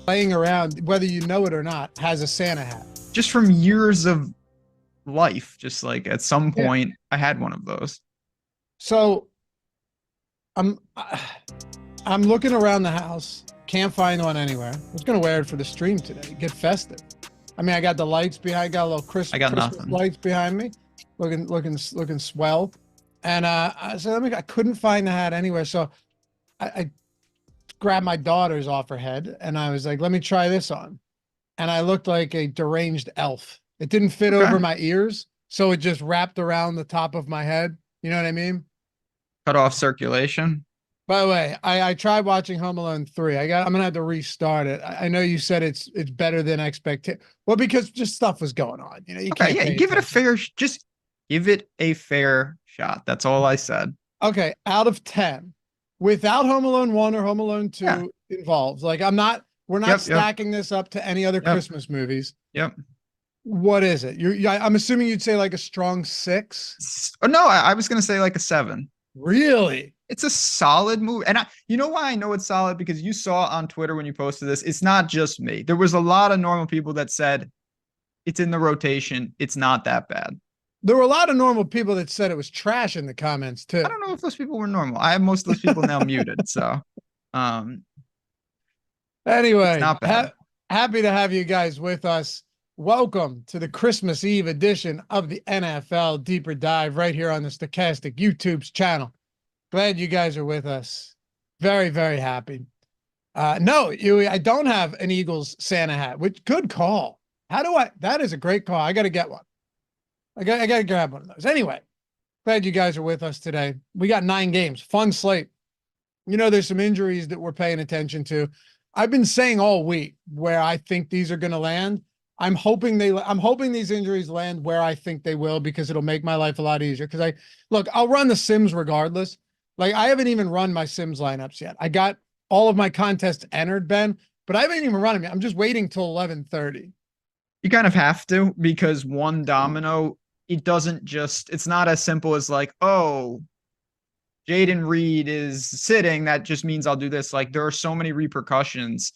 laying around, whether you know it or not, has a Santa hat. Just from years of life, just like at some Yeah. point, I had one of those. So I'm looking around the house, can't find one anywhere. I was gonna wear it for the stream today, get festive. I mean, I got the lights behind, got a little Christmas lights behind me, looking swell. And I said, I couldn't find the hat anywhere, so I grabbed my daughter's off her head, and I was like, let me try this on. And I looked like a deranged elf. It didn't fit over my ears, so it just wrapped around the top of my head. You know what I mean? Cut off circulation. By the way, I tried watching Home Alone 3. I'm gonna have to restart it. I know you said it's better than expected. Well, because just stuff was going on. You know, you can't give it a fair. Just give it a fair shot. That's all I said. Okay, out of 10, without Home Alone 1 or Home Alone 2 involved. Like we're not stacking this up to any other Christmas movies. Yep. What is it? I'm assuming you'd say like a strong 6. Oh, no, I was gonna say like a 7. Really? It's a solid movie. And you know why I know it's solid? Because you saw on Twitter when you posted this, it's not just me. There was a lot of normal people that said it's in the rotation. It's not that bad. There were a lot of normal people that said it was trash in the comments too. I don't know if those people were normal. I have most of those people now muted. So, anyway, not bad. Happy to have you guys with us. Welcome to the Christmas Eve edition of the NFL Deeper Dive right here on the Stochastic YouTube's channel. Glad you guys are with us. Very, very happy. No, I don't have an Eagles Santa hat, which good call. That is a great call. I got to get one. I got to grab one of those. Anyway, glad you guys are with us today. We got 9 games, fun slate. You know, there's some injuries that we're paying attention to. I've been saying all week where I think these are going to land. I'm hoping these injuries land where I think they will, because it'll make my life a lot easier. Because I'll run the Sims regardless. Like, I haven't even run my Sims lineups yet. I got all of my contests entered, Ben, but I haven't even run them yet. I'm just waiting till 11:30. You kind of have to, because one domino, it's not as simple as like, oh, Jaden Reed is sitting. That just means I'll do this. Like, there are so many repercussions.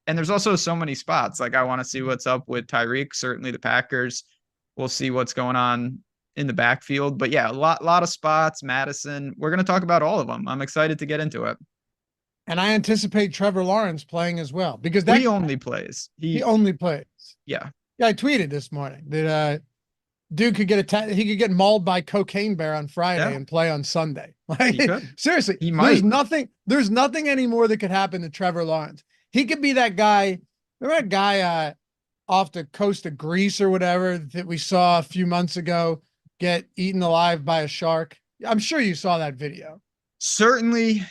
And there's also so many spots. Like, I want to see what's up with Tyreek, certainly the Packers. We'll see what's going on in the backfield. But yeah, a lot of spots. Madison. We're going to talk about all of them. I'm excited to get into it. And I anticipate Trevor Lawrence playing as well, because he only plays. He only plays. Yeah. Yeah, I tweeted this morning that dude could get mauled by Cocaine Bear on Friday and play on Sunday. Like, seriously, there's nothing anymore that could happen to Trevor Lawrence. He could be that guy. Remember that guy off the coast of Greece or whatever that we saw a few months ago get eaten alive by a shark? I'm sure you saw that video. Certainly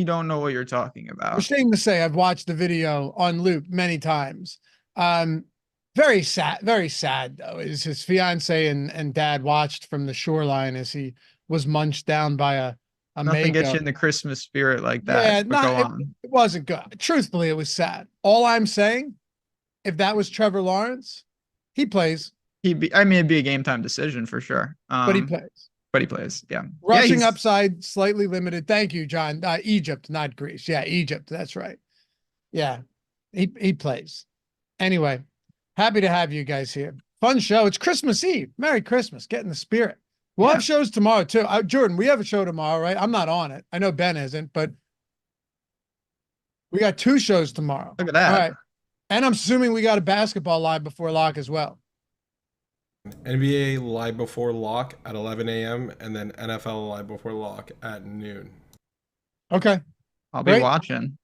don't know what you're talking about. Ashamed to say, I've watched the video on loop many times. Very sad though, is his fiance and dad watched from the shoreline as he was munched down by a Nothing gets you in the Christmas spirit like that. Yeah, it wasn't good. Truthfully, it was sad. All I'm saying, if that was Trevor Lawrence, he plays. It'd be a game time decision for sure. But he plays. Yeah. Rushing upside, slightly limited. Thank you, John. Egypt, not Greece. Yeah, Egypt. That's right. Yeah, he plays. Anyway, happy to have you guys here. Fun show. It's Christmas Eve. Merry Christmas. Get in the spirit. We'll have shows tomorrow too. Jordan, we have a show tomorrow, right? I'm not on it. I know Ben isn't, but we got 2 shows tomorrow. Look at that. All right. And I'm assuming we got a basketball live before lock as well. NBA live before lock at 11 a.m. and then NFL live before lock at noon. Okay. I'll be watching.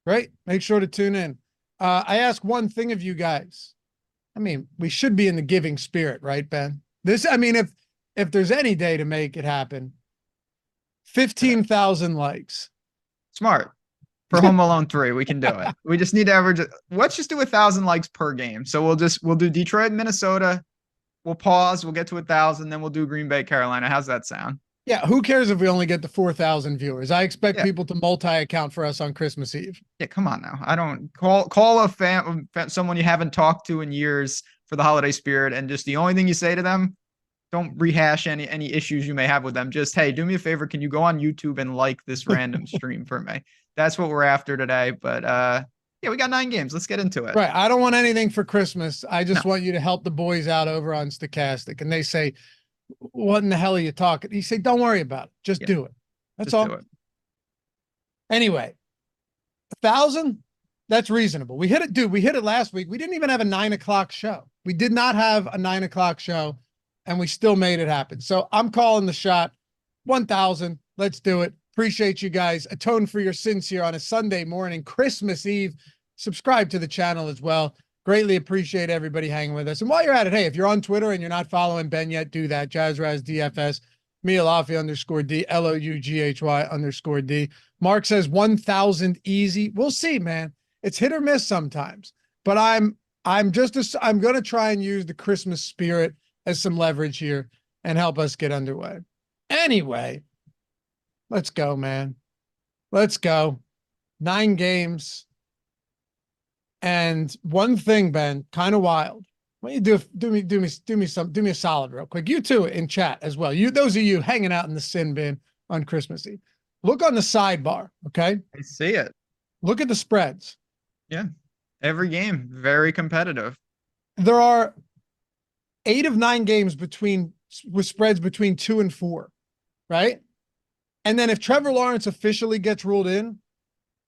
Great. Make sure to tune in. I ask one thing of you guys. I mean, we should be in the giving spirit, right, Ben? If there's any day to make it happen, 15,000 likes. Smart. For Home Alone 3, we can do it. We just need to average. Let's just do 1,000 likes per game. So we'll do Detroit, Minnesota. We'll pause. We'll get to 1,000. Then we'll do Green Bay, Carolina. How's that sound? Yeah. Who cares if we only get to 4,000 viewers? I expect people to multi-account for us on Christmas Eve. Yeah. Come on now. I don't call a fan, someone you haven't talked to in years for the holiday spirit. And just the only thing you say to them, don't rehash any issues you may have with them. Just, hey, do me a favor. Can you go on YouTube and like this random stream for me? That's what we're after today. But Yeah, we got 9 games. Let's get into it. Right. I don't want anything for Christmas. I just No. want you to help the boys out over on Stochastic. And they say, what in the hell are you talking? You say, don't worry about it. Just do it. That's Just all. do it. Anyway, 1,000, that's reasonable. We hit it, dude. We hit it last week. We didn't even have a 9 o'clock show. We did not have a 9 o'clock show, and we still made it happen. So I'm calling the shot. 1,000. Let's do it. Appreciate you guys. Atone for your sins here on a Sunday morning, Christmas Eve. Subscribe to the channel as well. Greatly appreciate everybody hanging with us. And while you're at it, hey, if you're on Twitter and you're not following Ben yet, do that. Jazzraz DFS, me Loughy _D, LOUGHY _D. Mark says 1,000 easy. We'll see, man. It's hit or miss sometimes. But I'm going to try and use the Christmas spirit as some leverage here and help us get underway. Anyway, let's go, man. Let's go. 9 games. And one thing, Ben, kind of wild. Why don't you do me a solid real quick. You too in chat as well. Those of you hanging out in the sin bin on Christmas Eve. Look on the sidebar, okay? I see it. Look at the spreads. Yeah. Every game, very competitive. There are 8 of 9 games with spreads between 2 and 4, right? And then if Trevor Lawrence officially gets ruled in,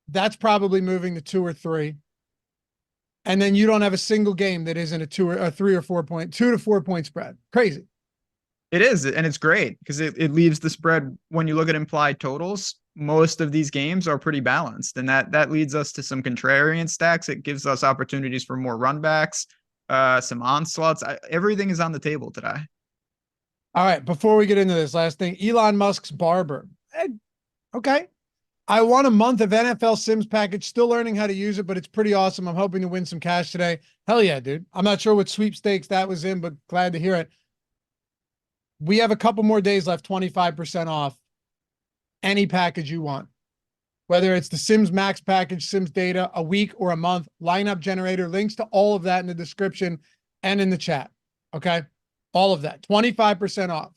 that's probably moving to 2 or 3. And then you don't have a single game that isn't a 2 or 3 or 4 point, 2 to 4 point spread. Crazy. It is, and it's great because it leaves the spread. When you look at implied totals, most of these games are pretty balanced, and that leads us to some contrarian stacks. It gives us opportunities for more runbacks, some onslaughts. Everything is on the table today. All right, before we get into this last thing, Elon Musk's barber. Okay. I won a month of NFL Sims package, still learning how to use it, but it's pretty awesome. I'm hoping to win some cash today. Hell yeah, dude. I'm not sure what sweepstakes that was in, but glad to hear it. We have a couple more days left, 25% off any package you want. Whether it's the Sims Max package, Sims Data, a week or a month, lineup generator, links to all of that in the description and in the chat. Okay? All of that, 25% off.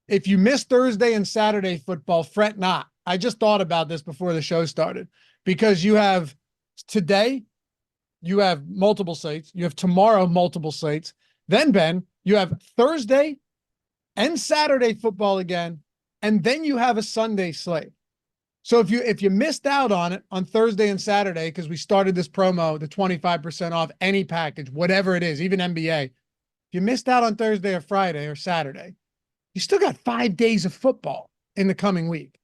If you miss Thursday and Saturday football, fret not. I just thought about this before the show started, because you have today, you have multiple slates. You have tomorrow, multiple slates. Then, Ben, you have Thursday and Saturday football again. And then you have a Sunday slate. So if you missed out on it on Thursday and Saturday, because we started this promo, the 25% off any package, whatever it is, even NBA, if you missed out on Thursday or Friday or Saturday, you still got 5 days of football in the coming week.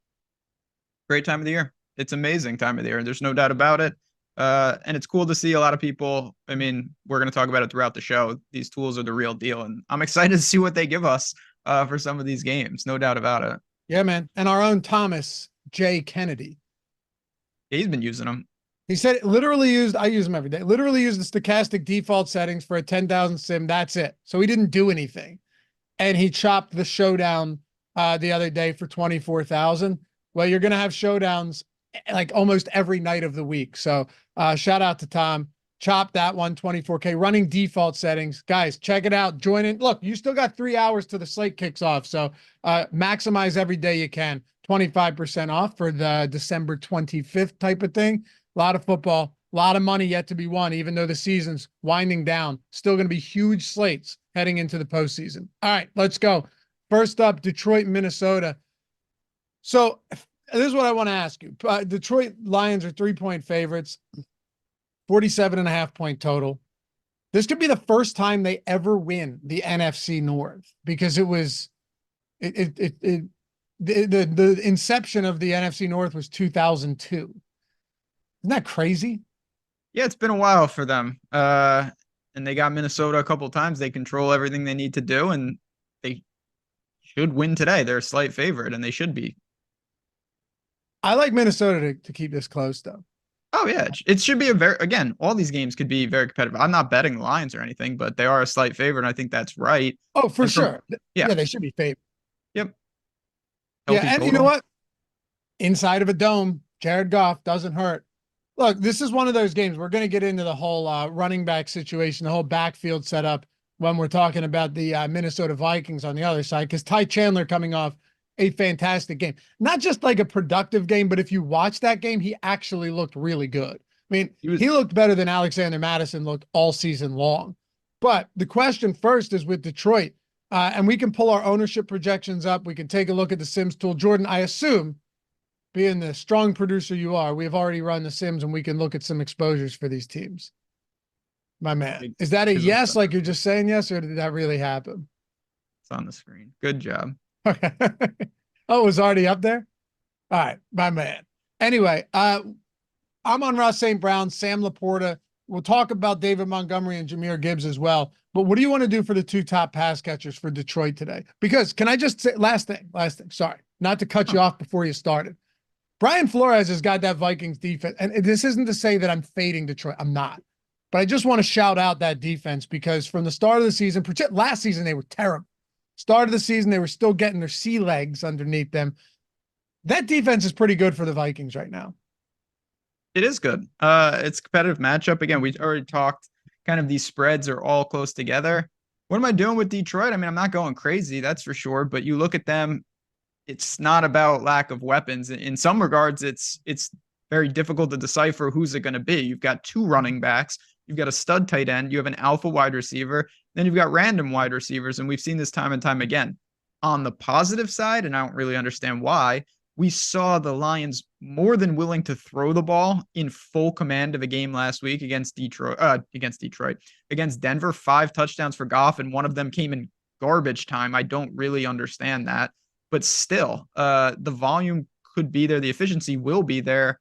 Great time of the year. It's amazing time of the year. There's no doubt about it. And it's cool to see a lot of people. I mean, we're going to talk about it throughout the show. These tools are the real deal. And I'm excited to see what they give us for some of these games. No doubt about it. Yeah, man. And our own Thomas J. Kennedy. Yeah, he's been using them. He said I use them every day. Literally use the stochastic default settings for a 10,000 sim. That's it. So he didn't do anything. And he chopped the showdown the other day for 24,000. Well, you're going to have showdowns like almost every night of the week. So shout out to Tom. Chop that one, 24K, running default settings. Guys, check it out. Join in. Look, you still got 3 hours till the slate kicks off. So maximize every day you can. 25% off for the December 25th type of thing. A lot of football, a lot of money yet to be won, even though the season's winding down. Still going to be huge slates heading into the postseason. All right, let's go. First up, Detroit, Minnesota. So this is what I want to ask you. Detroit Lions are 3-point favorites, 47.5 point total. This could be the first time they ever win the NFC North, because it was the inception of the NFC North was 2002. Isn't that crazy? Yeah, it's been a while for them. And they got Minnesota a couple of times. They control everything they need to do, and they should win today. They're a slight favorite, and they should be. I like Minnesota to keep this close, though. Oh, yeah. It should be again, all these games could be very competitive. I'm not betting the Lions or anything, but they are a slight favorite, and I think that's right. Oh, for sure. Yeah, they should be favored. Yep. Yeah, and you know what? Inside of a dome, Jared Goff doesn't hurt. Look, this is one of those games. We're going to get into the whole running back situation, the whole backfield setup when we're talking about the Minnesota Vikings on the other side, because Ty Chandler coming off a fantastic game. Not just like a productive game, but if you watch that game, he actually looked really good. I mean, he looked better than Alexander Madison looked all season long. But the question first is with Detroit, and we can pull our ownership projections up. We can take a look at the Sims tool. Jordan, I assume, being the strong producer you are, we have already run the Sims and we can look at some exposures for these teams. My man, is that a yes? Like you're just saying yes, or did that really happen? It's on the screen. Good job. Okay. Oh, it was already up there? All right, my man. Anyway, I'm on Ross St. Brown, Sam Laporta. We'll talk about David Montgomery and Jahmyr Gibbs as well. But what do you want to do for the two top pass catchers for Detroit today? Because can I just say, last thing, sorry, not to cut you off before you started. Brian Flores has got that Vikings defense. And this isn't to say that I'm fading Detroit. I'm not. But I just want to shout out that defense because from the start of the season, last season, they were terrible. Start of the season, they were still getting their sea legs underneath them. That defense is pretty good for the Vikings right now. It is good. It's a competitive matchup. Again, we already talked kind of these spreads are all close together. What am I doing with Detroit? I mean, I'm not going crazy, that's for sure. But you look at them, it's not about lack of weapons. In some regards, it's very difficult to decipher who's it going to be. You've got two running backs. You've got a stud tight end. You have an alpha wide receiver. Then you've got random wide receivers. And we've seen this time and time again. On the positive side, and I don't really understand why, we saw the Lions more than willing to throw the ball in full command of a game last week against Denver. 5 touchdowns for Goff, and one of them came in garbage time. I don't really understand that. But still, the volume could be there. The efficiency will be there.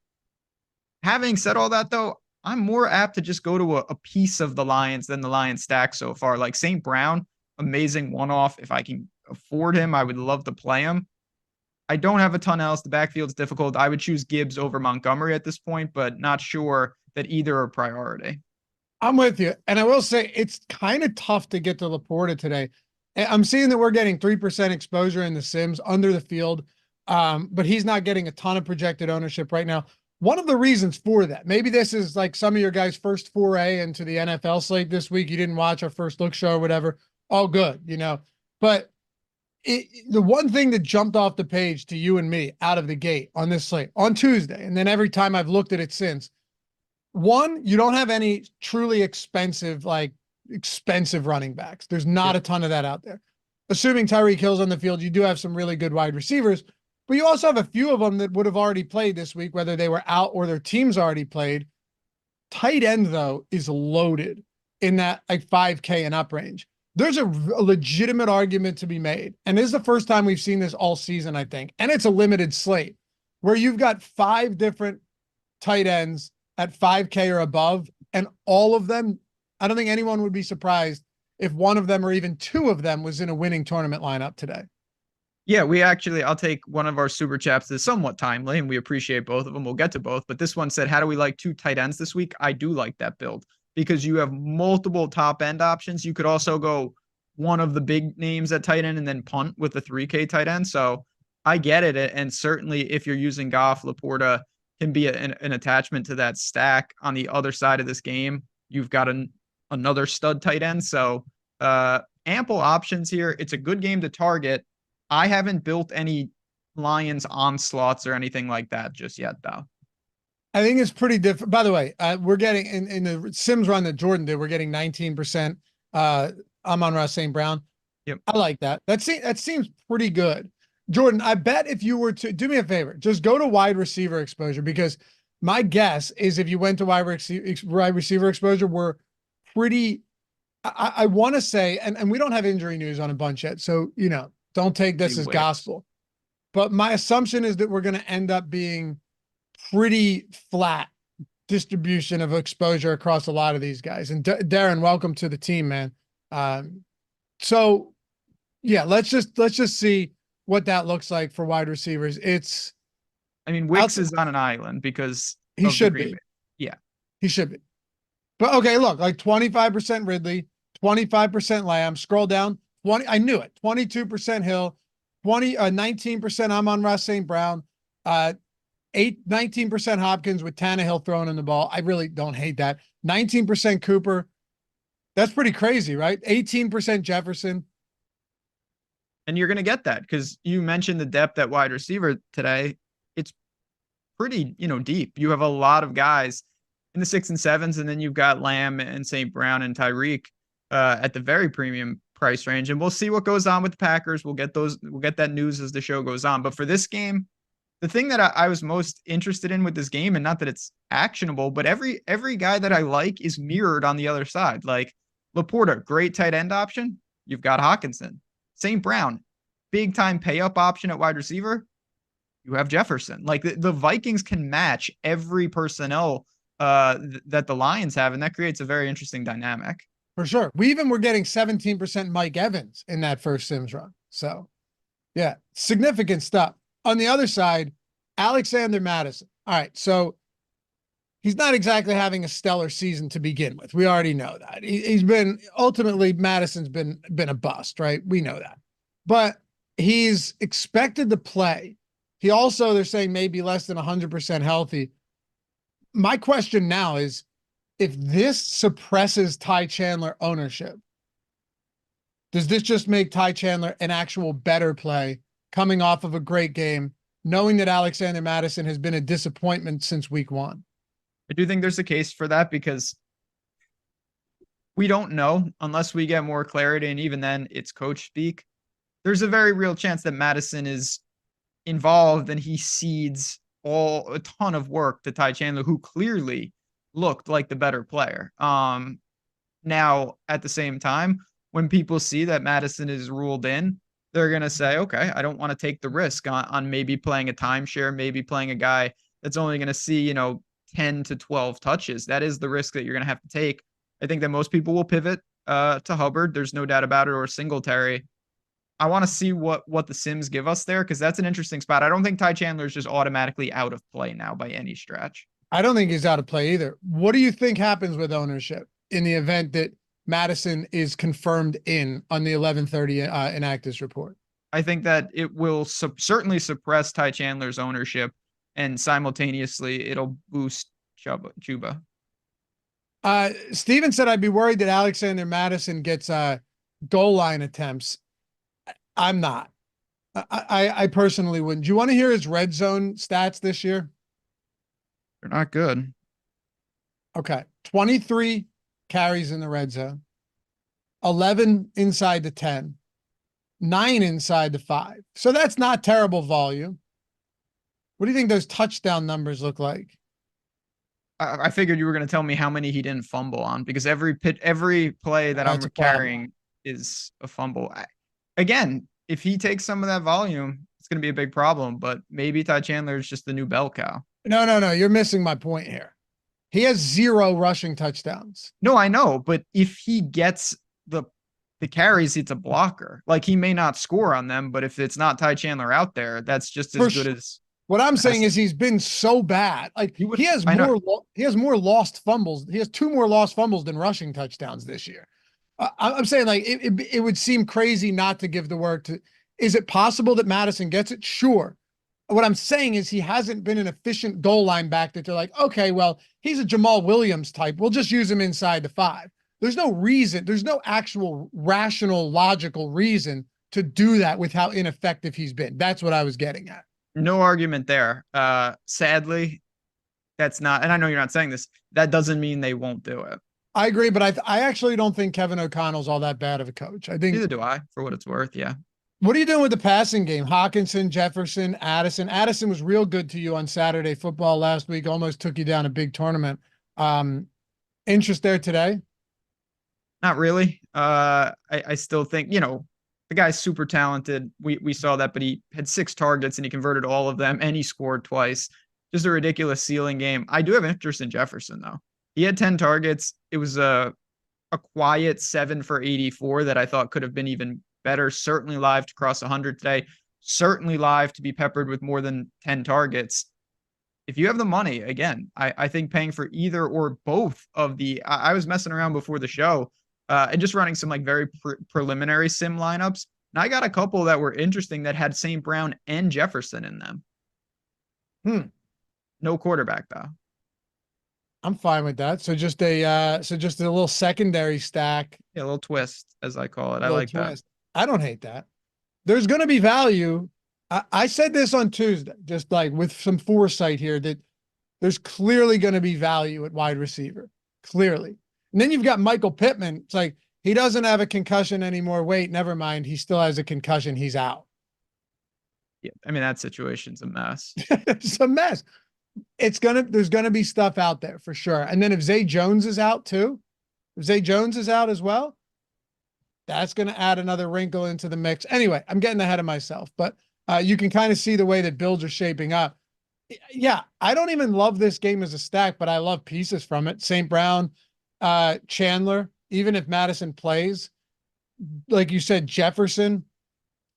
Having said all that, though, I'm more apt to just go to a piece of the Lions than the Lions stack so far. Like St. Brown, amazing one-off. If I can afford him, I would love to play him. I don't have a ton else. The backfield's difficult. I would choose Gibbs over Montgomery at this point, but not sure that either are priority. I'm with you. And I will say it's kind of tough to get to Laporta today. I'm seeing that we're getting 3% exposure in the Sims under the field, but he's not getting a ton of projected ownership right now. One of the reasons for that, maybe this is like some of your guys' first foray into the NFL slate this week. You didn't watch our first look show or whatever. All good, but the one thing that jumped off the page to you and me out of the gate on this slate on Tuesday, and then every time I've looked at it since, one, you don't have any truly expensive running backs. There's not a ton of that out there. Assuming Tyreek Hill's on the field, you do have some really good wide receivers, but you also have a few of them that would have already played this week, whether they were out or their teams already played. Tight end, though, is loaded in that like 5K and up range. There's a legitimate argument to be made. And this is the first time we've seen this all season, I think. And it's a limited slate where you've got 5 different tight ends at 5K or above. And all of them, I don't think anyone would be surprised if one of them or even 2 of them was in a winning tournament lineup today. Yeah, I'll take one of our super chats that's somewhat timely, and we appreciate both of them. We'll get to both. But this one said, how do we like 2 tight ends this week? I do like that build, because you have multiple top end options. You could also go one of the big names at tight end and then punt with the 3K tight end. So I get it. And certainly if you're using Goff, Laporta can be an attachment to that stack. On the other side of this game, you've got another stud tight end. So ample options here. It's a good game to target. I haven't built any Lions onslaughts or anything like that just yet, though. I think it's pretty different. By the way, we're getting in the Sims run that Jordan did, we're getting 19%. I'm on Ross St. Brown. Yep. I like that. That seems pretty good. Jordan, I bet if you were to do me a favor, just go to wide receiver exposure, because my guess is if you went to wide receiver exposure, we're pretty, I want to say, and we don't have injury news on a bunch yet. So, don't take this as gospel, but my assumption is that we're going to end up being pretty flat distribution of exposure across a lot of these guys. And Darren, welcome to the team, man. So yeah, let's just see what that looks like for wide receivers. Wicks is on an island because he should be. Yeah, he should be. But okay, look, like 25% Ridley, 25% Lamb, scroll down, 20, I knew it, 22% Hill, 19% I'm on Ross St. Brown, 19% Hopkins with Tannehill throwing in the ball. I really don't hate that. 19% Cooper. That's pretty crazy, right? 18% Jefferson. And you're going to get that because you mentioned the depth at wide receiver today. It's pretty, deep. You have a lot of guys. in the 6 and 7s, and then you've got Lamb and St. Brown and Tyreek at the very premium price range. And we'll see what goes on with the Packers. We'll get that news as the show goes on. But for this game, the thing that I was most interested in with this game, and not that it's actionable, but every guy that I like is mirrored on the other side. Like Laporta, great tight end option. You've got Hawkinson. St. Brown, big time pay up option at wide receiver. You have Jefferson. Like the Vikings can match every personnel that the Lions have, and that creates a very interesting dynamic. For sure. We even were getting 17% Mike Evans in that first Sims run. So, yeah, significant stuff. On the other side, Alexander Mattison. All right, so he's not exactly having a stellar season to begin with. We already know that. He's been, ultimately, Madison's been a bust, right? We know that. But he's expected to play. He also, they're saying, maybe less than 100% healthy. My question now is, if this suppresses Ty Chandler ownership, does this just make Ty Chandler an actual better play coming off of a great game, knowing that Alexander Mattison has been a disappointment since week 1? I do think there's a case for that, because we don't know unless we get more clarity. And even then it's coach speak. There's a very real chance that Mattison is involved and he cedes a ton of work to Ty Chandler, who clearly looked like the better player. Now at the same time, when people see that Mattison is ruled in, they're going to say, okay, I don't want to take the risk on maybe playing a timeshare, maybe playing a guy that's only going to see, 10 to 12 touches. That is the risk that you're going to have to take. I think that most people will pivot to Hubbard. There's no doubt about it, or Singletary. I want to see what the Sims give us there, because that's an interesting spot. I don't think Ty Chandler is just automatically out of play now by any stretch. I don't think he's out of play either. What do you think happens with ownership in the event that Mattison is confirmed in on the 11:30 inactives report? I think that it will certainly suppress Ty Chandler's ownership, and simultaneously it'll boost Chuba. Steven said, I'd be worried that Alexander Mattison gets goal line attempts. I'm not. I personally wouldn't. Do you want to hear his red zone stats this year? They're not good. Okay. 23 carries in the red zone, 11 inside the 10, 9 inside the 5. So that's not terrible volume. What do you think those touchdown numbers look like? I figured you were going to tell me how many he didn't fumble on, because every play that I'm carrying is a fumble. Again, if he takes some of that volume, it's going to be a big problem, but maybe Ty Chandler is just the new bell cow. No. You're missing my point here. He has 0 rushing touchdowns. No, I know, but if he gets the carries, it's a blocker. Like, he may not score on them, but if it's not Ty Chandler out there, that's just as good as. What I'm saying is he's been so bad. Like, he has more lost fumbles. He has 2 more lost fumbles than rushing touchdowns this year. I'm saying, like, it would seem crazy not to give the word to. Is it possible that Mattison gets it? Sure. What I'm saying is he hasn't been an efficient goal line back that they're like, okay, well, he's a Jamal Williams type. We'll just use him inside the 5. There's no reason. There's no actual rational, logical reason to do that with how ineffective he's been. That's what I was getting at. No argument there. Sadly, that's not, and I know you're not saying this, that doesn't mean they won't do it. I agree, but I actually don't think Kevin O'Connell's all that bad of a coach. I think neither do I, for what it's worth. Yeah. What are you doing with the passing game? Hawkinson, Jefferson, Addison. Addison was real good to you on Saturday football last week. Almost took you down a big tournament. Interest there today? Not really. I still think, the guy's super talented. We saw that, but he had 6 targets and he converted all of them and he scored twice. Just a ridiculous ceiling game. I do have interest in Jefferson, though. He had 10 targets. It was a quiet 7 for 84 that I thought could have been even better. Certainly live to cross 100 today. Certainly live to be peppered with more than 10 targets. If you have the money, again, I think paying for either or both of the, I was messing around before the show and just running some like very preliminary sim lineups. And I got a couple that were interesting that had St. Brown and Jefferson in them. No quarterback though. I'm fine with that. So just a little secondary stack. Yeah, a little twist, as I call it. I like that. I don't hate that. There's going to be value. I said this on Tuesday, just like with some foresight here, that there's clearly going to be value at wide receiver. Clearly. And then you've got Michael Pittman. It's like, he doesn't have a concussion anymore. Wait, never mind. He still has a concussion. He's out. Yeah, I mean, that situation's a mess. It's a mess. There's going to be stuff out there for sure. And then if Zay Jones is out too, if Zay Jones is out as well, that's going to add another wrinkle into the mix. Anyway, I'm getting ahead of myself, but you can kind of see the way that builds are shaping up. Yeah, I don't even love this game as a stack, but I love pieces from it. St. Brown, Chandler, even if Madison plays, like you said, Jefferson,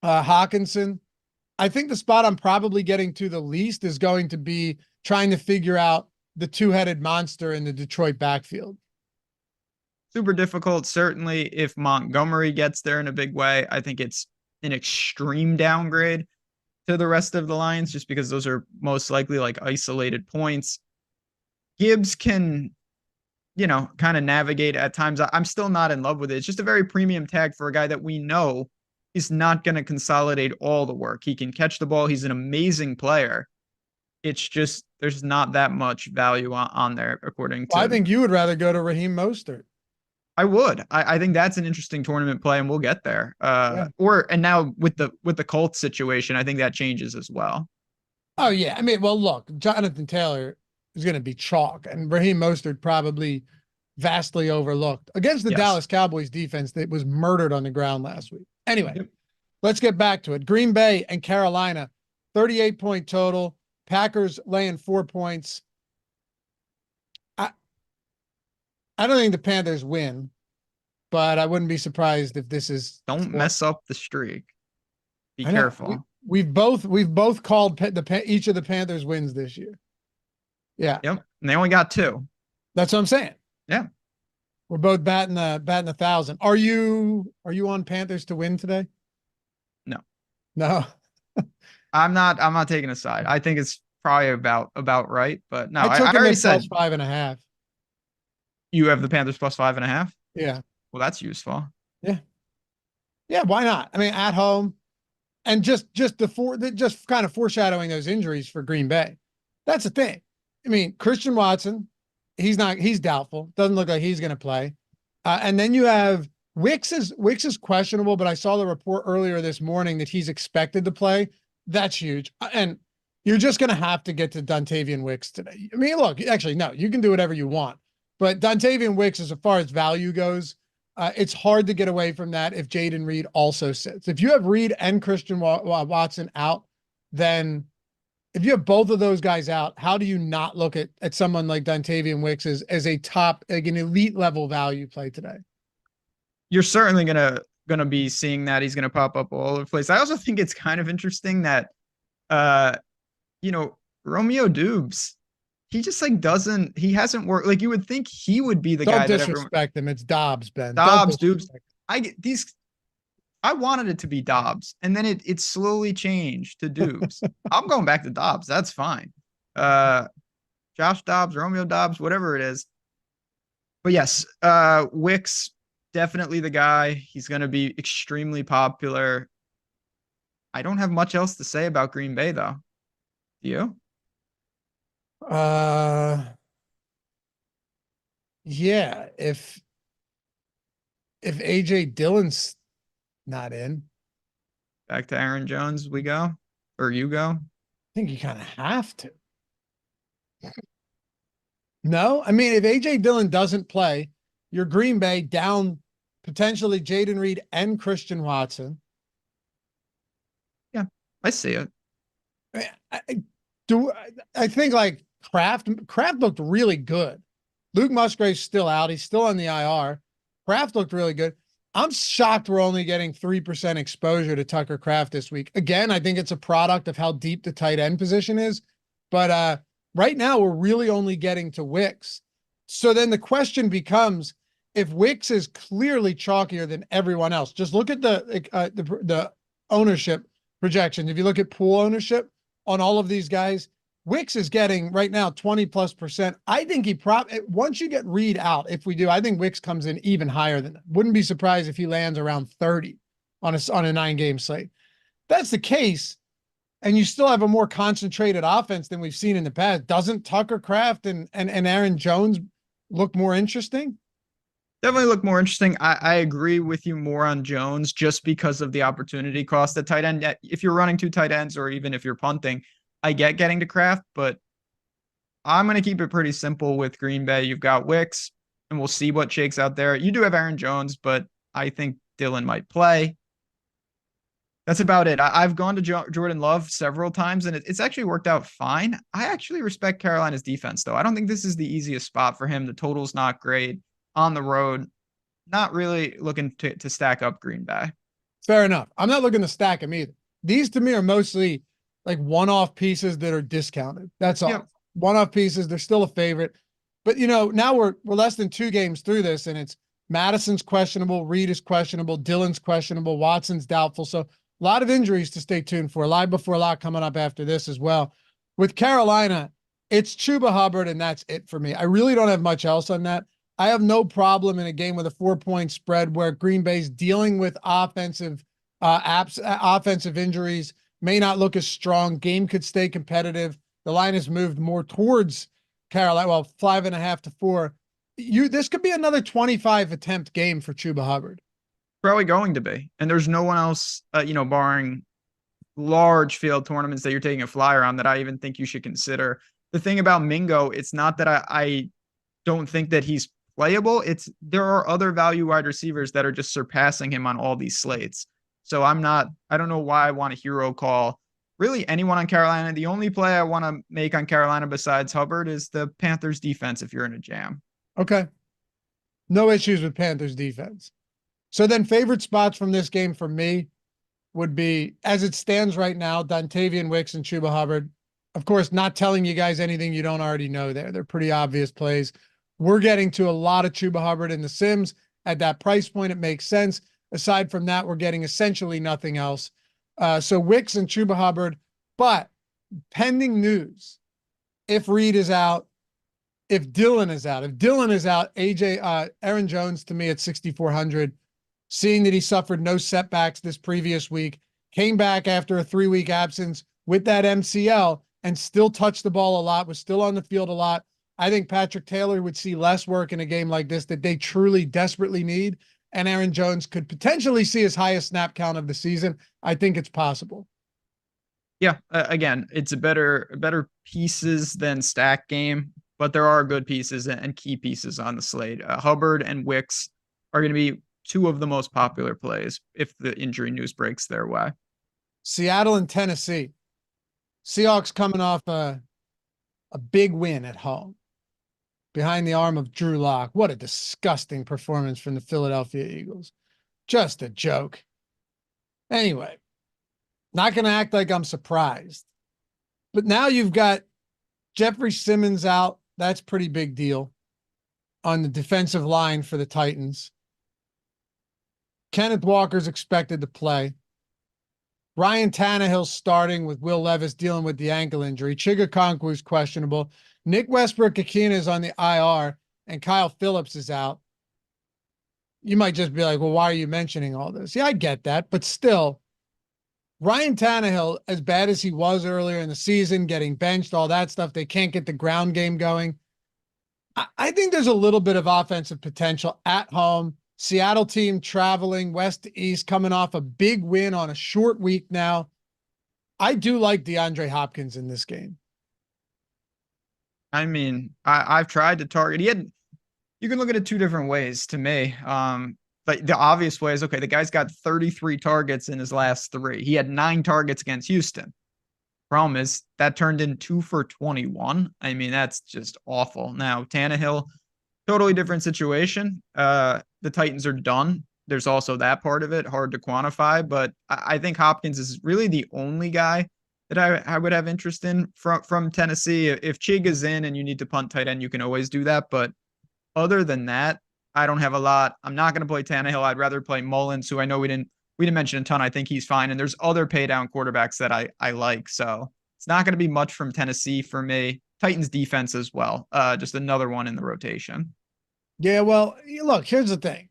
Hawkinson. I think the spot I'm probably getting to the least is going to be trying to figure out the two-headed monster in the Detroit backfield. Super difficult. Certainly if Montgomery gets there in a big way, I think it's an extreme downgrade to the rest of the lines, just because those are most likely like isolated points. Gibbs can, kind of navigate at times. I'm still not in love with it. It's just a very premium tag for a guy that we know is not going to consolidate all the work. He can catch the ball. He's an amazing player. It's just, there's not that much value on there, according to. I think you would rather go to Raheem Mostert. I would. I think that's an interesting tournament play, and we'll get there. Yeah. And now with the Colts situation, I think that changes as well. Oh yeah. I mean, well, look, Jonathan Taylor is going to be chalk, and Raheem Mostert probably vastly overlooked against the Dallas Cowboys defense that was murdered on the ground last week. Anyway, let's get back to it. Green Bay and Carolina, 38-point total. Packers laying 4 points. I don't think the Panthers win, but I wouldn't be surprised if this is. Don't mess up the streak. Be careful. We've both called each of the Panthers wins this year. Yeah. Yep. And they only got 2. That's what I'm saying. Yeah. We're both batting 1,000. Are you on Panthers to win today? No. I'm not taking a side. I think it's probably about right, but no, I took I already said +5.5. You have the Panthers +5.5. Yeah. Well, that's useful. Yeah. Yeah. Why not? I mean, at home, and just kind of foreshadowing those injuries for Green Bay. That's the thing. I mean, Christian Watson, he's doubtful. Doesn't look like he's going to play. And then you have Wicks is questionable, but I saw the report earlier this morning that he's expected to play. That's huge. And you're just going to have to get to Dontavian Wicks today. I mean, look, actually, no, you can do whatever you want. But Dontavian Wicks, as far as value goes, it's hard to get away from that if Jaden Reed also sits. If you have Reed and Christian Watson out, then if you have both of those guys out, how do you not look at someone like Dontavian Wicks as a top, like an elite level value play today? You're certainly gonna be seeing that. He's gonna pop up all over the place. I also think it's kind of interesting that, Romeo Dubes, he just he hasn't worked. Like, you would think he would be the guy. Don't disrespect him. It's Dobbs, Ben. Dubes. I wanted it to be Dobbs, and then it slowly changed to Dubes. I'm going back to Dobbs. That's fine. Josh Dobbs, Romeo Dobbs, whatever it is. But yes, Wicks, definitely the guy. He's going to be extremely popular. I don't have much else to say about Green Bay, though. Do you? Yeah. If AJ Dillon's not in, back to Aaron Jones we go, or you go. I think you kind of have to. No, I mean, if AJ Dillon doesn't play, you're Green Bay down potentially Jaden Reed and Christian Watson. Yeah, I see it. I think like Kraft looked really good. Luke Musgrave's still out. He's still on the IR. Kraft looked really good. I'm shocked we're only getting 3% exposure to Tucker Kraft this week. Again, I think it's a product of how deep the tight end position is. But right now, we're really only getting to Wicks. So then the question becomes, if Wicks is clearly chalkier than everyone else, just look at the ownership projections. If you look at pool ownership on all of these guys, Wicks is getting right now 20+%. I think once you get Reed out, if we do, I think Wicks comes in even higher than that. Wouldn't be surprised if he lands around 30 on a 9-game slate. If that's the case, and you still have a more concentrated offense than we've seen in the past. Doesn't Tucker Kraft and Aaron Jones look more interesting? Definitely look more interesting. I agree with you more on Jones just because of the opportunity cost at tight end. If you're running 2 tight ends or even if you're punting, I get getting to Kraft, but I'm going to keep it pretty simple with Green Bay. You've got Wicks, and we'll see what shakes out there. You do have Aaron Jones, but I think Dylan might play. That's about it. I've gone to Jordan Love several times, and it's actually worked out fine. I actually respect Carolina's defense, though. I don't think this is the easiest spot for him. The total's not great. On the road, not really looking to stack up Green Bay. Fair enough. I'm not looking to stack them either. These to me are mostly like one-off pieces that are discounted. That's all. Yep. One-off pieces. They're still a favorite. But, now we're less than 2 games through this, and it's Madison's questionable, Reed is questionable, Dylan's questionable, Watson's doubtful. So a lot of injuries to stay tuned for. Live before a lot coming up after this as well. With Carolina, it's Chuba Hubbard, and that's it for me. I really don't have much else on that. I have no problem in a game with a 4-point spread where Green Bay's dealing with offensive injuries, may not look as strong. Game could stay competitive. The line has moved more towards Carolina. Well, 5.5 to 4. This could be another 25 attempt game for Chuba Hubbard. Probably going to be. And there's no one else, barring large field tournaments that you're taking a flyer on that I even think you should consider. The thing about Mingo, it's not that I don't think that he's playable. There are other value wide receivers that are just surpassing him on all these slates. So I don't know why I want a hero call really anyone on Carolina. The only play I want to make on Carolina besides Hubbard is the Panthers defense if you're in a jam. Okay. No issues with Panthers defense. So then favorite spots from this game for me would be, as it stands right now, Dontavian Wicks and Chuba Hubbard. Of course, not telling you guys anything you don't already know there. They're pretty obvious plays. We're getting to a lot of Chuba Hubbard in the Sims. At that price point, it makes sense. Aside from that, we're getting essentially nothing else. So Wicks and Chuba Hubbard, but pending news, if Reed is out, if Dylan is out, Aaron Jones to me at 6,400, seeing that he suffered no setbacks this previous week, came back after a 3-week absence with that MCL and still touched the ball a lot, was still on the field a lot. I think Patrick Taylor would see less work in a game like this that they truly desperately need. And Aaron Jones could potentially see his highest snap count of the season. I think it's possible. Yeah. Again, it's a better pieces than stack game, but there are good pieces and key pieces on the slate. Hubbard and Wicks are going to be 2 of the most popular plays if the injury news breaks their way. Seattle and Tennessee. Seahawks coming off a big win at home behind the arm of Drew Lock. What a disgusting performance from the Philadelphia Eagles. Just a joke. Anyway, not going to act like I'm surprised. But now you've got Jeffrey Simmons out. That's pretty big deal on the defensive line for the Titans. Kenneth Walker's expected to play. Ryan Tannehill's starting with Will Levis dealing with the ankle injury. Chigakonkwo's questionable. Nick Westbrook-Ikhine is on the IR, and Kyle Phillips is out. You might just be like, well, why are you mentioning all this? Yeah, I get that, but still, Ryan Tannehill, as bad as he was earlier in the season, getting benched, all that stuff, they can't get the ground game going. I think there's a little bit of offensive potential at home. Seattle team traveling west to east, coming off a big win on a short week now. I do like DeAndre Hopkins in this game. I mean, I've tried to target. You can look at it 2 different ways to me. But the obvious way is, okay, the guy's got 33 targets in his last 3. He had 9 targets against Houston. Problem is that turned in 2 for 21. I mean, that's just awful. Now, Tannehill, totally different situation. The Titans are done. There's also that part of it, hard to quantify, but I think Hopkins is really the only guy that I would have interest in from Tennessee. If Chig is in and you need to punt tight end, you can always do that. But other than that, I don't have a lot. I'm not going to play Tannehill. I'd rather play Mullins, who I know we didn't mention a ton. I think he's fine. And there's other pay down quarterbacks that I like. So it's not going to be much from Tennessee for me. Titans defense as well. Just another one in the rotation. Yeah, well, look, here's the thing.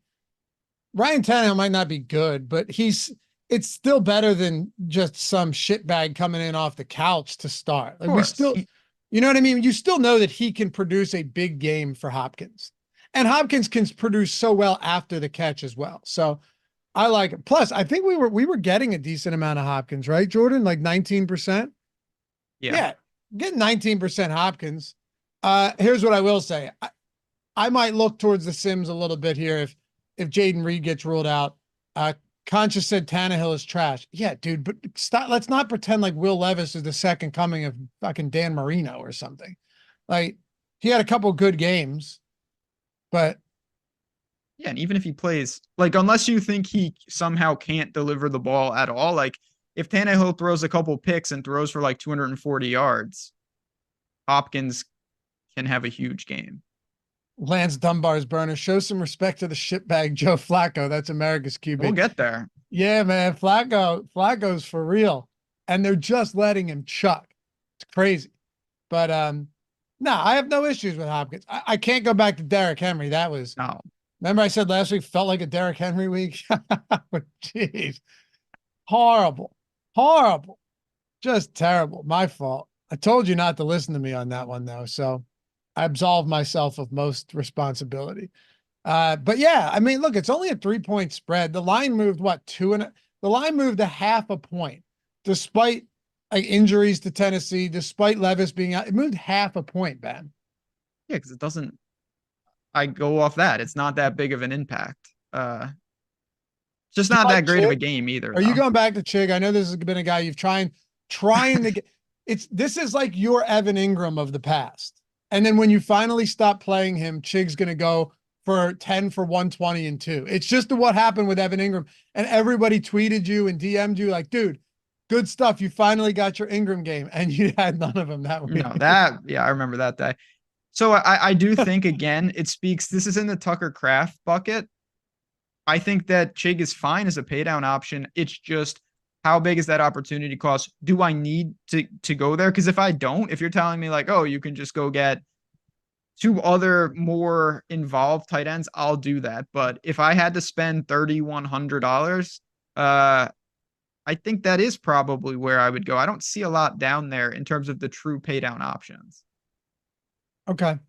Ryan Tannehill might not be good, but he's it's still better than just some shitbag coming in off the couch to start. Like course. you know what I mean? You still know that he can produce a big game for Hopkins, and Hopkins can produce so well after the catch as well. So I like it. Plus, I think we were getting a decent amount of Hopkins, right, Jordan? Like 19%. Yeah, get 19% Hopkins. Here's what I will say. I might look towards the Sims a little bit here if Jaden Reed gets ruled out. Concha said Tannehill is trash. Yeah, dude, but stop. Let's not pretend like Will Levis is the second coming of fucking Dan Marino or something. Like, he had a couple good games, but yeah, and even if he plays, like, unless you think he somehow can't deliver the ball at all, like, if Tannehill throws a couple picks and throws for like 240 yards, Hopkins can have a huge game. Lance Dunbar's burner, show some respect to the shitbag Joe Flacco. That's America's QB. We'll get there. Yeah, man. Flacco's for real. And they're just letting him chuck. It's crazy. But no, I have no issues with Hopkins. I can't go back to Derrick Henry. That was no. Remember I said last week felt like a Derrick Henry week? Jeez. Horrible. Horrible. Just terrible. My fault. I told you not to listen to me on that one though. So I absolve myself of most responsibility. But yeah, I mean, look, it's only a 3-point spread. The line moved the line moved a half a point, despite like injuries to Tennessee, despite Levis being out. It moved half a point, Ben. Yeah, because it doesn't. I go off that. It's not that big of an impact. Just not that great of a game either. Are you going back to Chig? I know this has been a guy you've trying to get. This is like your Evan Ingram of the past. And then when you finally stop playing him, Chig's going to go for 10 for 120 and 2. It's just what happened with Evan Ingram. And everybody tweeted you and DM'd you like, dude, good stuff. You finally got your Ingram game. And you had none of them that week. No, I remember that day. So I do think, again, it speaks. This is in the Tucker Kraft bucket. I think that Chig is fine as a pay down option. It's just, how big is that opportunity cost? Do I need to go there? Because if I don't, if you're telling me like, oh, you can just go get 2 other more involved tight ends, I'll do that. But if I had to spend $3,100, I think that is probably where I would go. I don't see a lot down there in terms of the true pay down options. Okay.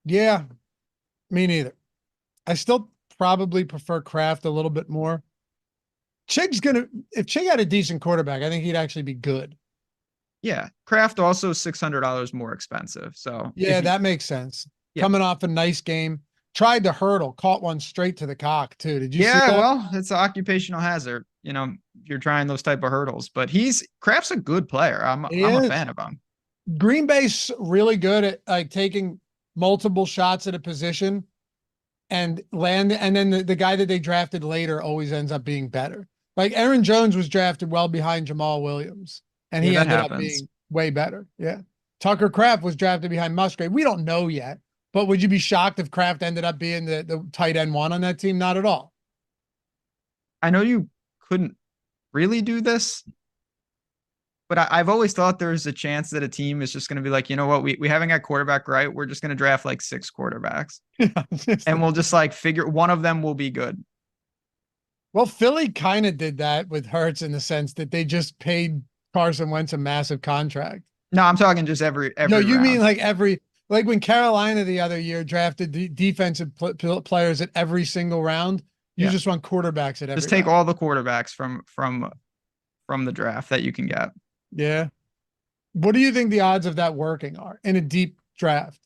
Yeah, me neither. I still probably prefer Kraft a little bit more. If Chig had a decent quarterback, I think he'd actually be good. Yeah. Kraft also $600 more expensive. So yeah, that makes sense. Yeah. Coming off a nice game, tried to hurdle, caught one straight to the cock too. Did you see that? Yeah, well, it's an occupational hazard. You know, you're trying those type of hurdles, but Kraft's a good player. I'm a fan of him. Green Bay's really good at like taking multiple shots at a position and land. And then the guy that they drafted later always ends up being better. Like Aaron Jones was drafted well behind Jamal Williams, and he ended up being way better. Yeah. Tucker Kraft was drafted behind Musgrave. We don't know yet, but would you be shocked if Kraft ended up being the tight end 1 on that team? Not at all. I know you couldn't really do this, but I've always thought there's a chance that a team is just going to be like, you know what, we haven't got quarterback right. We're just going to draft like 6 quarterbacks and we'll just like figure one of them will be good. Well, Philly kind of did that with Hurts in the sense that they just paid Carson Wentz a massive contract. No, I'm talking just every No, you round. mean like when Carolina the other year drafted the defensive players at every single round. You just want quarterbacks at every Just take round. all the quarterbacks from the draft that you can get. Yeah. What do you think the odds of that working are in a deep draft?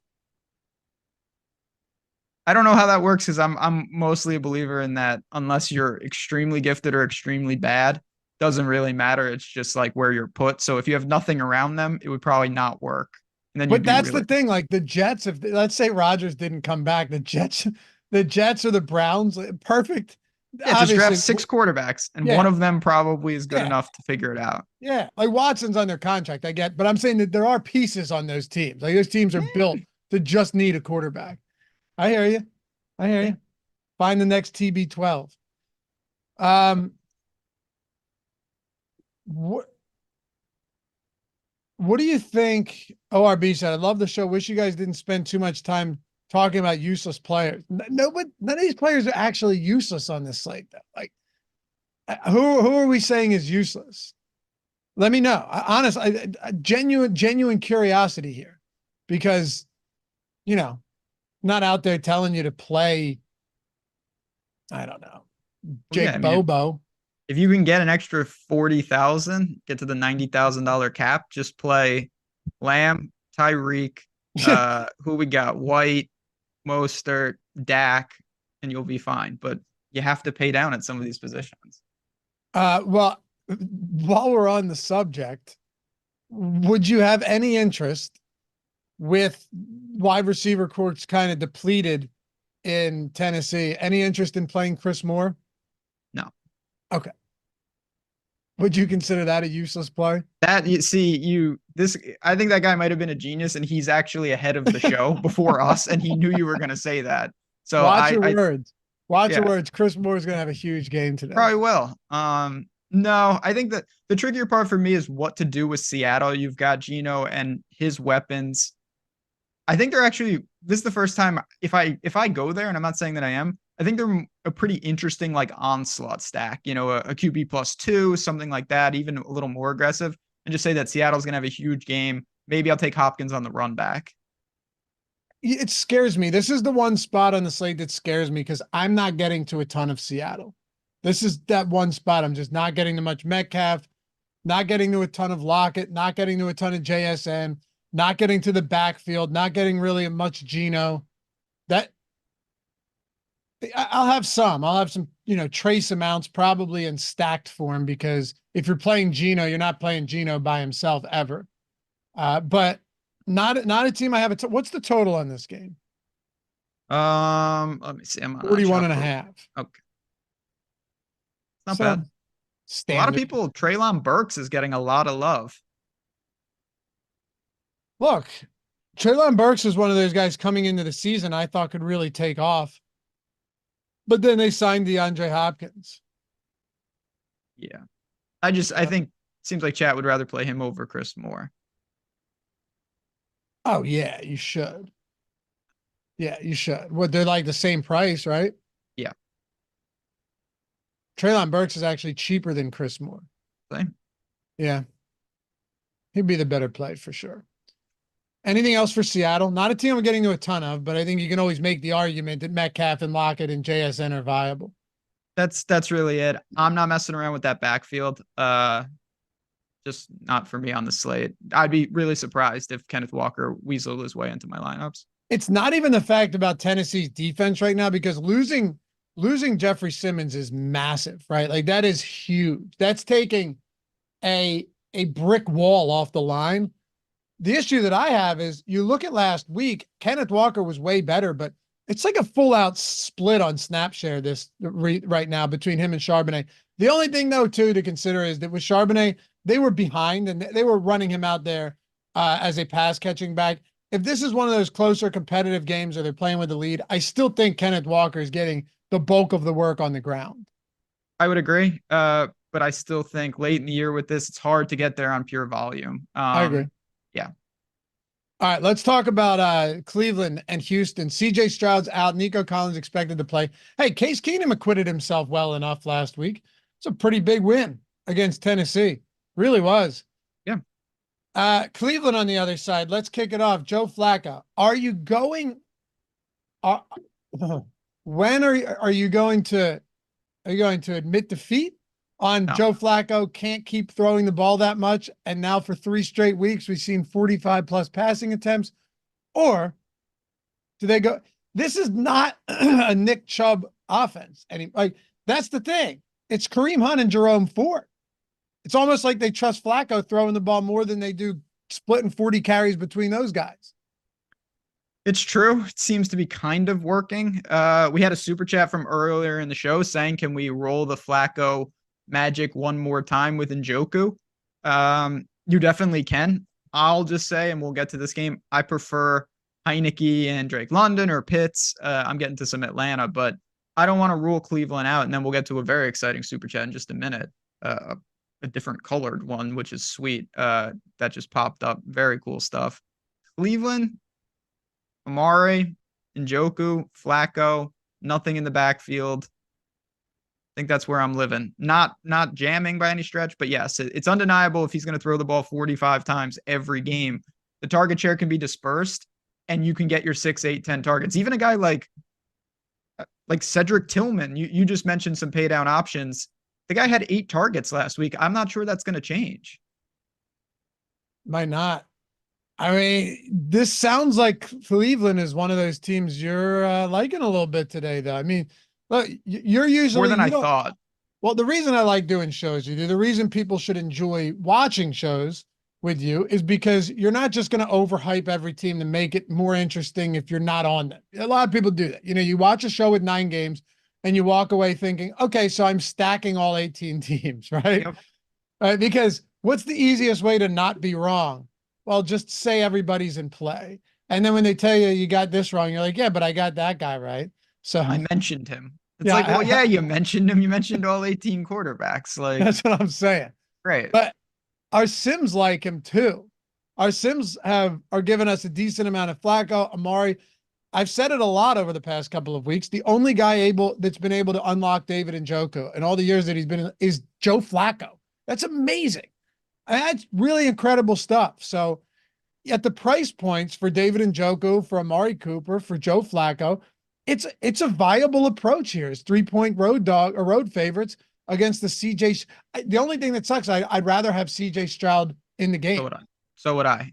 I don't know how that works because I'm mostly a believer in that unless you're extremely gifted or extremely bad, doesn't really matter. It's just like where you're put. So if you have nothing around them, it would probably not work. And then but that's the thing. Like the Jets, let's say Rodgers didn't come back, the Jets or the Browns, perfect. Yeah, just draft 6 quarterbacks, and one of them probably is good enough to figure it out. Yeah, like Watson's under contract, I get, but I'm saying that there are pieces on those teams. Like those teams are built to just need a quarterback. I hear you. Find the next TB12. What do you think? ORB said, I love the show. Wish you guys didn't spend too much time talking about useless players. None of these players are actually useless on this slate, though. Like Who are we saying is useless? Let me know. Honestly, genuine curiosity here, because, not out there telling you to play. I don't know, Jake Bobo. If you can get an extra 40,000, get to the $90,000 cap, just play Lamb, Tyreek, who we got, White, Mostert, Dak, and you'll be fine. But you have to pay down at some of these positions. Well, while we're on the subject, would you have any interest with wide receiver courts kind of depleted in Tennessee? Any interest in playing Chris Moore? No. Okay. Would you consider that a useless play? I think that guy might have been a genius, and he's actually ahead of the show before us, and he knew you were going to say that. So Watch your words. Watch your words. Chris Moore is going to have a huge game today. Probably will. No, I think that the trickier part for me is what to do with Seattle. You've got Geno and his weapons. I think they're actually, this is the first time if I go there, and I'm not saying that I am, I think they're a pretty interesting like onslaught stack, a QB +2, something like that, even a little more aggressive, and just say that Seattle's going to have a huge game. Maybe I'll take Hopkins on the run back. It scares me. This is the one spot on the slate that scares me because I'm not getting to a ton of Seattle. This is that one spot. I'm just not getting to much Metcalf, not getting to a ton of Lockett, not getting to a ton of JSN, not getting to the backfield, not getting really much Geno. I'll have some, trace amounts probably in stacked form, because if you're playing Geno, you're not playing Geno by himself ever. But not a team I have. What's the total on this game? Let me see. I'm 41.5. Okay. Not bad. Standard. A lot of people, Treylon Burks is getting a lot of love. Look, Treylon Burks is one of those guys coming into the season I thought could really take off. But then they signed DeAndre Hopkins. Yeah. I think it seems like Chat would rather play him over Chris Moore. Oh, yeah, you should. Yeah, you should. They're like the same price, right? Yeah. Treylon Burks is actually cheaper than Chris Moore. Same. Yeah. He'd be the better play for sure. Anything else for Seattle? Not a team I'm getting to a ton of, but I think you can always make the argument that Metcalf and Lockett and JSN are viable. That's really it. I'm not messing around with that backfield. Just not for me on the slate. I'd be really surprised if Kenneth Walker weaseled his way into my lineups. It's not even the fact about Tennessee's defense right now, because losing Jeffrey Simmons is massive, right? Like that is huge. That's taking a brick wall off the line. The issue that I have is you look at last week, Kenneth Walker was way better, but it's like a full out split on snap share right now between him and Charbonnet. The only thing though, too, to consider is that with Charbonnet, they were behind and they were running him out there as a pass catching back. If this is one of those closer competitive games or they're playing with the lead, I still think Kenneth Walker is getting the bulk of the work on the ground. I would agree. But I still think late in the year with this, it's hard to get there on pure volume. I agree. Yeah. All right, let's talk about Cleveland and Houston. CJ Stroud's out. Nico Collins expected to play. Hey, Case Keenum acquitted himself well enough last week. It's a pretty big win against Tennessee. Really was. Yeah. Cleveland on the other side. Let's kick it off. Joe Flacco. Are you going? When are you going to admit defeat on Joe Flacco? Can't keep throwing the ball that much, and now for 3 straight weeks we've seen 45 plus passing attempts, or do they go? This is not a Nick Chubb offense, and that's the thing. It's Kareem Hunt and Jerome Ford. It's almost like they trust Flacco throwing the ball more than they do splitting 40 carries between those guys. It's true. It seems to be kind of working. We had a super chat from earlier in the show saying, can we roll the Flacco magic one more time with Njoku? You definitely can. I'll just say, and we'll get to this game, I prefer Heineke and Drake London or Pitts. I'm getting to some Atlanta, but I don't want to rule Cleveland out. And then we'll get to a very exciting super chat in just a minute. A different colored one, which is sweet. That just popped up. Very cool stuff. Cleveland, Amari, Njoku, Flacco, nothing in the backfield. think that's where I'm living. Not jamming by any stretch, but yes, it's undeniable if he's going to throw the ball 45 times every game, the target share can be dispersed and you can get your 6, 8, 10 targets. Even a guy like Cedric Tillman, you just mentioned some pay down options. The guy had 8 targets last week. I'm not sure that's going to change. Might not. I mean, this sounds like Cleveland is one of those teams you're liking a little bit today, though. I mean, look, you're usually more than I thought. Well, the reason I like doing shows with you, the reason people should enjoy watching shows with you is because you're not just going to overhype every team to make it more interesting if you're not on them. A lot of people do that. You know, you watch a show with 9 games and you walk away thinking, okay, so I'm stacking all 18 teams, right? Yep. Right? Because what's the easiest way to not be wrong? Well, just say everybody's in play. And then when they tell you you got this wrong, you're like, yeah, but I got that guy right. So I mentioned him. It's like, well, yeah, you mentioned him. You mentioned all 18 quarterbacks. Like, that's what I'm saying. Right. But our Sims like him too. Our Sims are giving us a decent amount of Flacco, Amari. I've said it a lot over the past couple of weeks. The only guy that's been able to unlock David Njoku in all the years that he's been in is Joe Flacco. That's amazing. That's really incredible stuff. So at the price points for David Njoku, for Amari Cooper, for Joe Flacco, it's a viable approach here. It's 3-point road favorites against the CJ. The only thing that sucks, I'd rather have CJ Stroud in the game. So would I.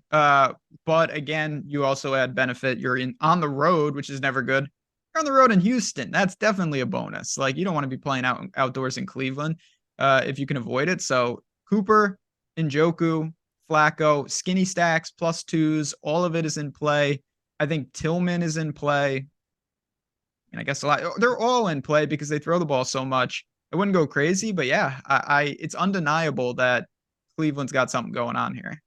But again, you also add benefit. You're on the road, which is never good. You're on the road in Houston. That's definitely a bonus. Like, you don't want to be playing outdoors in Cleveland if you can avoid it. So Cooper, Njoku, Flacco, skinny stacks, +2s, all of it is in play. I think Tillman is in play. And I guess they're all in play because they throw the ball so much. I wouldn't go crazy, but yeah, it's undeniable that Cleveland's got something going on here.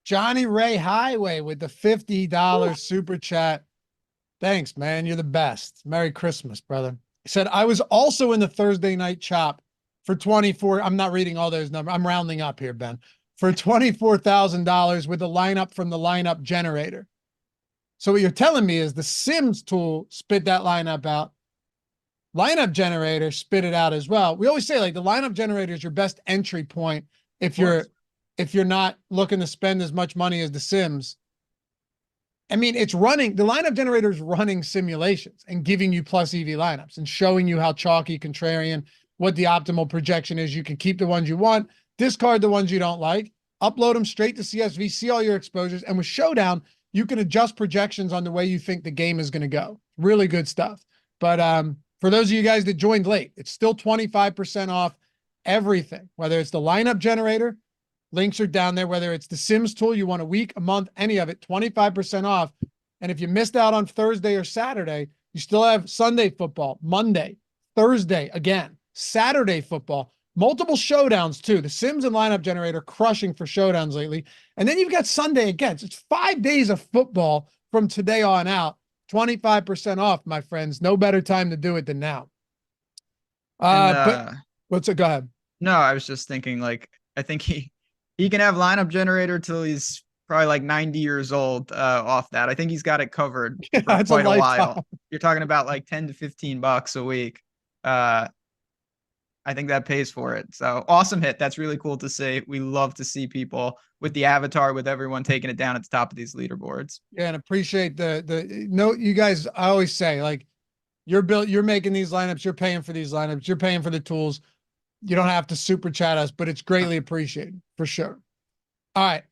Johnny Ray Highway with the $50 super chat. Thanks, man. You're the best. Merry Christmas, brother. He said, I was also in the Thursday night chop for 24. I'm not reading all those numbers. I'm rounding up here, Ben. For $24,000 with the lineup from the lineup generator. So what you're telling me is the Sims tool spit that lineup out. Lineup generator spit it out as well. We always say, like, the lineup generator is your best entry point if you're not looking to spend as much money as the Sims. I mean, the lineup generator is running simulations and giving you plus EV lineups and showing you how chalky, contrarian, what the optimal projection is. You can keep the ones you want, discard the ones you don't like, upload them straight to CSV, see all your exposures. And with Showdown, you can adjust projections on the way you think the game is going to go. Really good stuff. But for those of you guys that joined late, it's still 25% off everything, whether it's the lineup generator, links are down there, whether it's the Sims tool, you want a week, a month, any of it, 25% off. And if you missed out on Thursday or Saturday, you still have Sunday football, Monday, Thursday again, Saturday football, multiple showdowns too. The Sims and lineup generator crushing for showdowns lately. And then you've got Sunday again. So it's 5 days of football from today on out. 25% off, my friends. No better time to do it than now. But what's it? Go ahead. No, I was just thinking, like, I think he can have lineup generator till he's probably like 90 years old off that. I think he's got it covered for quite a while. You're talking about like $10 to $15 a week. I think that pays for it. So awesome hit. That's really cool to see. We love to see people with the avatar, with everyone taking it down at the top of these leaderboards. Yeah, and appreciate the note, you guys. I always say, like, you're making these lineups, you're paying for these lineups, you're paying for the tools. You don't have to super chat us, but it's greatly appreciated for sure. All right.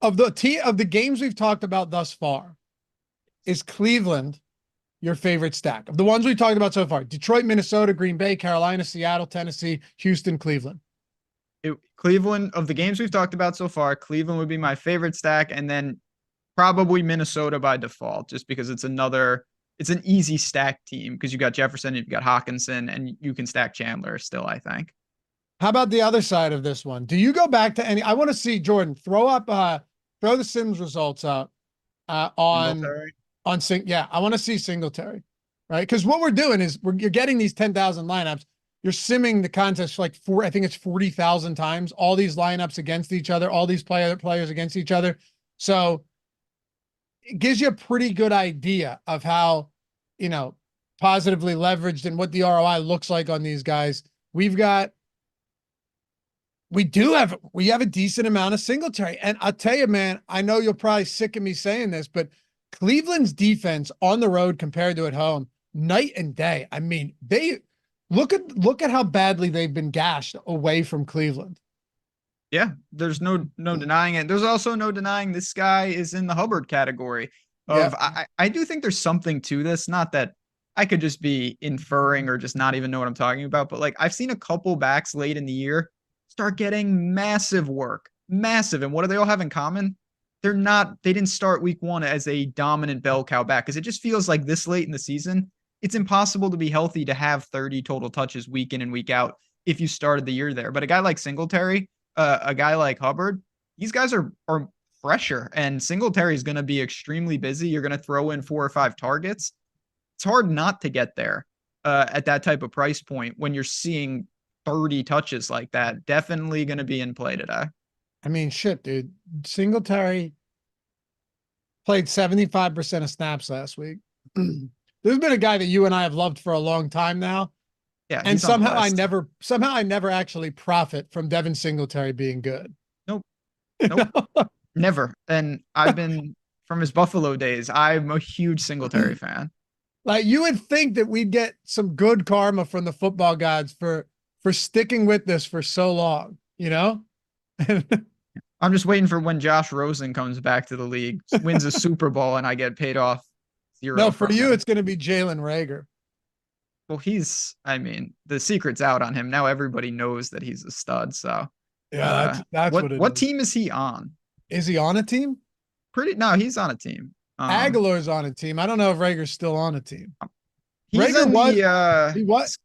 Of the games we've talked about thus far, is Cleveland your favorite stack? Of the ones we've talked about so far: Detroit, Minnesota, Green Bay, Carolina, Seattle, Tennessee, Houston, Cleveland. Cleveland, of the games we've talked about so far, Cleveland would be my favorite stack, and then probably Minnesota by default, just because it's an easy stack team because you got Jefferson, you've got Hawkinson, and you can stack Chandler still, I think. How about the other side of this one? Do you go back to I want to see Jordan throw the Sims results out on yeah, I want to see Singletary, right? Because what we're doing is you're getting these 10,000 lineups. You're simming the contest for like I think it's 40,000 times, all these lineups against each other, all these players against each other. So it gives you a pretty good idea of how, positively leveraged and what the ROI looks like on these guys. We have a decent amount of Singletary. And I'll tell you, man, I know you're probably sick of me saying this, but Cleveland's defense on the road compared to at home, night and day. I mean, they look at how badly they've been gashed away from Cleveland. Yeah, there's no denying it. There's also no denying this guy is in the Hubbard category of I do think there's something to this. Not that I could just be inferring or just not even know what I'm talking about, but like I've seen a couple backs late in the year start getting massive work. Massive. And what do they all have in common? They didn't start week 1 as a dominant bell cow back, because it just feels like this late in the season, it's impossible to be healthy to have 30 total touches week in and week out if you started the year there. But a guy like Singletary, a guy like Hubbard, these guys are fresher, and Singletary is going to be extremely busy. You're going to throw in 4 or 5 targets. It's hard not to get there at that type of price point when you're seeing 30 touches like that. Definitely going to be in play today. I mean, shit, dude. Singletary played 75% of snaps last week. There's been a guy that you and I have loved for a long time now. Yeah. And somehow I never actually profit from Devin Singletary being good. Nope. Never. And I've been from his Buffalo days. I'm a huge Singletary fan. Like, you would think that we'd get some good karma from the football gods for sticking with this for so long, you know? I'm just waiting for when Josh Rosen comes back to the league, wins a Super Bowl, and I get paid off 0. No, for you, it's going to be Jalen Reagor. Well, the secret's out on him. Now everybody knows that he's a stud. So yeah, that's what team is he on? Is he on a team? No, he's on a team. Aguilar's on a team. I don't know if Reagor's still on a team. He's on he was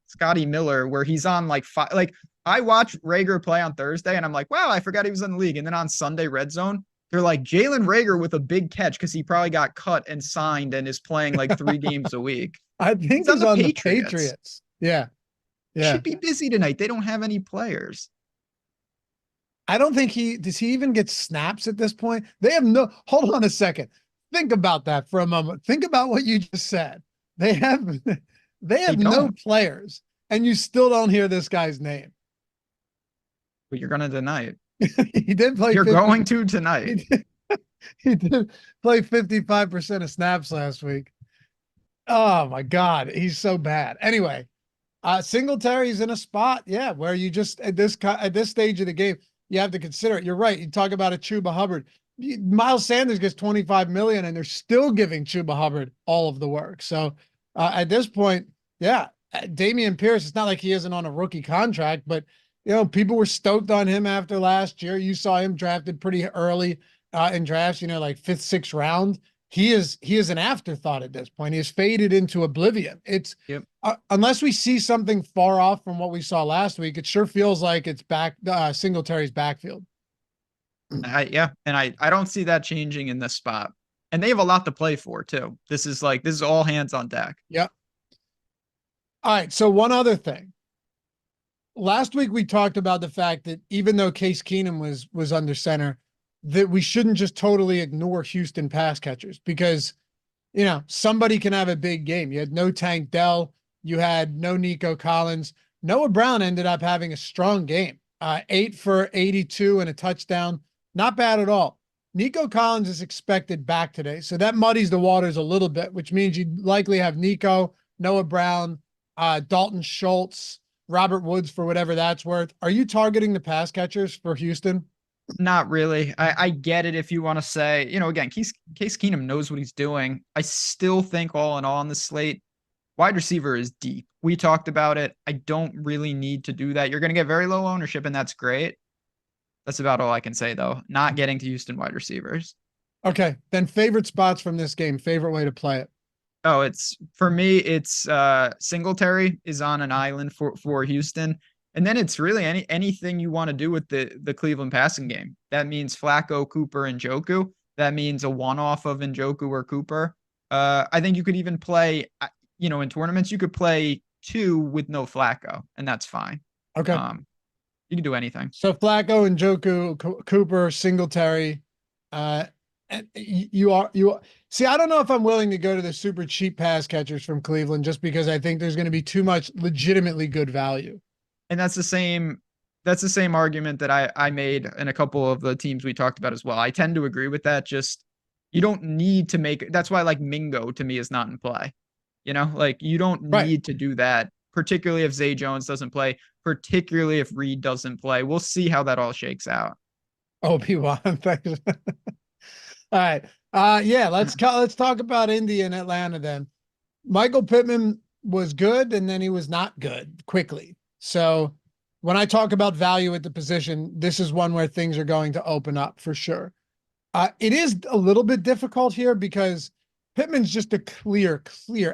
Scotty Miller, where he's on like 5. Like, I watched Reagor play on Thursday, and I'm like, wow, I forgot he was in the league. And then on Sunday Red Zone, they're like Jalen Reagor with a big catch because he probably got cut and signed and is playing like 3 games a week. I think he's on the Patriots. Yeah. Should be busy tonight. They don't have any players. I don't think does he even get snaps at this point? They have hold on a second. Think about that for a moment. Think about what you just said. They have no players, and you still don't hear this guy's name. But you're going to deny it. He did play. You're going to tonight. He did play 55% of snaps last week. Oh my God, he's so bad. Anyway, Singletary's in a spot, where you just at this stage of the game, you have to consider it. You're right. You talk about a Chuba Hubbard. Miles Sanders gets $25 million, and they're still giving Chuba Hubbard all of the work. So at this point, Dameon Pierce. It's not like he isn't on a rookie contract, but people were stoked on him after last year. You saw him drafted pretty early in drafts, like 5th, 6th round. He is an afterthought at this point. He has faded into oblivion. It's unless we see something far off from what we saw last week, it sure feels like it's back Singletary's backfield. And I don't see that changing in this spot. And they have a lot to play for too. This is all hands on deck. Yep. All right. So one other thing. Last week we talked about the fact that even though Case Keenum was under center, that we shouldn't just totally ignore Houston pass catchers because, somebody can have a big game. You had no Tank Dell. You had no Nico Collins. Noah Brown ended up having a strong game. 8 for 82 and a touchdown. Not bad at all. Nico Collins is expected back today. So that muddies the waters a little bit, which means you'd likely have Nico, Noah Brown, Dalton Schultz, Robert Woods for whatever that's worth. Are you targeting the pass catchers for Houston? Not really. I get it if you want to say, again, Case Keenum knows what he's doing. I still think all in all on the slate, wide receiver is deep. We talked about it. I don't really need to do that. You're going to get very low ownership, and that's great. That's about all I can say, though. Not getting to Houston wide receivers. Okay. Then favorite spots from this game, favorite way to play it. Oh, for me, it's Singletary is on an island for Houston. And then it's really anything you want to do with the Cleveland passing game. That means Flacco, Cooper, and Njoku. That means a one-off of Njoku or Cooper. I think you could even play, in tournaments, you could play 2 with no Flacco, and that's fine. Okay. You can do anything. So Flacco, Njoku, Cooper, Singletary, And you see, I don't know if I'm willing to go to the super cheap pass catchers from Cleveland just because I think there's going to be too much legitimately good value. And that's the same argument that I made in a couple of the teams we talked about as well. I tend to agree with that. Just you don't need to make, that's why like Mingo to me is not in play. You know, like you don't need to do that, particularly if Zay Jones doesn't play, particularly if Reed doesn't play. We'll see how that all shakes out. Oh, P1, thanks. All right. Yeah, let's talk about Indy and Atlanta then. Michael Pittman was good and then he was not good quickly. So when I talk about value at the position, this is one where things are going to open up for sure. It is a little bit difficult here because Pittman's just a clear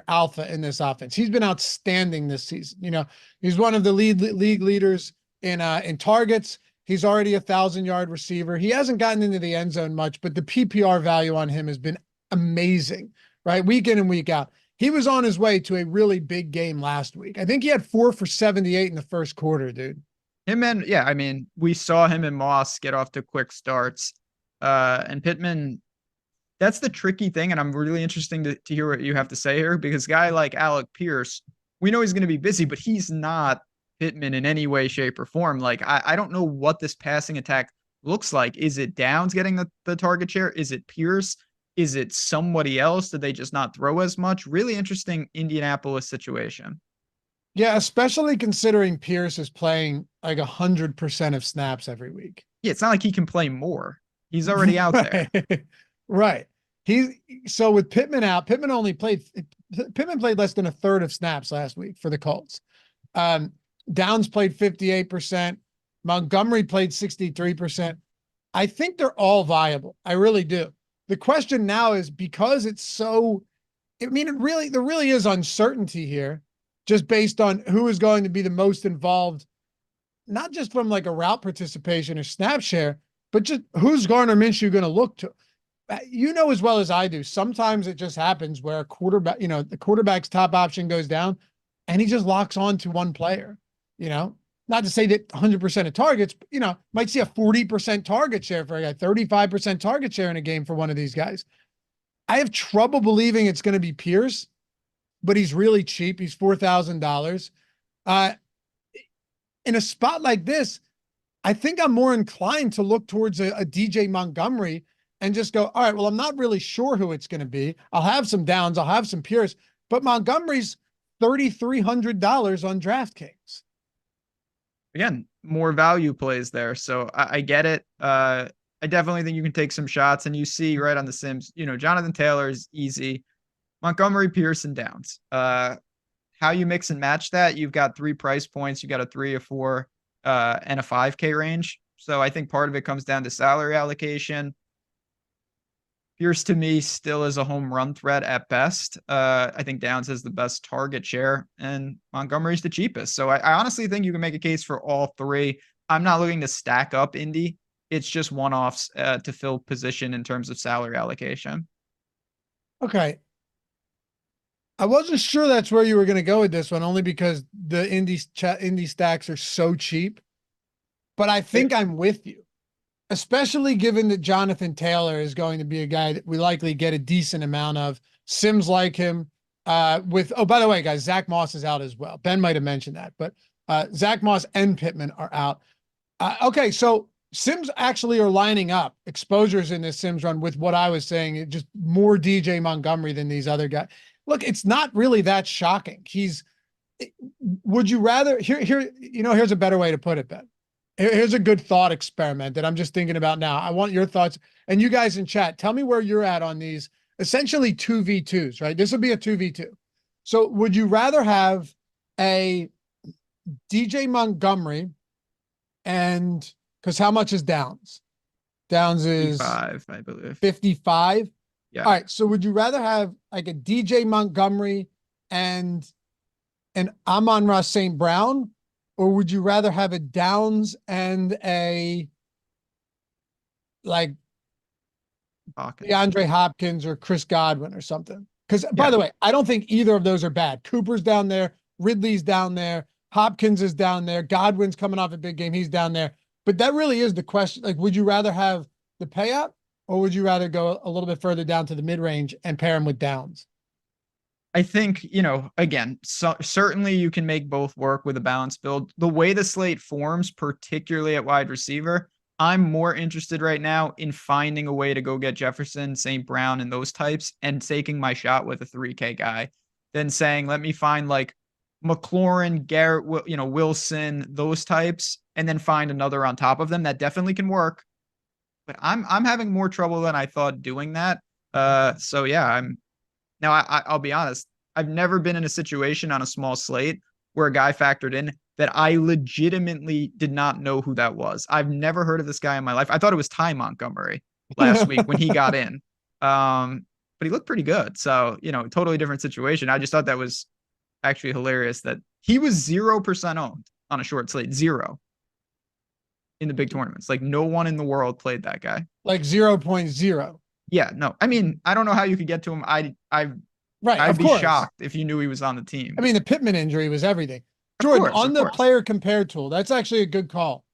alpha in this offense. He's been outstanding this season. You know, he's one of the league leaders in targets. He's already 1,000-yard receiver. He hasn't gotten into the end zone much, but the PPR value on him has been amazing, right? Week in and week out. He was on his way to a really big game last week. I think he had 4 for 78 in the first quarter, dude. I mean, we saw him and Moss get off to quick starts. And Pittman, that's the tricky thing. And I'm really interested to hear what you have to say here, because a guy like Alec Pierce, we know he's going to be busy, but he's not Pittman in any way, shape, or form. Like, I don't know what this passing attack looks like. Is it Downs getting the target share? Is it Pierce? Is it somebody else? Did they just not throw as much? Really interesting Indianapolis situation. Yeah, especially considering Pierce is playing like 100% of snaps every week. Yeah, it's not like he can play more. He's already out there. Right. So with Pittman out, Pittman played less than a third of snaps last week for the Colts. Downs played 58%. Montgomery played 63%. I think they're all viable. I really do. The question now is, because it's so, I mean, there really is uncertainty here, just based on who is going to be the most involved, not just from like a route participation or snap share, but just who's Gardner Minshew going to look to. You know as well as I do, sometimes it just happens where a quarterback, you know, the quarterback's top option goes down and he just locks on to one player, you know, not to say that 100% of targets, but, you know, might see a 40% target share for a guy, 35% target share in a game for one of these guys. I have trouble believing it's going to be Pierce, but he's really cheap. He's $4,000. In a spot like this, I think I'm more inclined to look towards a DJ Montgomery and just go, all right, well, I'm not really sure who it's going to be. I'll have some Downs. I'll have some Pierce, but Montgomery's $3,300 on DraftKings. Again, more value plays there. So I get it. I definitely think you can take some shots, and you see right on the Sims, you know, Jonathan Taylor is easy. Montgomery, Pierce, and Downs. How you mix and match that, you've got 3 price points. You got a 3, a 4, and a 5K range. So I think part of it comes down to salary allocation. Pierce to me still is a home run threat at best. I think Downs has the best target share and Montgomery's the cheapest. So I honestly think you can make a case for all 3. I'm not looking to stack up Indy. It's just one-offs to fill position in terms of salary allocation. Okay. I wasn't sure that's where you were going to go with this one, only because the Indy stacks are so cheap, but I think I'm with you. Especially given that Jonathan Taylor is going to be a guy that we likely get a decent amount of. Sims like him oh, by the way, guys, Zach Moss is out as well. Ben might have mentioned that, but Zach Moss and Pittman are out. Okay, so Sims actually are lining up exposures in this Sims run with what I was saying, just more DJ Montgomery than these other guys. Look, it's not really that shocking. Would you rather, here's a better way to put it, Ben. Here's a good thought experiment that I'm just thinking about now. I want your thoughts, and you guys in chat, tell me where you're at on these essentially 2v2s, right? This will be a 2v2. So would you rather have a DJ Montgomery and, because how much is Downs? Downs is 55, I believe. 55. Yeah. All right. So would you rather have like a DJ Montgomery and an Amon-Ra St. Brown? Or would you rather have a Downs and a like Hawkins. DeAndre Hopkins or Chris Godwin or something? Because by the way, I don't think either of those are bad. Cooper's down there, Ridley's down there, Hopkins is down there, Godwin's coming off a big game, he's down there. But that really is the question. Like, would you rather have the payout or would you rather go a little bit further down to the mid range and pair him with Downs? I think, again, certainly you can make both work with a balanced build. The way the slate forms, particularly at wide receiver, I'm more interested right now in finding a way to go get Jefferson, St. Brown, and those types and taking my shot with a 3K guy than saying, let me find like McLaurin, Garrett, Wilson, those types, and then find another on top of them. That definitely can work. But I'm having more trouble than I thought doing that. So yeah, I'll be honest. I've never been in a situation on a small slate where a guy factored in that I legitimately did not know who that was. I've never heard of this guy in my life. I thought it was Ty Montgomery last week when he got in. But he looked pretty good. So, totally different situation. I just thought that was actually hilarious that he was 0% owned on a short slate. 0 in the big tournaments. Like no one in the world played that guy. Like 0.0. Yeah, no. I mean, I don't know how you could get to him. I'd be shocked if you knew he was on the team. I mean, the Pittman injury was everything. Jordan, on the player compare tool, that's actually a good call.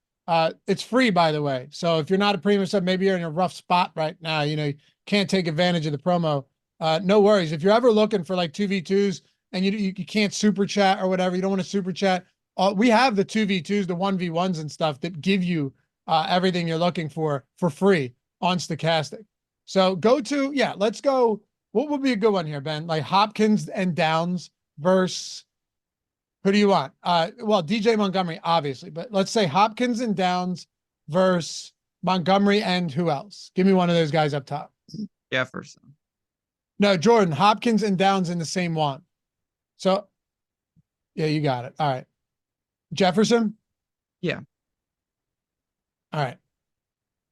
It's free, by the way. So if you're not a premium sub, maybe you're in a rough spot right now, you can't take advantage of the promo. No worries. If you're ever looking for like 2v2s and you can't super chat or whatever, you don't want to super chat. We have the 2v2s, the 1v1s and stuff that give you everything you're looking for free on Stochastic. So let's go. What would be a good one here, Ben? Like Hopkins and Downs versus who do you want? Well, DJ Montgomery, obviously, but let's say Hopkins and Downs versus Montgomery and who else? Give me one of those guys up top. Jefferson. No, Jordan, Hopkins and Downs in the same one. So, yeah, you got it. All right. Jefferson? Yeah. All right.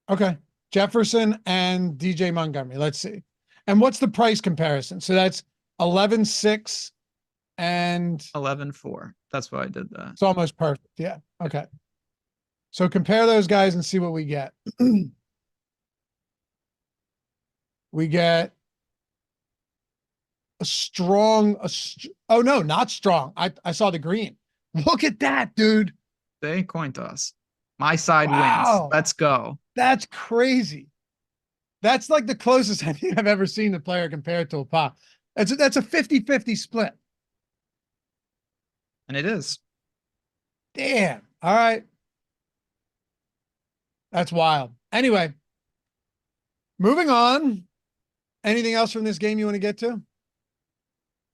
Okay. Jefferson and DJ Montgomery. Let's see. And what's the price comparison? So that's 11.6 and 11.4. That's why I did that. It's almost perfect. Yeah. Okay. So compare those guys and see what we get. We get oh no, not strong. I saw the green. Look at that, dude. They coin toss. My side wins. Let's go. That's crazy. That's like the closest I think I've ever seen the player compared to a pop. That's a 50-50 split. And it is. Damn. All right. That's wild. Anyway, moving on. Anything else from this game you want to get to?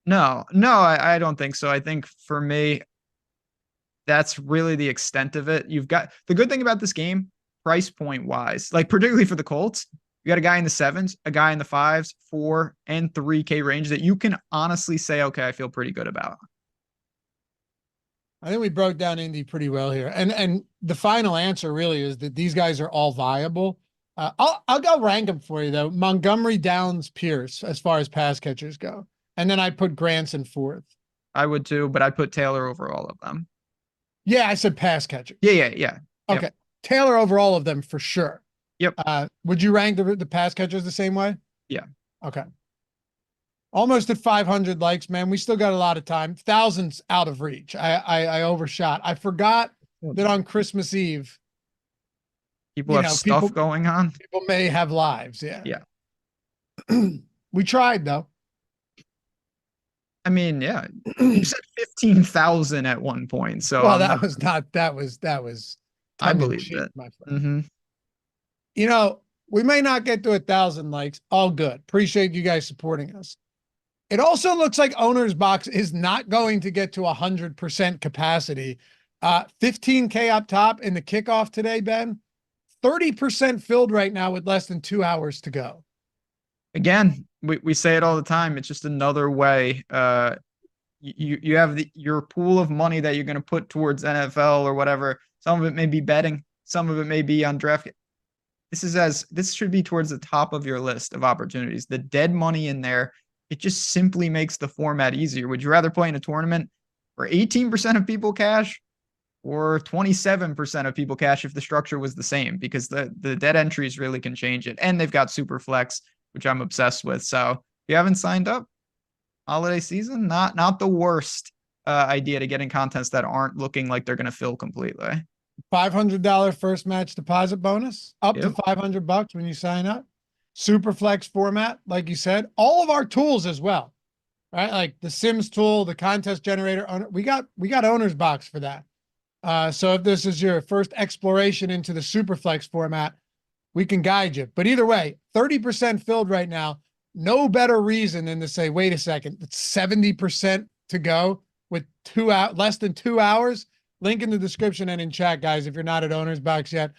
No, I don't think so. I think for me, that's really the extent of it. You've got the good thing about this game, price point wise, like particularly for the Colts, you got a guy in the 7s, a guy in the 5s, 4 and 3K range that you can honestly say, okay, I feel pretty good about. I think we broke down Indy pretty well here. And the final answer really is that these guys are all viable. I'll go rank them for you though. Montgomery, Downs, Pierce, as far as pass catchers go. And then I'd put Granson 4th. I would too, but I'd put Taylor over all of them. Yeah, I said pass catchers. Yeah. Okay. Yep. Taylor over all of them for sure. Yep. Would you rank the pass catchers the same way? Yeah. Okay. Almost at 500 likes, man. We still got a lot of time. Thousands out of reach. I overshot. I forgot that on Christmas Eve, people have stuff going on. People may have lives. Yeah. Yeah. We tried though. I mean, yeah, you said 15,000 at one point. So well, that was. I believe it. My friend. Mm-hmm. We may not get to 1,000 likes. All good. Appreciate you guys supporting us. It also looks like Owner's Box is not going to get to 100% capacity. 15K up top in the kickoff today, Ben. 30% filled right now with less than 2 hours to go. Again, we say it all the time. It's just another way. You have your pool of money that you're going to put towards NFL or whatever. Some of it may be betting. Some of it may be on draft. This should be towards the top of your list of opportunities. The dead money in there, it just simply makes the format easier. Would you rather play in a tournament where 18% of people cash or 27% of people cash if the structure was the same? Because the dead entries really can change it. And they've got super flex, which I'm obsessed with. So if you haven't signed up, holiday season, not the worst idea to get in contests that aren't looking like they're going to fill completely. $500 first match deposit bonus up to $500 when you sign up. super flex format, like you said, all of our tools as well, right? Like the Sims tool, the contest generator, we got owner's box for that. So if this is your first exploration into the super flex format, we can guide you. But either way, 30% filled right now. No better reason than to say, wait a second, it's 70% to go with less than 2 hours. Link in the description and in chat, guys, if you're not at owner's box yet.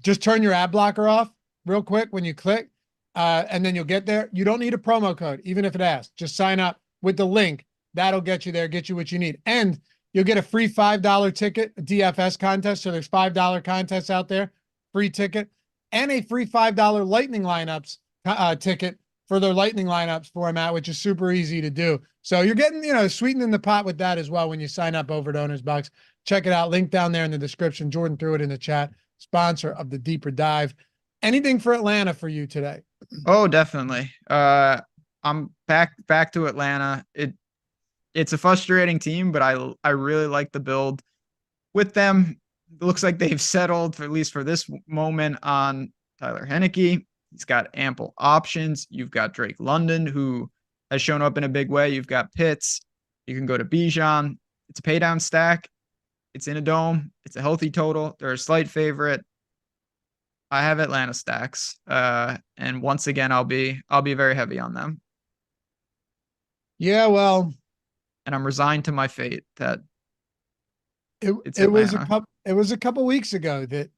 Just turn your ad blocker off real quick when you click, and then you'll get there. You don't need a promo code, even if it asks. Just sign up with the link. That'll get you there, get you what you need. And you'll get a free $5 ticket, a DFS contest. So there's $5 contests out there, free ticket, and a free $5 lightning lineups ticket for their lightning lineups format, which is super easy to do. So you're getting, sweetening the pot with that as well when you sign up over at Owner's Box. Check it out. Link down there in the description. Jordan threw it in the chat. Sponsor of the Deeper Dive. Anything for Atlanta for you today? Oh, definitely. I'm back to Atlanta. It's a frustrating team, but I really like the build with them. It looks like they've settled, for at least for this moment, on Tyler Heineke. He's got ample options. You've got Drake London, who has shown up in a big way. You've got Pitts. You can go to Bijan. It's a pay down stack. It's in a dome. It's a healthy total. They're a slight favorite. I have Atlanta stacks. And once again, I'll be very heavy on them. Yeah, well, and I'm resigned to my fate that it was a couple weeks ago that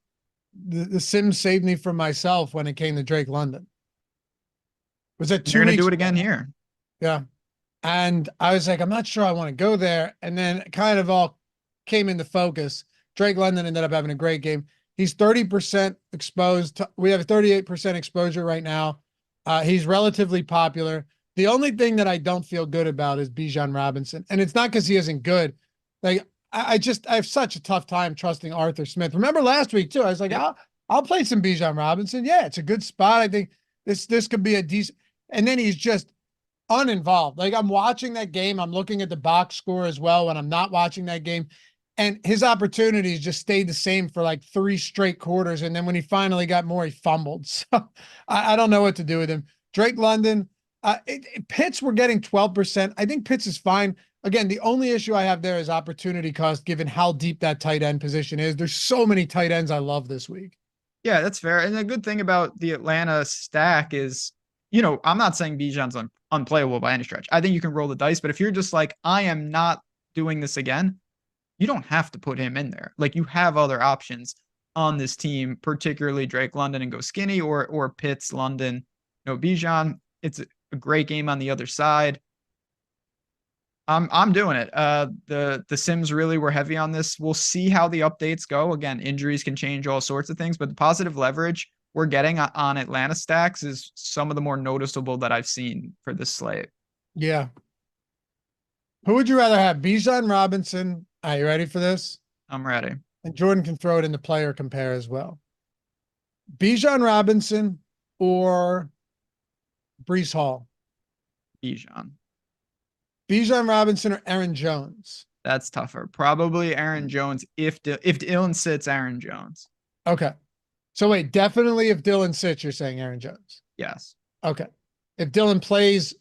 the Sims saved me from myself when it came to Drake London. Was that 2 weeks? You're going to do it again here. Yeah. And I was like, I'm not sure I want to go there. And then it kind of all came into focus. Drake London ended up having a great game. He's 30% exposed. We have a 38% exposure right now. He's relatively popular. The only thing that I don't feel good about is Bijan Robinson. And it's not because he isn't good. Like, I have such a tough time trusting Arthur Smith. Remember last week too? I was like, I'll play some Bijan Robinson. Yeah, it's a good spot. I think this could be a decent. And then he's just uninvolved. Like, I'm watching that game. I'm looking at the box score as well when I'm not watching that game. And his opportunities just stayed the same for like 3 straight quarters. And then when he finally got more, he fumbled. So I don't know what to do with him. Drake London, Pitts, we're getting 12%. I think Pitts is fine. Again, the only issue I have there is opportunity cost, given how deep that tight end position is. There's so many tight ends I love this week. Yeah, that's fair. And the good thing about the Atlanta stack is, I'm not saying Bijan's unplayable by any stretch. I think you can roll the dice, but if you're just like, I am not doing this again, you don't have to put him in there. Like, you have other options on this team, particularly Drake London, and go skinny, or Pitts, London, Bijan. It's a great game on the other side. I'm doing it. The Sims really were heavy on this. We'll see how the updates go. Again, injuries can change all sorts of things, but the positive leverage we're getting on Atlanta stacks is some of the more noticeable that I've seen for this slate. Yeah. Who would you rather have? Bijan Robinson. Are you ready for this? I'm ready. And Jordan can throw it in the player compare as well. Bijan Robinson or Breece Hall? Bijan. Bijan Robinson or Aaron Jones? That's tougher. Probably Aaron Jones if Dylan sits Aaron Jones. Okay. So wait, definitely if Dylan sits, you're saying Aaron Jones? Yes. Okay. If Dylan plays,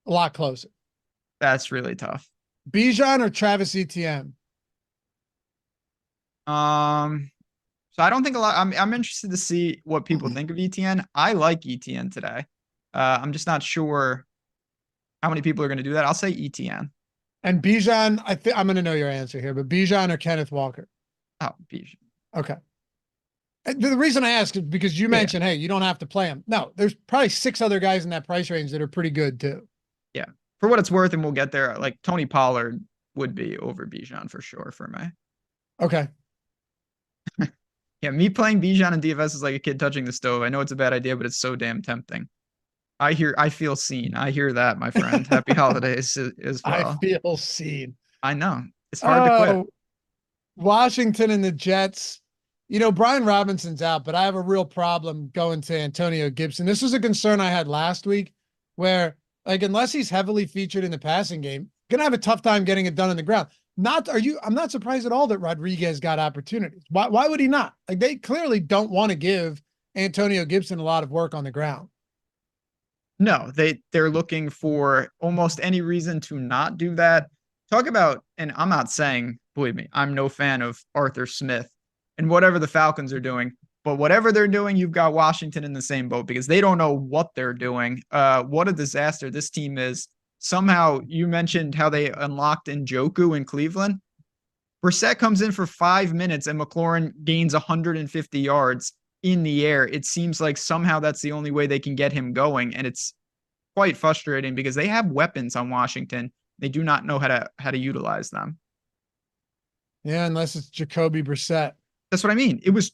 a lot closer. That's really tough. Bijan or Travis Etienne? So I don't think a lot. I'm interested to see what people think of Etienne. I like Etienne today. I'm just not sure how many people are going to do that. I'll say Etienne. And Bijan, I'm going to know your answer here, but Bijan or Kenneth Walker? Oh, Bijan. Okay. The reason I ask is because you mentioned, hey, you don't have to play him. No, there's probably 6 other guys in that price range that are pretty good too. Yeah. For what it's worth, and we'll get there, like Tony Pollard would be over Bijan for sure for me. Okay. Yeah, me playing Bijan in DFS is like a kid touching the stove. I know it's a bad idea, but it's so damn tempting. I feel seen. I hear that, my friend. Happy holidays as well. I feel seen. I know. It's hard to quit. Washington and the Jets. Brian Robinson's out, but I have a real problem going to Antonio Gibson. This was a concern I had last week where, like, unless he's heavily featured in the passing game, going to have a tough time getting it done on the ground. I'm not surprised at all that Rodriguez got opportunities. Why would he not? Like, they clearly don't want to give Antonio Gibson a lot of work on the ground. No, they're looking for almost any reason to not do that. Talk about, and I'm not saying, believe me, I'm no fan of Arthur Smith and whatever the Falcons are doing, but whatever they're doing, you've got Washington in the same boat because they don't know what they're doing. What a disaster this team is. Somehow you mentioned how they unlocked Njoku in Cleveland. Brissett comes in for 5 minutes and McLaurin gains 150 yards in the air. It seems like somehow that's the only way they can get him going. And it's quite frustrating because they have weapons on Washington. They do not know how to utilize them. Yeah, unless it's Jacoby Brissett. That's what I mean. It was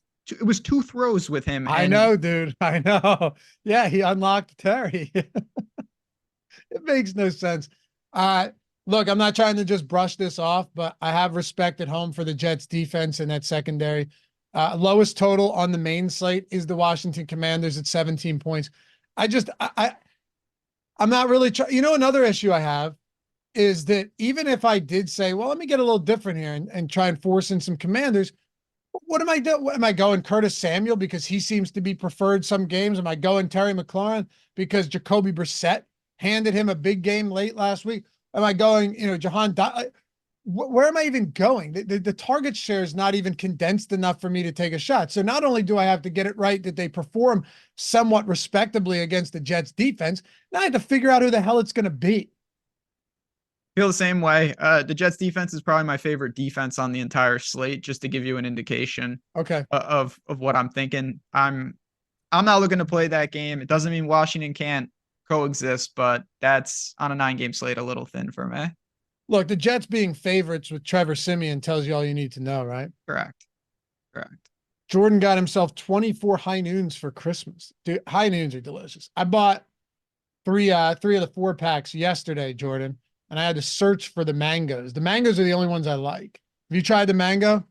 2 throws with him. I know, dude. I know. Yeah, he unlocked Terry. It makes no sense. Look, I'm not trying to just brush this off, but I have respect at home for the Jets defense and that secondary. Lowest total on the main slate is the Washington Commanders at 17 points. I'm not really trying. Another issue I have is that even if I did say, well, let me get a little different here and try and force in some Commanders, what am I doing? Am I going Curtis Samuel because he seems to be preferred some games? Am I going Terry McLaurin because Jacoby Brissett handed him a big game late last week? Am I going, Jahan? Where am I even going? The target share is not even condensed enough for me to take a shot. So not only do I have to get it right that they perform somewhat respectably against the Jets defense, now I have to figure out who the hell it's going to be. Feel the same way. The Jets defense is probably my favorite defense on the entire slate, just to give you an indication of what I'm thinking. I'm not looking to play that game. It doesn't mean Washington can't coexist, but that's on a 9-game slate a little thin for me. Look, the Jets being favorites with Trevor Siemian tells you all you need to know, right? Correct. Jordan got himself 24 high noons for Christmas. Dude, high noons are delicious. I bought three of the 4-packs yesterday, Jordan, and I had to search for the mangoes. The mangoes are the only ones I like. Have you tried the mango?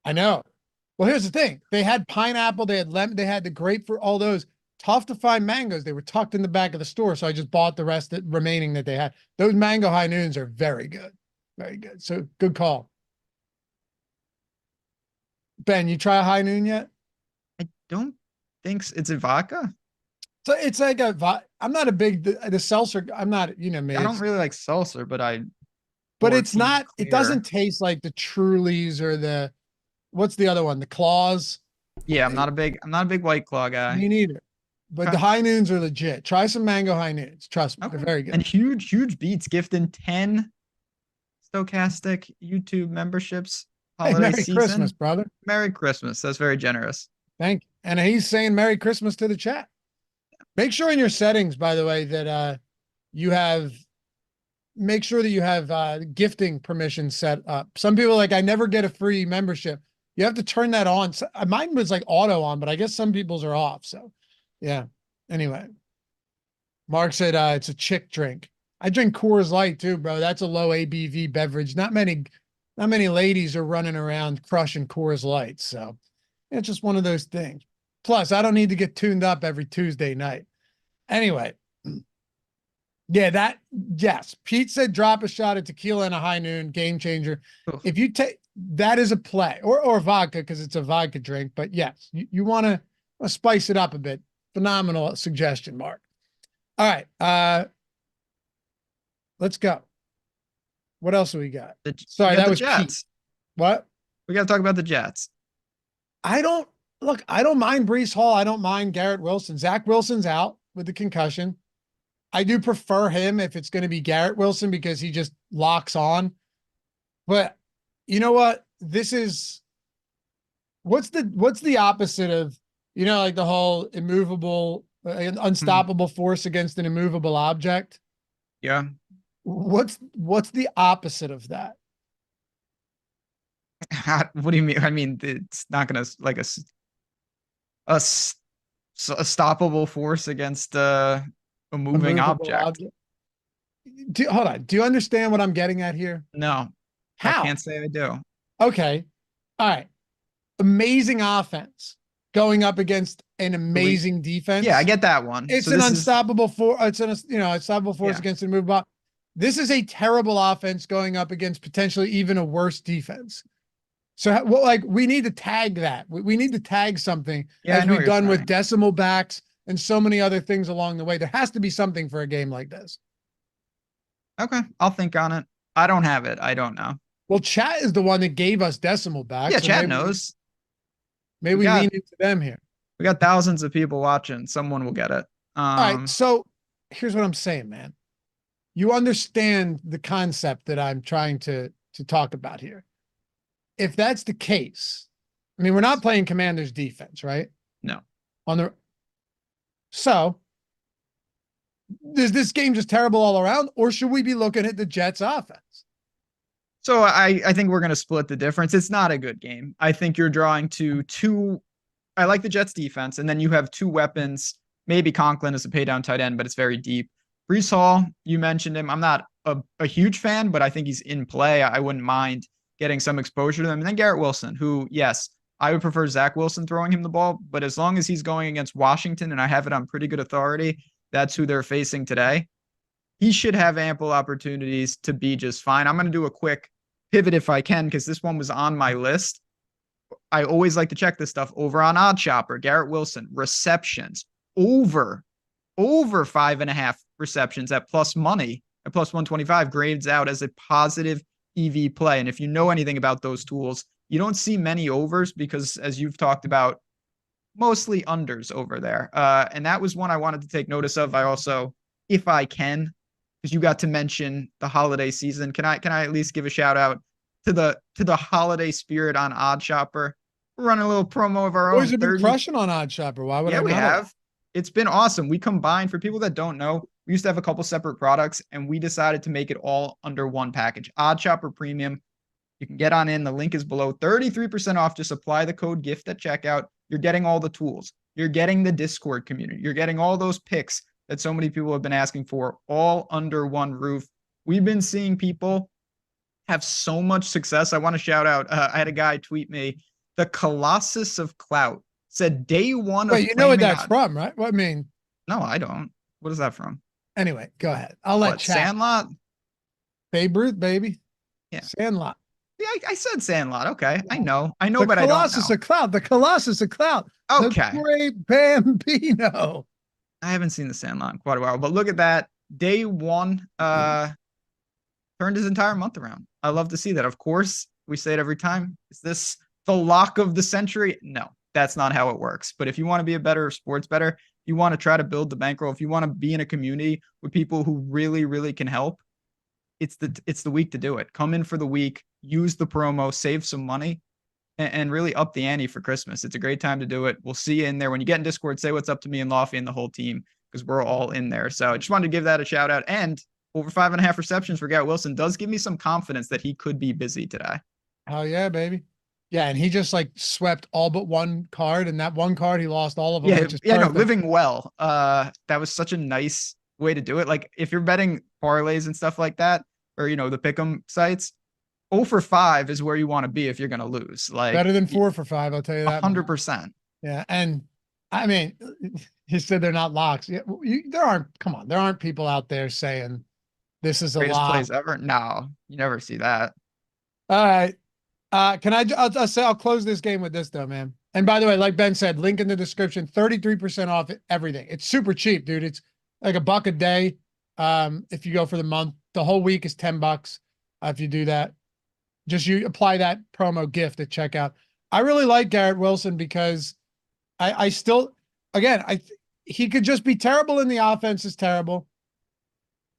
I know. Well, here's the thing. They had pineapple, they had lemon, they had the grapefruit, all those. Tough to find mangoes. They were tucked in the back of the store, so I just bought the rest remaining that they had. Those mango high noons are very good. Very good. So good call. Ben, you try a high noon yet? I don't think so. It's a vodka. So it's like I'm not a big the seltzer. I'm not, me. I don't really like seltzer, but it's not. Clear. It doesn't taste like the Trulies or what's the other one? The Claws. Yeah, I'm not a big White Claw guy. Me neither. But the high noons are legit. Try some mango high noons. Trust me, they're very good. And huge beats. Gifting 10 stochastic YouTube memberships. Hey, Merry Christmas, brother. Merry Christmas. That's very generous. Thank you. And he's saying Merry Christmas to the chat. Make sure in your settings, by the way, that make sure that you have gifting permission set up. Some people I never get a free membership. You have to turn that on. So, mine was auto on, but I guess some people's are off. So yeah. Anyway, Mark said it's a chick drink. I drink Coors Light too, bro. That's a low ABV beverage. Not many ladies are running around crushing Coors Light. So it's just one of those things. Plus, I don't need to get tuned up every Tuesday night. Anyway, yeah, yes. Pete said drop a shot of tequila and a high noon, game changer. Oof. If you take that is a play, or vodka because it's a vodka drink. But yes, you want to spice it up a bit. Phenomenal suggestion, Mark. All right, let's go. What else do we got? Sorry, that was Jets. Pete. What? We got to talk about the Jets. I don't mind Breece Hall. I don't mind Garrett Wilson. Zach Wilson's out with the concussion. I do prefer him if it's going to be Garrett Wilson because he just locks on. But you know what? What's the opposite of, the whole immovable, unstoppable force against an immovable object? Yeah. What's the opposite of that? What do you mean? I mean, it's not going to a stoppable force against a moving object. Hold on. Do you understand what I'm getting at here? No. How? I can't say I do. Okay. All right. Amazing offense going up against an amazing defense. Yeah, I get that one. It's an unstoppable force. It's unstoppable force against an immovable. This is a terrible offense going up against potentially even a worse defense. So, well, like we need to tag that. We need to tag something Yeah, I as know what we've you're done with saying. decimal backs and so many other things along the way. There has to be something for a game like this. Okay, I'll think on it. I don't have it. I don't know. Well, chat is the one that gave us decimal Yeah, backs, so Chad knows. maybe We we got lean into them here. we got thousands of people watching. Someone will get it. All right, so here's what I'm saying, man. You understand the concept that I'm trying to talk about here. If that's the case, I mean, we're not playing Commanders defense, right? No. So is this game just terrible all around, or should we be looking at the Jets offense? So I think we're going to split the difference. It's not a good game. I think you're drawing to two. I like the Jets defense, and then you have two weapons. Maybe Conklin is a pay down tight end, but it's very deep. Breece Hall, you mentioned him. I'm not a huge fan, but I think he's in play. I wouldn't mind getting some exposure to them. And then Garrett Wilson, who, yes, I would prefer Zach Wilson throwing him the ball, but as long as he's going against Washington, and I have it on pretty good authority, that's who they're facing today, he should have ample opportunities to be just fine. I'm going to do a quick pivot if I can, because this one was on my list. I always like to check this stuff over on Odd Chopper. Garrett Wilson, receptions, over 5.5 receptions at plus money, at plus 125, grades out as a positive EV play. And if you know anything about those tools, you don't see many overs because, as you've talked about, mostly unders over there. And that was one I wanted to take notice of. I also, if I can, because you got to mention the holiday season, can I at least give a shout out to the holiday spirit on Odd Shopper? We're running a little promo of our own. Boys have been crushing on Odd Shopper. Why would I Yeah, we not have. It's been awesome. We combined, for people that don't know, we used to have a couple separate products, and we decided to make it all under one package. Odd Shopper Premium. You can get on in. The link is below. 33% off. Just apply the code GIFT at checkout. You're getting all the tools. You're getting the Discord community. You're getting all those picks that so many people have been asking for, all under one roof. We've been seeing people have so much success. I want to shout out. I had a guy tweet me, the Colossus of Clout, said day one of. Wait, you know what that's from, right? Well, I mean, no, I don't. What is that from? Anyway, go ahead. I'll let chat. Sandlot? Babe Ruth, baby. Yeah. Sandlot. Yeah, I said Sandlot. Okay. I know, but I don't know. Colossus of Clout. The Colossus of Clout. Okay. The great Bambino. I haven't seen the Sandlot in quite a while, but look at that. Day one turned his entire month around. I love to see that. Of course, we say it every time. Is this the lock of the century? No, that's not how it works. But if you want to be a better sports bettor, you want to try to build the bankroll, if you want to be in a community with people who really, really can help, it's the week to do it. Come in for the week, use the promo, save some money, and really up the ante for Christmas. It's a great time to do it. We'll see you in there. When you get in Discord, say what's up to me and Loughy and the whole team, because we're all in there. So I just wanted to give that a shout out. And over 5.5 receptions for Garrett Wilson does give me some confidence that he could be busy today. Hell yeah, baby. Yeah, and he just like swept all but one card, and that one card he lost all of them. Yeah, no, living well. That was such a nice way to do it. Like if you're betting parlays and stuff like that, or the pick'em sites, 0 for 5 is where you want to be if you're gonna lose. Like better than 4 for 5, I'll tell you that. 100%. Yeah, and I mean, he said they're not locks. Yeah, there aren't people out there saying this is a Greatest lock. plays ever. No, you never see that. All right. I'll close this game with this though, man. And by the way, like Ben said, link in the description, 33% off everything. It's super cheap, dude. It's like $1 a day. If you go for the month, the whole week is $10. If you do that, just you apply that promo gift at checkout. I really like Garrett Wilson because I still, again, he could just be terrible and the offense is terrible.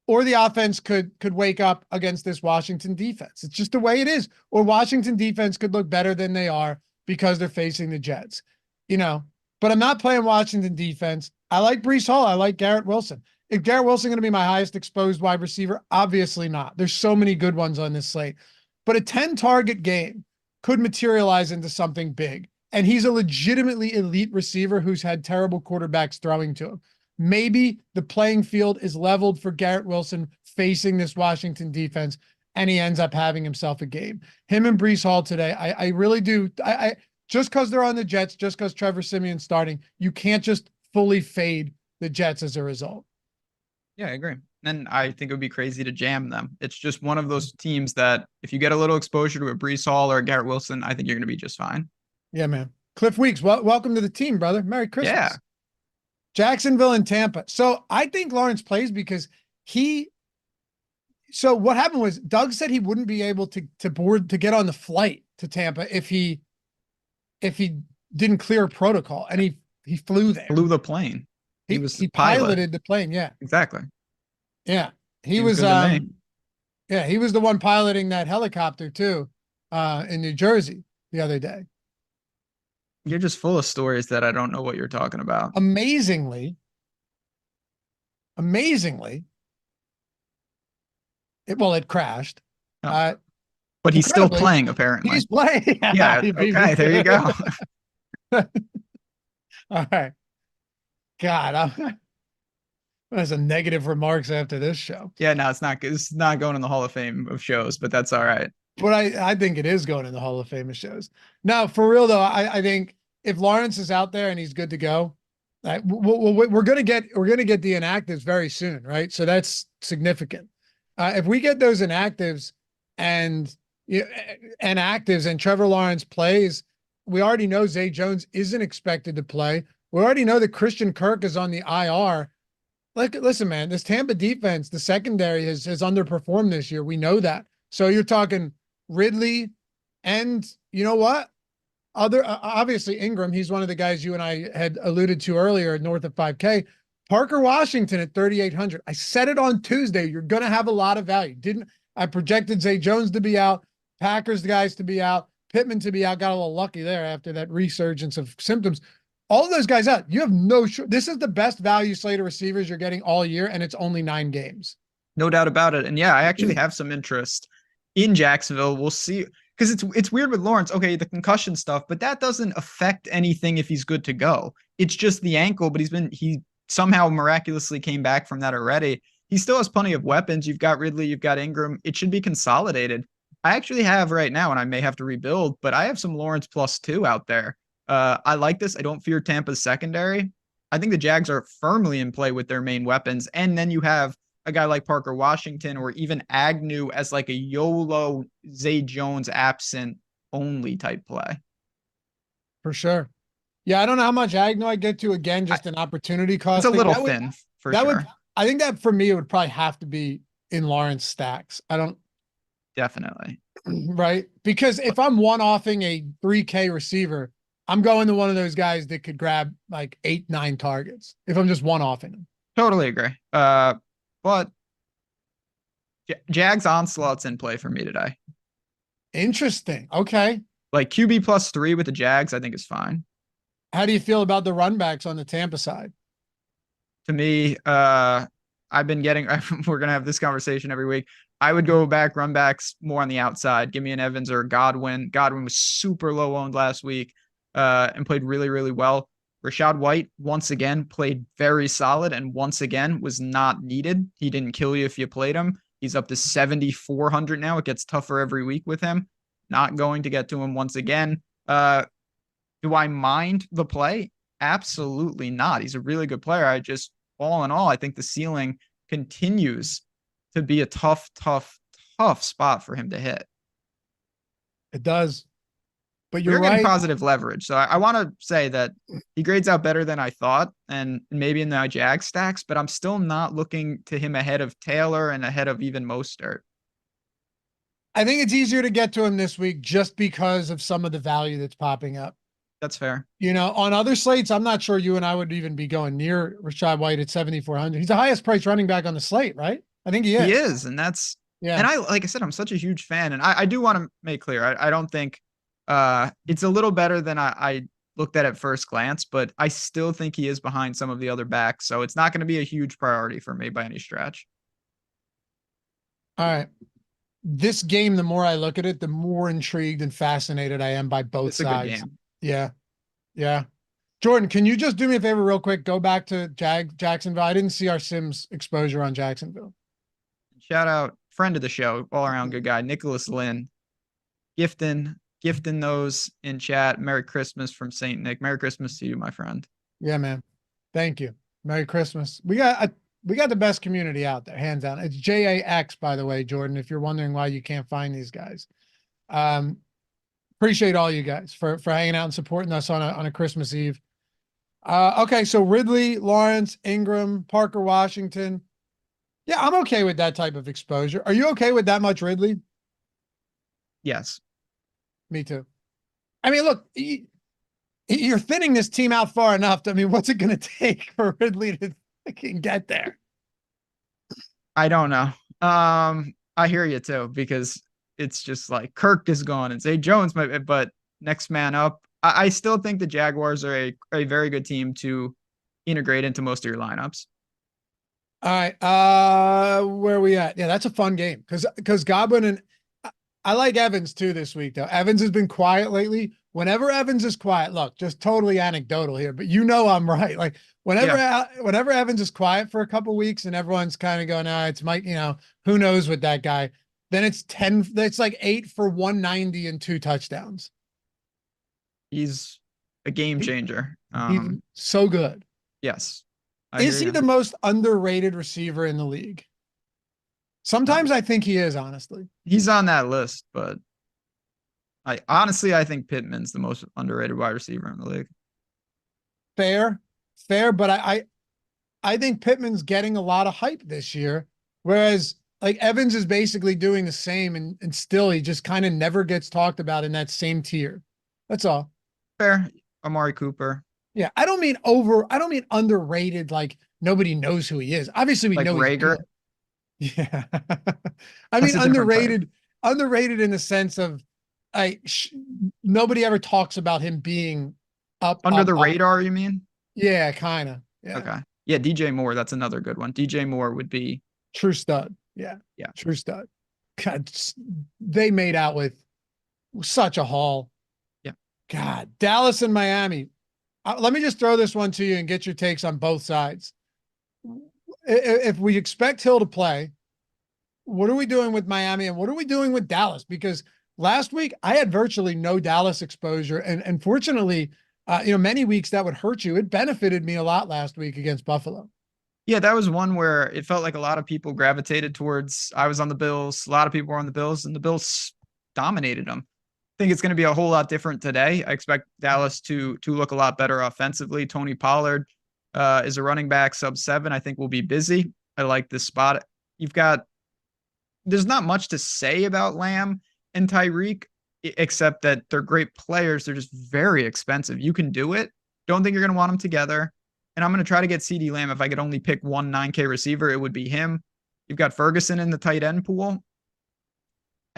Or the offense could wake up against this Washington defense. It's just the way it is. Or Washington defense could look better than they are because they're facing the Jets. But I'm not playing Washington defense. I like Breece Hall. I like Garrett Wilson. Is Garrett Wilson going to be my highest exposed wide receiver? Obviously not. There's so many good ones on this slate. But a 10-target game could materialize into something big. And he's a legitimately elite receiver who's had terrible quarterbacks throwing to him. Maybe the playing field is leveled for Garrett Wilson facing this Washington defense, and he ends up having himself a game. Him and Breece Hall today, I really do. I just because they're on the Jets, just because Trevor Siemian's starting, you can't just fully fade the Jets as a result. Yeah, I agree. And I think it would be crazy to jam them. It's just one of those teams that if you get a little exposure to a Breece Hall or a Garrett Wilson, I think you're going to be just fine. Yeah, man. Cliff Weeks, welcome to the team, brother. Merry Christmas. Yeah. Jacksonville and Tampa. So I think Lawrence plays because so what happened was Doug said he wouldn't be able to get on the flight to Tampa if he didn't clear protocol, and he flew there. Flew the plane. He piloted the plane. Yeah, exactly. Yeah, he was he was the one piloting that helicopter too, in New Jersey the other day. You're just full of stories that I don't know what you're talking about. Amazingly, it crashed. Oh. But he's still playing, apparently. He's playing. Yeah. Okay, there you go. All right. God, there's a negative remarks after this show. Yeah, no, it's not good. It's not going in the Hall of Fame of shows, but that's all right. But I think it is going in the Hall of Fame of shows. No, for real though, I think if Lawrence is out there and he's good to go, we're gonna get the inactives very soon, right? So that's significant. If we get those inactives and Trevor Lawrence plays, we already know Zay Jones isn't expected to play. We already know that Christian Kirk is on the IR. Listen, man, this Tampa defense, the secondary has underperformed this year. We know that. So you're talking Ridley, and you know what? Obviously Ingram. He's one of the guys you and I had alluded to earlier, north of 5K. Parker Washington at 3,800. I said it on Tuesday. You're going to have a lot of value. I projected Zay Jones to be out, Packers guys to be out, Pittman to be out. Got a little lucky there after that resurgence of symptoms. All of those guys out. You have this is the best value slate of receivers you're getting all year, and it's only 9 games. No doubt about it. And yeah, I actually have some interest in Jacksonville. We'll see. Because it's weird with Lawrence. Okay, the concussion stuff, but that doesn't affect anything if he's good to go. It's just the ankle, but he somehow miraculously came back from that already. He still has plenty of weapons. You've got Ridley, you've got Ingram. It should be consolidated. I actually have right now, and I may have to rebuild, but I have some Lawrence +2 out there. I like this. I don't fear Tampa's secondary. I think the Jags are firmly in play with their main weapons. And then you have a guy like Parker Washington or even Agnew as like a YOLO Zay Jones absent only type play. For sure. Yeah, I don't know how much Agnew I get to. Again, just an opportunity cost. It's a little thin for sure. I think that for me, it would probably have to be in Lawrence stacks. Definitely. Right? Because if I'm one-offing a 3K receiver, I'm going to one of those guys that could grab like 8-9 targets if I'm just one-offing them. Totally agree. But Jags onslaught's in play for me today. Interesting. Okay. Like QB +3 with the Jags, I think is fine. How do you feel about the run backs on the Tampa side? To me, I've been getting, we're going to have this conversation every week. I would go back run backs more on the outside. Give me an Evans or a Godwin. Godwin was super low owned last week and played really, really well. Rachaad White, once again, played very solid and once again was not needed. He didn't kill you if you played him. He's up to 7,400 now. It gets tougher every week with him. Not going to get to him once again. Do I mind the play? Absolutely not. He's a really good player. All in all, I think the ceiling continues to be a tough spot for him to hit. It does. But you're getting positive leverage. So I want to say that he grades out better than I thought and maybe in the Jag stacks, but I'm still not looking to him ahead of Taylor and ahead of even Mostert. I think it's easier to get to him this week just because of some of the value that's popping up. That's fair. You know, on other slates, I'm not sure you and I would even be going near Rachaad White at 7,400. He's the highest priced running back on the slate, right? I think he is. He is. And that's, yeah. And like I said, I'm such a huge fan. And I do want to make clear, I don't think it's a little better than I looked at first glance, but I still think he is behind some of the other backs. So it's not going to be a huge priority for me by any stretch. All right. This game, the more I look at it, the more intrigued and fascinated I am by both sides. A good game. Yeah. Yeah. Jordan, can you just do me a favor real quick? Go back to Jacksonville. I didn't see our Sims exposure on Jacksonville. Shout out, friend of the show, all around good guy, Nicholas Lynn, gifting those in chat. Merry Christmas from St. Nick. Merry Christmas to you, my friend. Yeah, man. Thank you. Merry Christmas. We got we got the best community out there, hands down. It's JAX, by the way, Jordan, if you're wondering why you can't find these guys. Appreciate all you guys for hanging out and supporting us on a Christmas Eve. Okay, so Ridley, Lawrence, Ingram, Parker, Washington. Yeah, I'm okay with that type of exposure. Are you okay with that much Ridley? Yes. Me too. I mean, look, you're thinning this team out far enough. I mean, what's it going to take for Ridley to fucking get there? I don't know. I hear you too, because it's just like Kirk is gone and Zay Jones might, but next man up. I still think the Jaguars are a very good team to integrate into most of your lineups. All right. Where are we at? Yeah, that's a fun game because Godwin and I like Evans too this week though. Evans has been quiet lately. Whenever Evans is quiet, look, just totally anecdotal here, but I'm right. Like whenever Evans is quiet for a couple weeks and everyone's kind of going, it's Mike, who knows with that guy, then it's 10, it's like 8 for 190 and 2 touchdowns. He's a game changer. He's so good. Yes. Is he the most underrated receiver in the league? Sometimes I think he is, honestly. He's on that list, but I think Pittman's the most underrated wide receiver in the league. Fair, but I think Pittman's getting a lot of hype this year, whereas like Evans is basically doing the same, and still he just kind of never gets talked about in that same tier. That's all. Fair. Amari Cooper. Yeah, I don't mean underrated, like nobody knows who he is. Obviously, we like know Rager. Yeah. I mean, underrated in the sense of nobody ever talks about him being under the radar, you mean? Yeah, kind of. Yeah. Okay. Yeah, DJ Moore, that's another good one. DJ Moore would be true stud. Yeah. Yeah. True stud. God, they made out with such a haul. Yeah. God, Dallas and Miami. Let me just throw this one to you and get your takes on both sides. If we expect Hill to play, what are we doing with Miami and what are we doing with Dallas? Because last week I had virtually no Dallas exposure, and fortunately, many weeks that would hurt you. It benefited me a lot last week against Buffalo. Yeah, that was one where it felt like a lot of people gravitated towards. I was on the Bills. A lot of people were on the Bills, and the Bills dominated them. I think it's going to be a whole lot different today. I expect Dallas to look a lot better offensively. Tony Pollard is a running back sub-7. I think we'll be busy. I like this spot. There's not much to say about Lamb and Tyreek, except that they're great players. They're just very expensive. You can do it. Don't think you're going to want them together. And I'm going to try to get CeeDee Lamb. If I could only pick one 9K receiver, it would be him. You've got Ferguson in the tight end pool.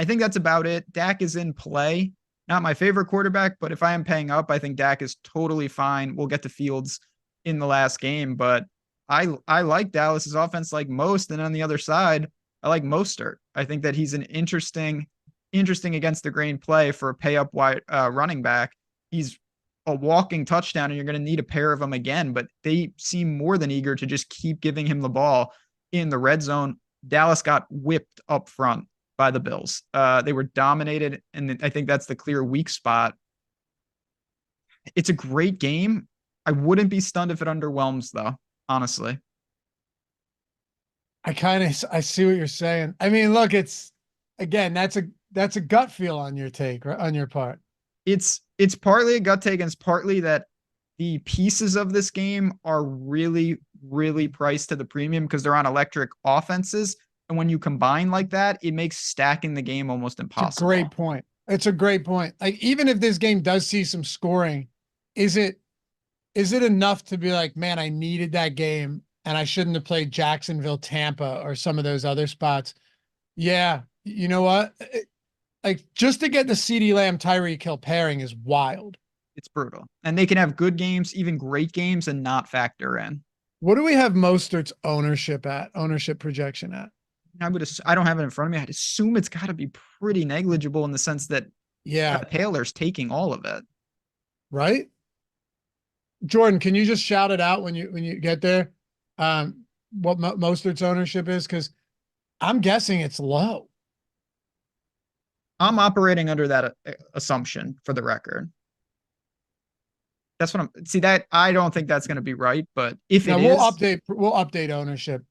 I think that's about it. Dak is in play. Not my favorite quarterback, but if I am paying up, I think Dak is totally fine. We'll get to Fields in the last game, but I like Dallas's offense like most. And on the other side, I like Mostert. I think that he's an interesting against the grain play for a pay up wide running back. He's a walking touchdown, and you're going to need a pair of them again, but they seem more than eager to just keep giving him the ball in the red zone. Dallas got whipped up front by the Bills. They were dominated, and I think that's the clear weak spot. It's a great game. I wouldn't be stunned if it underwhelms, though, honestly. I see what you're saying. I mean, look, it's again, that's a gut feel on your take, right, on your part. It's partly a gut take, and it's partly that the pieces of this game are really, really priced to the premium because they're on electric offenses. And when you combine like that, it makes stacking the game almost impossible. It's a great point. It's a great point. Like, even if this game does see some scoring, is it enough to be like, man, I needed that game and I shouldn't have played Jacksonville, Tampa, or some of those other spots? Yeah. You know what? Like, just to get the CeeDee Lamb Tyreek Hill pairing is wild. It's brutal. And they can have good games, even great games, and not factor in. What do we have Mostert's ownership projection at? I don't have it in front of me. I'd assume it's got to be pretty negligible in the sense that Taylor's taking all of it. Right? Jordan, can you just shout it out when you get there? What Mostert's ownership is? Because I'm guessing it's low. I'm operating under that assumption for the record. That's what that I don't think that's going to be right, but if we'll update ownership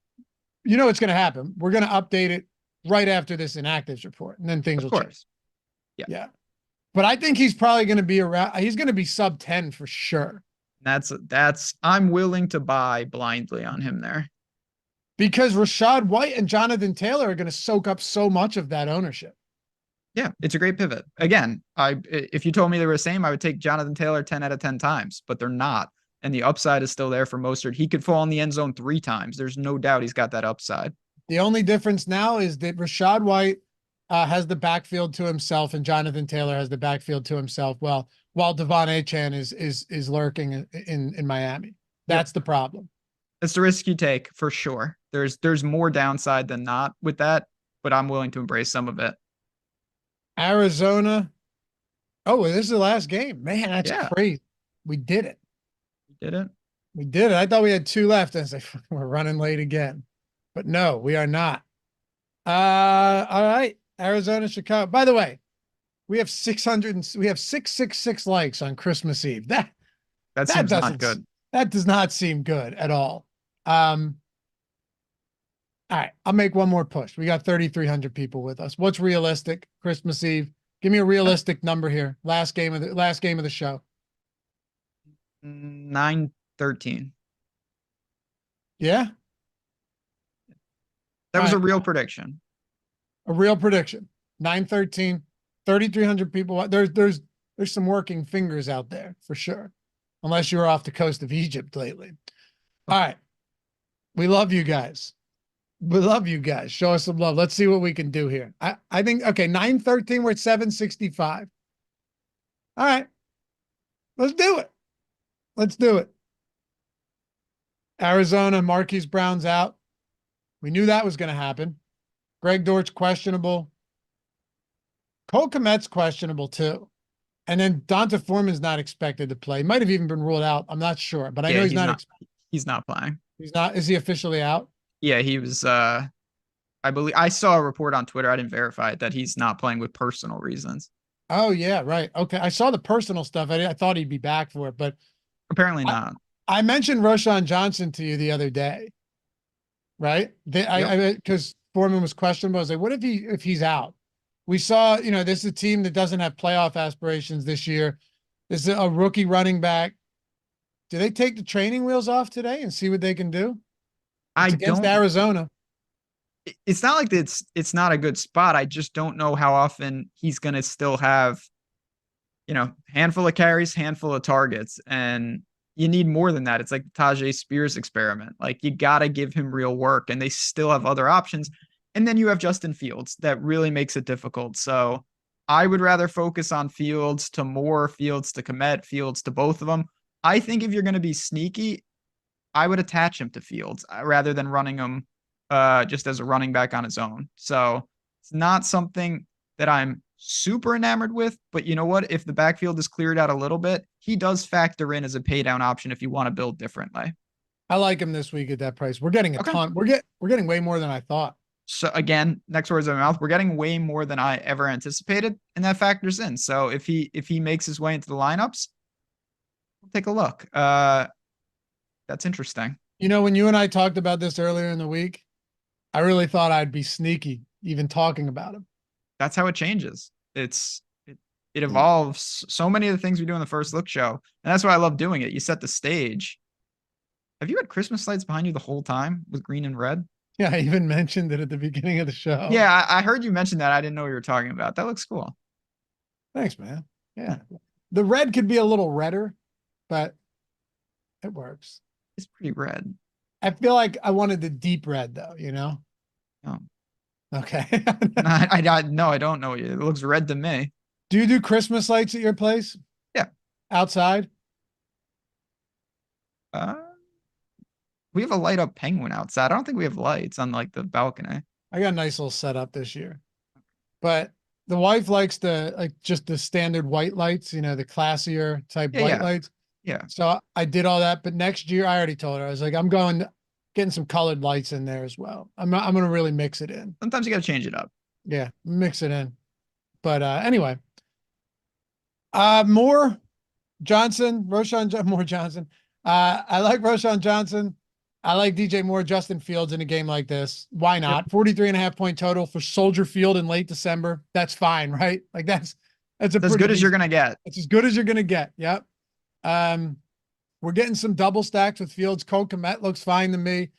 you know what's going to happen. We're going to update it right after this inactives report, and then things will change. Yeah. But I think he's probably going to be around. He's going to be sub 10 for sure. I'm willing to buy blindly on him there. Because Rachaad White and Jonathan Taylor are going to soak up so much of that ownership. Yeah, it's a great pivot. Again, if you told me they were the same, I would take Jonathan Taylor 10 out of 10 times, but they're not. And the upside is still there for Mostert. He could fall in the end zone 3 times. There's no doubt he's got that upside. The only difference now is that Rachaad White has the backfield to himself and Jonathan Taylor has the backfield to himself. Well, while Devon Achane is lurking in Miami. That's the problem. It's the risk you take for sure. There's more downside than not with that, but I'm willing to embrace some of it. Arizona. Oh, this is the last game. Man, that's crazy. We did it. We did it. I thought we had 2 left. I was like, we're running late again. But no, we are not. All right. Arizona, Chicago. By the way, we have 666 likes on Christmas Eve. That seems not good. That does not seem good at all. All right, I'll make one more push. We got 3,300 people with us. What's realistic Christmas Eve? Give me a realistic number here. Last game of the show. 9-13. Yeah. That was a real prediction. A real prediction. 9-13. 3,300 people. There's some working fingers out there for sure. Unless you were off the coast of Egypt lately. All right. We love you guys. We love you guys. Show us some love. Let's see what we can do here. I think, okay, 9-13, we're at 765. All right. Let's do it. Let's do it. Arizona, Marquise Brown's out. We knew that was going to happen. Greg Dortch, questionable. Cole Kmet's questionable, too. And then Donta Foreman's not expected to play. Might have even been ruled out. I'm not sure, but I know he's not. He's not playing. He's not. Is he officially out? Yeah, he was. I believe I saw a report on Twitter. I didn't verify it that he's not playing with personal reasons. Oh yeah, right. Okay, I saw the personal stuff. I thought he'd be back for it, but apparently not. I mentioned Roschon Johnson to you the other day, right? Because Foreman was questionable. I was like, what if he's out? We saw, this is a team that doesn't have playoff aspirations this year. This is a rookie running back. Do they take the training wheels off today and see what they can do? Against Arizona. It's not like it's not a good spot. I just don't know how often he's going to still have, handful of carries, handful of targets. And you need more than that. It's like the Tajay Spears experiment. Like, you got to give him real work, and they still have other options. And then you have Justin Fields. That really makes it difficult. So I would rather focus on Fields to Moore, Fields to Kmet, Fields to both of them. I think if you're going to be sneaky, I would attach him to Fields rather than running him just as a running back on his own. So it's not something that I'm super enamored with, but you know what? If the backfield is cleared out a little bit, he does factor in as a pay down option if you want to build differently. I like him this week at that price. We're getting a ton. We're getting way more than I thought. So again, next words out of my mouth, we're getting way more than I ever anticipated, and that factors in. So if he makes his way into the lineups, we'll take a look. That's interesting. When you and I talked about this earlier in the week, I really thought I'd be sneaky even talking about him. That's how it changes. It evolves. So many of the things we do in the first look show, and that's why I love doing it. You set the stage. Have you had Christmas lights behind you the whole time with green and red? Yeah, I even mentioned it at the beginning of the show. Yeah, I heard you mention that. I didn't know what you were talking about. That looks cool. Thanks, man. Yeah. The red could be a little redder, but it works. It's pretty red. I feel like I wanted the deep red though, Oh. Okay. I don't know. It looks red to me. Do you do Christmas lights at your place? Yeah. Outside? We have a light up penguin outside. I don't think we have lights on like the balcony. I got a nice little setup this year, but the wife likes just the standard white lights, the classier type white lights. Yeah. So I did all that, but next year I already told her, I was like, I'm getting some colored lights in there as well. I'm going to really mix it in. Sometimes you got to change it up. Yeah. Mix it in. But anyway, more Johnson. I like Roschon Johnson. I like DJ Moore, Justin Fields in a game like this. Why not? 43.5 point total for Soldier Field in late December. That's fine, right? Like that's as good as you're going to get. It's as good as you're going to get. Yep. We're getting some double stacks with Fields. Cole Kmet looks fine to me.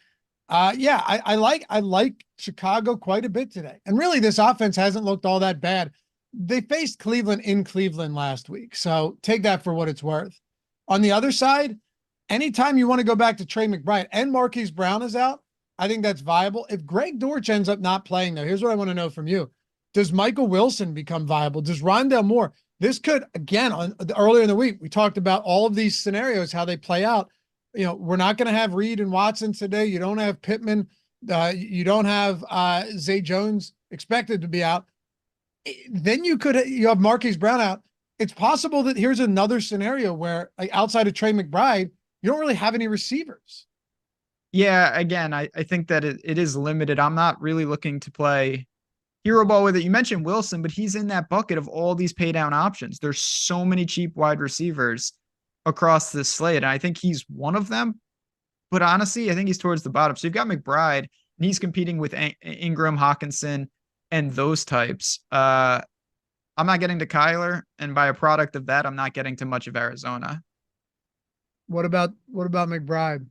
Yeah, I like Chicago quite a bit today. And really this offense hasn't looked all that bad. They faced Cleveland in Cleveland last week. So take that for what it's worth. On the other side, anytime you want to go back to Trey McBride and Marquise Brown is out, I think that's viable. If Greg Dortch ends up not playing though, here's what I want to know from you. Does Michael Wilson become viable? Does Rondale Moore? This could, again, earlier in the week, we talked about all of these scenarios, how they play out. You know, we're not going to have Reed and Watson today. You don't have Pittman. You don't have Zay Jones expected to be out. Then you have Marquise Brown out. It's possible that here's another scenario where, like, outside of Trey McBride, you don't really have any receivers. Yeah, again, I think that it is limited. I'm not really looking to play hero ball with it. You mentioned Wilson, but he's in that bucket of all these pay down options. There's so many cheap wide receivers across this slate, and I think he's one of them. But honestly, I think he's towards the bottom. So you've got McBride, and he's competing with Ingram, Hawkinson, and those types. I'm not getting to Kyler, and by a product of that, I'm not getting to much of Arizona. What about McBride?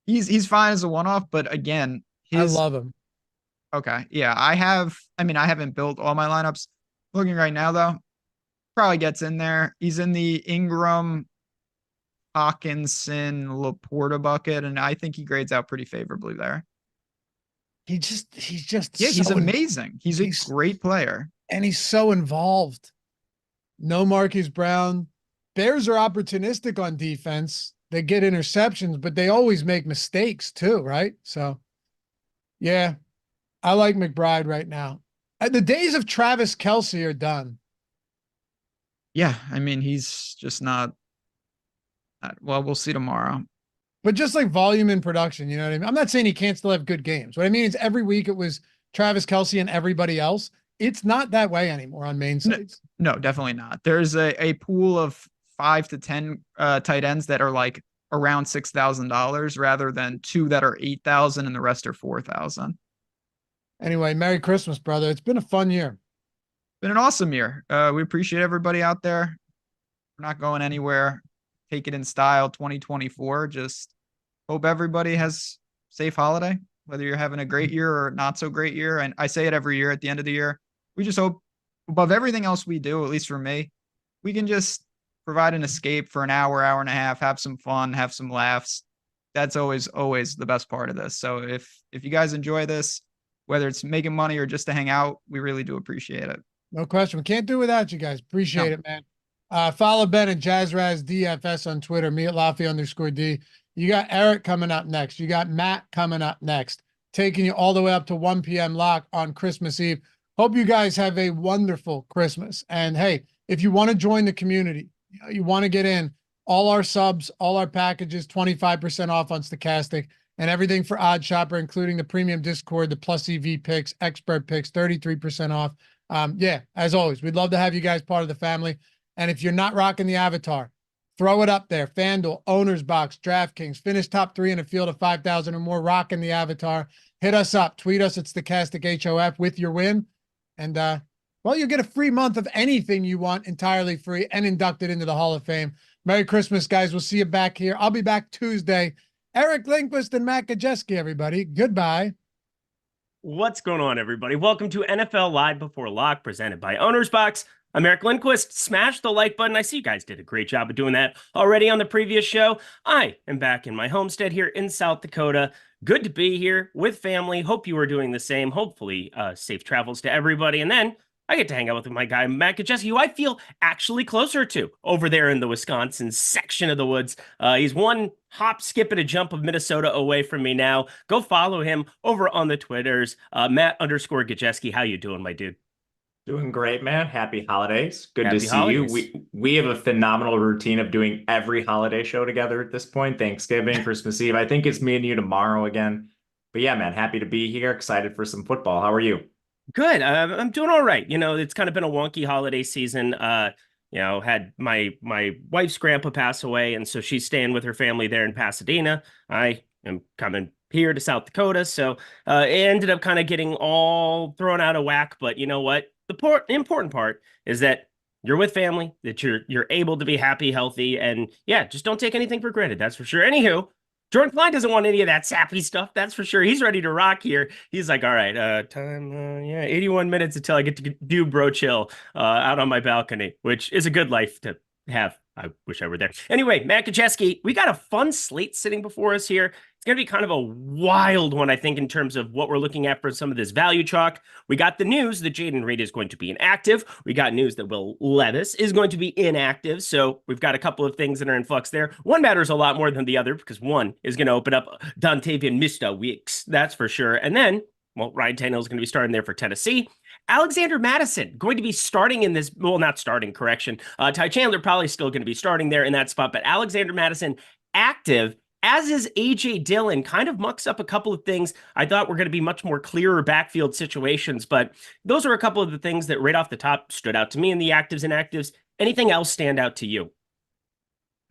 He's fine as a one-off, but again, I love him. Okay. Yeah. I haven't built all my lineups. Looking right now, though, probably gets in there. He's in the Ingram, Hawkinson, Laporta bucket, and I think he grades out pretty favorably there. He's just he's amazing. He's a great player. And he's so involved. No Marquise Brown. Bears are opportunistic on defense. They get interceptions, but they always make mistakes too, right? So, yeah. I like McBride right now. The days of Travis Kelce are done. Yeah, I mean, he's just not. Well, we'll see tomorrow. But just like volume and production, you know what I mean? I'm not saying he can't still have good games. What I mean is every week it was Travis Kelce and everybody else. It's not that way anymore on main sites. No, definitely not. There's a pool of 5 to 10 tight ends that are like around $6,000 rather than 2 that are 8,000 and the rest are 4,000. Anyway, Merry Christmas, brother. It's been a fun year. Been an awesome year. We appreciate everybody out there. We're not going anywhere. Take it in style 2024. Just hope everybody has safe holiday, whether you're having a great year or not so great year. And I say it every year at the end of the year. We just hope above everything else we do, at least for me, we can just provide an escape for an hour, hour and a half, have some fun, have some laughs. That's always the best part of this. So if you guys enjoy this, whether it's making money or just to hang out, we really do appreciate it. No question. We can't do without you guys. Appreciate it, man. Follow Ben and JazzRaz DFS on Twitter, me at Laffy_D. You got Eric coming up next. You got Matt coming up next, taking you all the way up to 1 p.m. lock on Christmas Eve. Hope you guys have a wonderful Christmas. And hey, if you want to join the community, you want to get in, all our subs, all our packages, 25% off on Stochastic. And everything for Odd Shopper, including the premium Discord, the plus EV picks, expert picks, 33% off. Yeah, as always, we'd love to have you guys part of the family. And if you're not rocking the avatar, throw it up there. FanDuel, Owner's Box, DraftKings, finish top 3 in a field of 5,000 or more, rocking the avatar. Hit us up. Tweet us at Stochastic HOF with your win. And, well, you'll get a free month of anything you want, entirely free, and inducted into the Hall of Fame. Merry Christmas, guys. We'll see you back here. I'll be back Tuesday. Eric Lindquist and Matt Gajewski, everybody. Goodbye. What's going on, everybody? Welcome to NFL Live Before Lock, presented by Owner's Box. I'm Eric Lindquist. Smash the like button. I see you guys did a great job of doing that already on the previous show. I am back in my homestead here in South Dakota. Good to be here with family. Hope you are doing the same. Hopefully, safe travels to everybody. And then I get to hang out with my guy, Matt Gajewski, who I feel actually closer to over there in the Wisconsin section of the woods. He's one hop, skip, and a jump of Minnesota away from me now. Go follow him over on the Twitters. Matt_Gajewski. How you doing, my dude? Doing great, man. Happy holidays. Good Happy to see holidays. you. We have a phenomenal routine of doing every holiday show together at this point. Thanksgiving, Christmas Eve. I think it's me and you tomorrow again. But yeah, man, happy to be here. Excited for some football. How are you? Good. I'm doing all right. You know, it's kind of been a wonky holiday season. Had my wife's grandpa pass away, and so she's staying with her family there in Pasadena. I am coming here to South Dakota. So it ended up kind of getting all thrown out of whack. But you know what? The important part is that you're with family, that you're able to be happy, healthy, and yeah, just don't take anything for granted. That's for sure. Anywho, Jordan Klein doesn't want any of that sappy stuff. That's for sure. He's ready to rock here. He's like, all right, time, 81 minutes until I get to do bro chill out on my balcony, which is a good life to have. I wish I were there. Anyway, Matt Gajewski, we got a fun slate sitting before us here. It's going to be kind of a wild one, I think, in terms of what we're looking at for some of this value chalk. We got the news that Jayden Reed is going to be inactive. We got news that Will Levis is going to be inactive. So we've got a couple of things that are in flux there. One matters a lot more than the other because one is going to open up Dontavian Mista Weeks. That's for sure. And then, well, Ryan Tannehill is going to be starting there for Tennessee. Alexander Madison going to be starting in this, well, not starting, correction. Ty Chandler probably still going to be starting there in that spot, but Alexander Madison active, as is A.J. Dillon, kind of mucks up a couple of things. I thought were going to be much more clearer backfield situations, but those are a couple of the things that right off the top stood out to me in the actives and actives. Anything else stand out to you?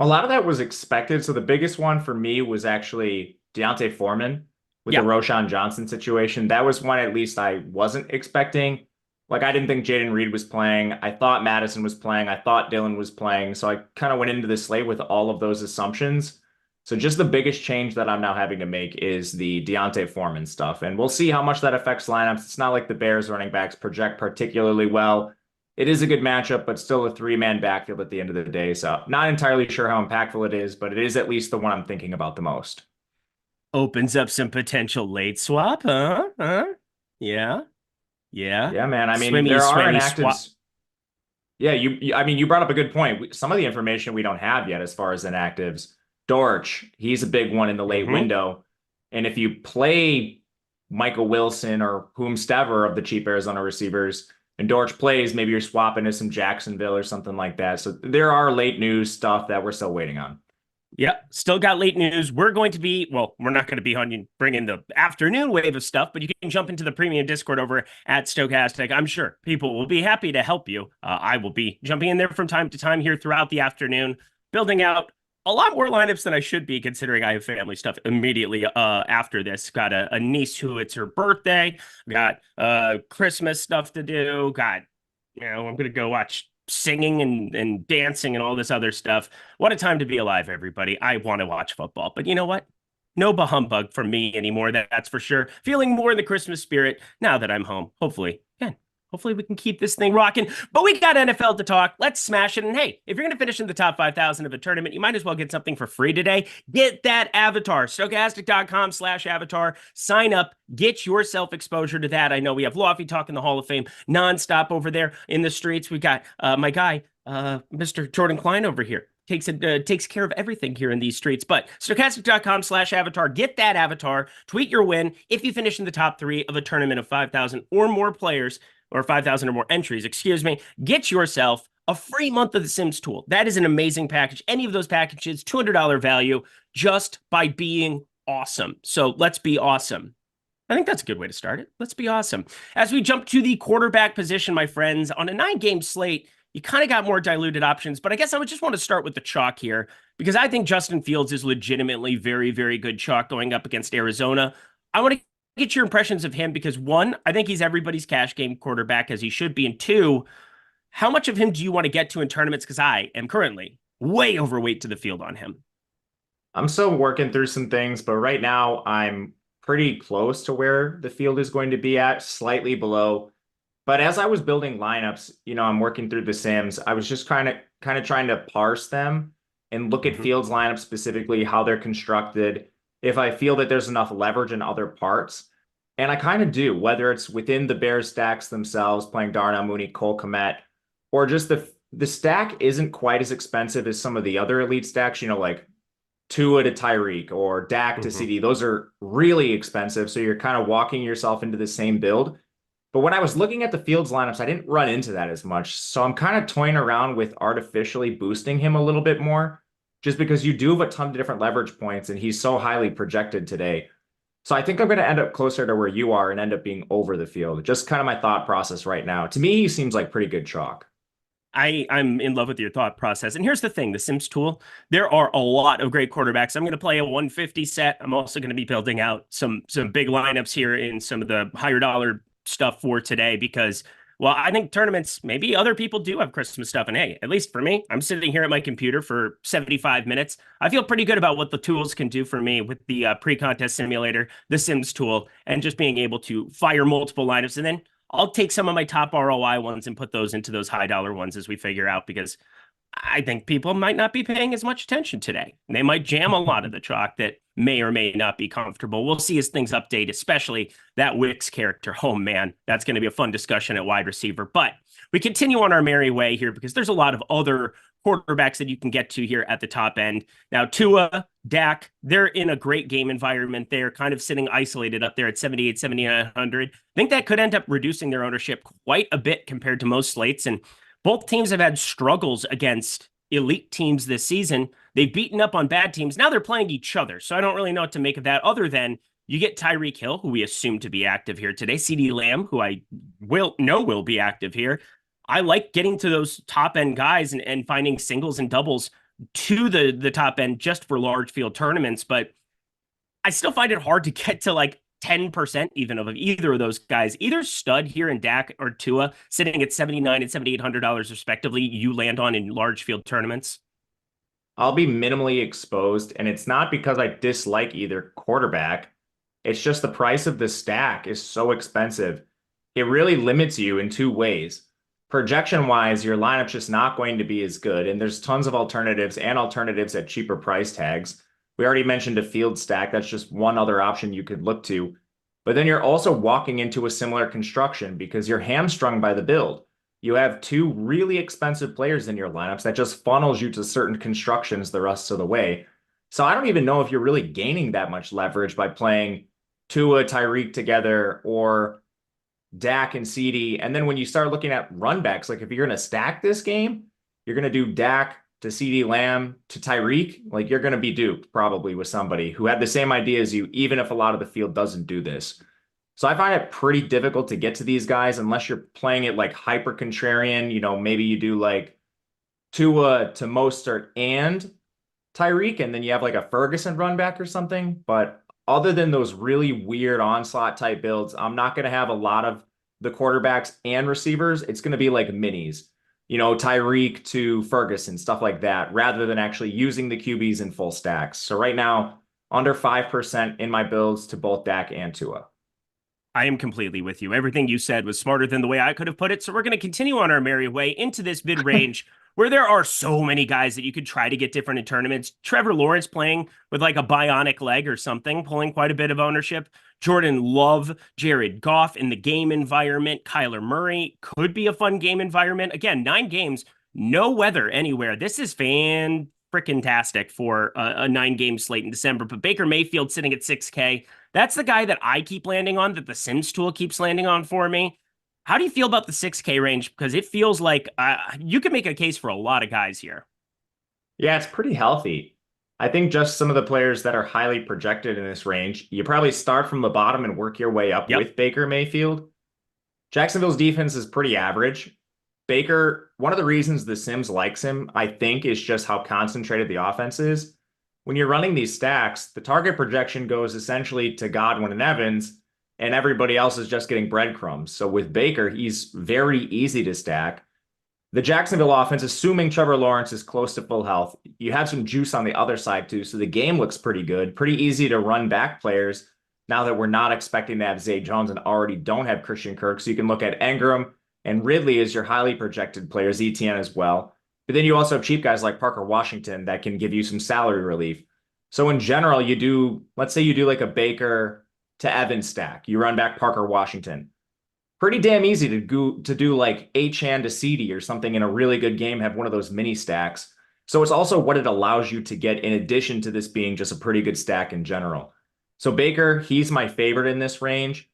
A lot of that was expected. So the biggest one for me was actually Deontay Foreman with the Roshan Johnson situation. That was one at least I wasn't expecting. Like, I didn't think Jayden Reed was playing. I thought Madison was playing. I thought Dillon was playing. So I kind of went into the slate with all of those assumptions. So just the biggest change that I'm now having to make is the Deontay Foreman stuff. And we'll see how much that affects lineups. It's not like the Bears running backs project particularly well. It is a good matchup, but still a three-man backfield at the end of the day. So not entirely sure how impactful it is, but it is at least the one I'm thinking about the most. Opens up some potential late swap, huh? Yeah. Yeah, man. I mean, Swimmy, there are swimmy, inactives. Yeah, you brought up a good point. Some of the information we don't have yet as far as inactives. Dortch, he's a big one in the late window. And if you play Michael Wilson or whomstever of the cheap Arizona receivers and Dortch plays, maybe you're swapping to some Jacksonville or something like that. So there are late news stuff that we're still waiting on. Yeah, still got late news. We're going to be, well, we're not going to be on bringing the afternoon wave of stuff, but you can jump into the premium Discord over at Stochastic. I'm sure people will be happy to help you. I will be jumping in there from time to time here throughout the afternoon, building out a lot more lineups than I should be, considering I have family stuff immediately after this. Got a niece who it's her birthday. Got Christmas stuff to do. I'm going to go watch singing and dancing and all this other stuff. What a time to be alive, everybody. I want to watch football, but you know what? No bah humbug from me anymore, that's for sure. Feeling more in the Christmas spirit now that I'm home. Hopefully we can keep this thing rocking. But we got NFL to talk. Let's smash it. And hey, if you're going to finish in the top 5,000 of a tournament, you might as well get something for free today. Get that avatar. Stochastic.com/avatar. Sign up. Get yourself exposure to that. I know we have Loughy talking the Hall of Fame nonstop over there in the streets. We got my guy, Mr. Jordan Klein over here. Takes care of everything here in these streets. But stochastic.com/avatar. Get that avatar. Tweet your win if you finish in the top 3 of a tournament of 5,000 or more players, or 5,000 or more entries, get yourself a free month of the Sims tool. That is an amazing package. Any of those packages, $200 value just by being awesome. So let's be awesome. I think that's a good way to start it. Let's be awesome. As we jump to the quarterback position, my friends, on a 9-game slate, you kind of got more diluted options, but I guess I would just want to start with the chalk here because I think Justin Fields is legitimately very, very good chalk going up against Arizona. I want to get your impressions of him because 1, I think he's everybody's cash game quarterback as he should be. And 2, how much of him do you want to get to in tournaments? Because I am currently way overweight to the field on him. I'm still working through some things, but right now I'm pretty close to where the field is going to be at, slightly below. But as I was building lineups, I'm working through the Sims. I was just kind of trying to parse them and look at Fields lineups specifically, how they're constructed, if I feel that there's enough leverage in other parts. And I kind of do, whether it's within the Bears stacks themselves, playing Darnell Mooney, Cole Kmet, or just the stack isn't quite as expensive as some of the other elite stacks, like Tua to Tyreek or Dak to CD. Those are really expensive. So you're kind of walking yourself into the same build. But when I was looking at the Fields lineups, I didn't run into that as much. So I'm kind of toying around with artificially boosting him a little bit more, just because you do have a ton of different leverage points and he's so highly projected today. So I think I'm going to end up closer to where you are and end up being over the field. Just kind of my thought process right now. To me, he seems like pretty good chalk. I'm in love with your thought process. And here's the thing, the Sims tool, there are a lot of great quarterbacks. I'm going to play a 150 set. I'm also going to be building out some big lineups here in some of the higher dollar stuff for today because, well, I think tournaments, maybe other people do have Christmas stuff. And hey, at least for me, I'm sitting here at my computer for 75 minutes. I feel pretty good about what the tools can do for me with the pre-contest simulator, the Sims tool, and just being able to fire multiple lineups. And then I'll take some of my top ROI ones and put those into those high dollar ones as we figure out, because I think people might not be paying as much attention today. They might jam a lot of the chalk that may or may not be comfortable. We'll see as things update, especially that Wicks character. Oh man, that's going to be a fun discussion at wide receiver. But we continue on our merry way here because there's a lot of other quarterbacks that you can get to here at the top end. Now, Tua, Dak, they're in a great game environment. They're kind of sitting isolated up there at 78, 7,900. I think that could end up reducing their ownership quite a bit compared to most slates. And both teams have had struggles against elite teams this season. They've beaten up on bad teams. Now they're playing each other. So I don't really know what to make of that other than you get Tyreek Hill, who we assume to be active here today. CeeDee Lamb, who I will be active here. I like getting to those top end guys and finding singles and doubles to the top end just for large field tournaments. But I still find it hard to get to like 10% even of either of those guys. Either stud here in Dak or Tua sitting at $79 and $7,800 respectively, you land on in large field tournaments. I'll be minimally exposed, and it's not because I dislike either quarterback. It's just the price of the stack is so expensive. It really limits you in two ways. Projection-wise, your lineup's just not going to be as good, and there's tons of alternatives and alternatives at cheaper price tags. We already mentioned a field stack. That's just one other option you could look to. But then you're also walking into a similar construction because you're hamstrung by the build. You have two really expensive players in your lineups that just funnels you to certain constructions the rest of the way. So I don't even know if you're really gaining that much leverage by playing Tua, Tyreek together, or Dak and CeeDee. And then when you start looking at run backs, like if you're going to stack this game, you're going to do Dak to CeeDee Lamb to Tyreek. Like you're going to be duped probably with somebody who had the same idea as you, even if a lot of the field doesn't do this. So I find it pretty difficult to get to these guys unless you're playing it like hyper contrarian. You know, maybe you do like Tua to Mostert and Tyreek, and then you have like a Ferguson run back or something. But other than those really weird onslaught type builds, I'm not going to have a lot of the quarterbacks and receivers. It's going to be like minis, you know, Tyreek to Ferguson, stuff like that, rather than actually using the QBs in full stacks. So right now, under 5% in my builds to both Dak and Tua. I am completely with you. Everything you said was smarter than the way I could have put it. So we're going to continue on our merry way into this mid range where there are so many guys that you could try to get different in tournaments. Trevor Lawrence playing with like a bionic leg or something, pulling quite a bit of ownership. Jordan Love, Jared Goff in the game environment. Kyler Murray could be a fun game environment. Again, 9 games, no weather anywhere. This is fan-frickin-tastic for a 9-game slate in December. But Baker Mayfield sitting at 6K. That's the guy that I keep landing on, that the Sims tool keeps landing on for me. How do you feel about the 6K range? Because it feels like you can make a case for a lot of guys here. Yeah, it's pretty healthy. I think just some of the players that are highly projected in this range, you probably start from the bottom and work your way up with Baker Mayfield. Jacksonville's defense is pretty average. Baker, one of the reasons the Sims likes him, I think, is just how concentrated the offense is. When you're running these stacks, the target projection goes essentially to Godwin and Evans, and everybody else is just getting breadcrumbs. So with Baker, he's very easy to stack. The Jacksonville offense, assuming Trevor Lawrence is close to full health, you have some juice on the other side too, so the game looks pretty good. Pretty easy to run back players now that we're not expecting to have Zay Jones and already don't have Christian Kirk. So you can look at Engram and Ridley as your highly projected players, ETN as well. But then you also have cheap guys like Parker Washington that can give you some salary relief. So in general, you do, let's say you do like a Baker to Evans stack. You run back Parker Washington. Pretty damn easy to do like Achane to CeeDee or something in a really good game, have one of those mini stacks. So it's also what it allows you to get in addition to this being just a pretty good stack in general. So Baker, he's my favorite in this range.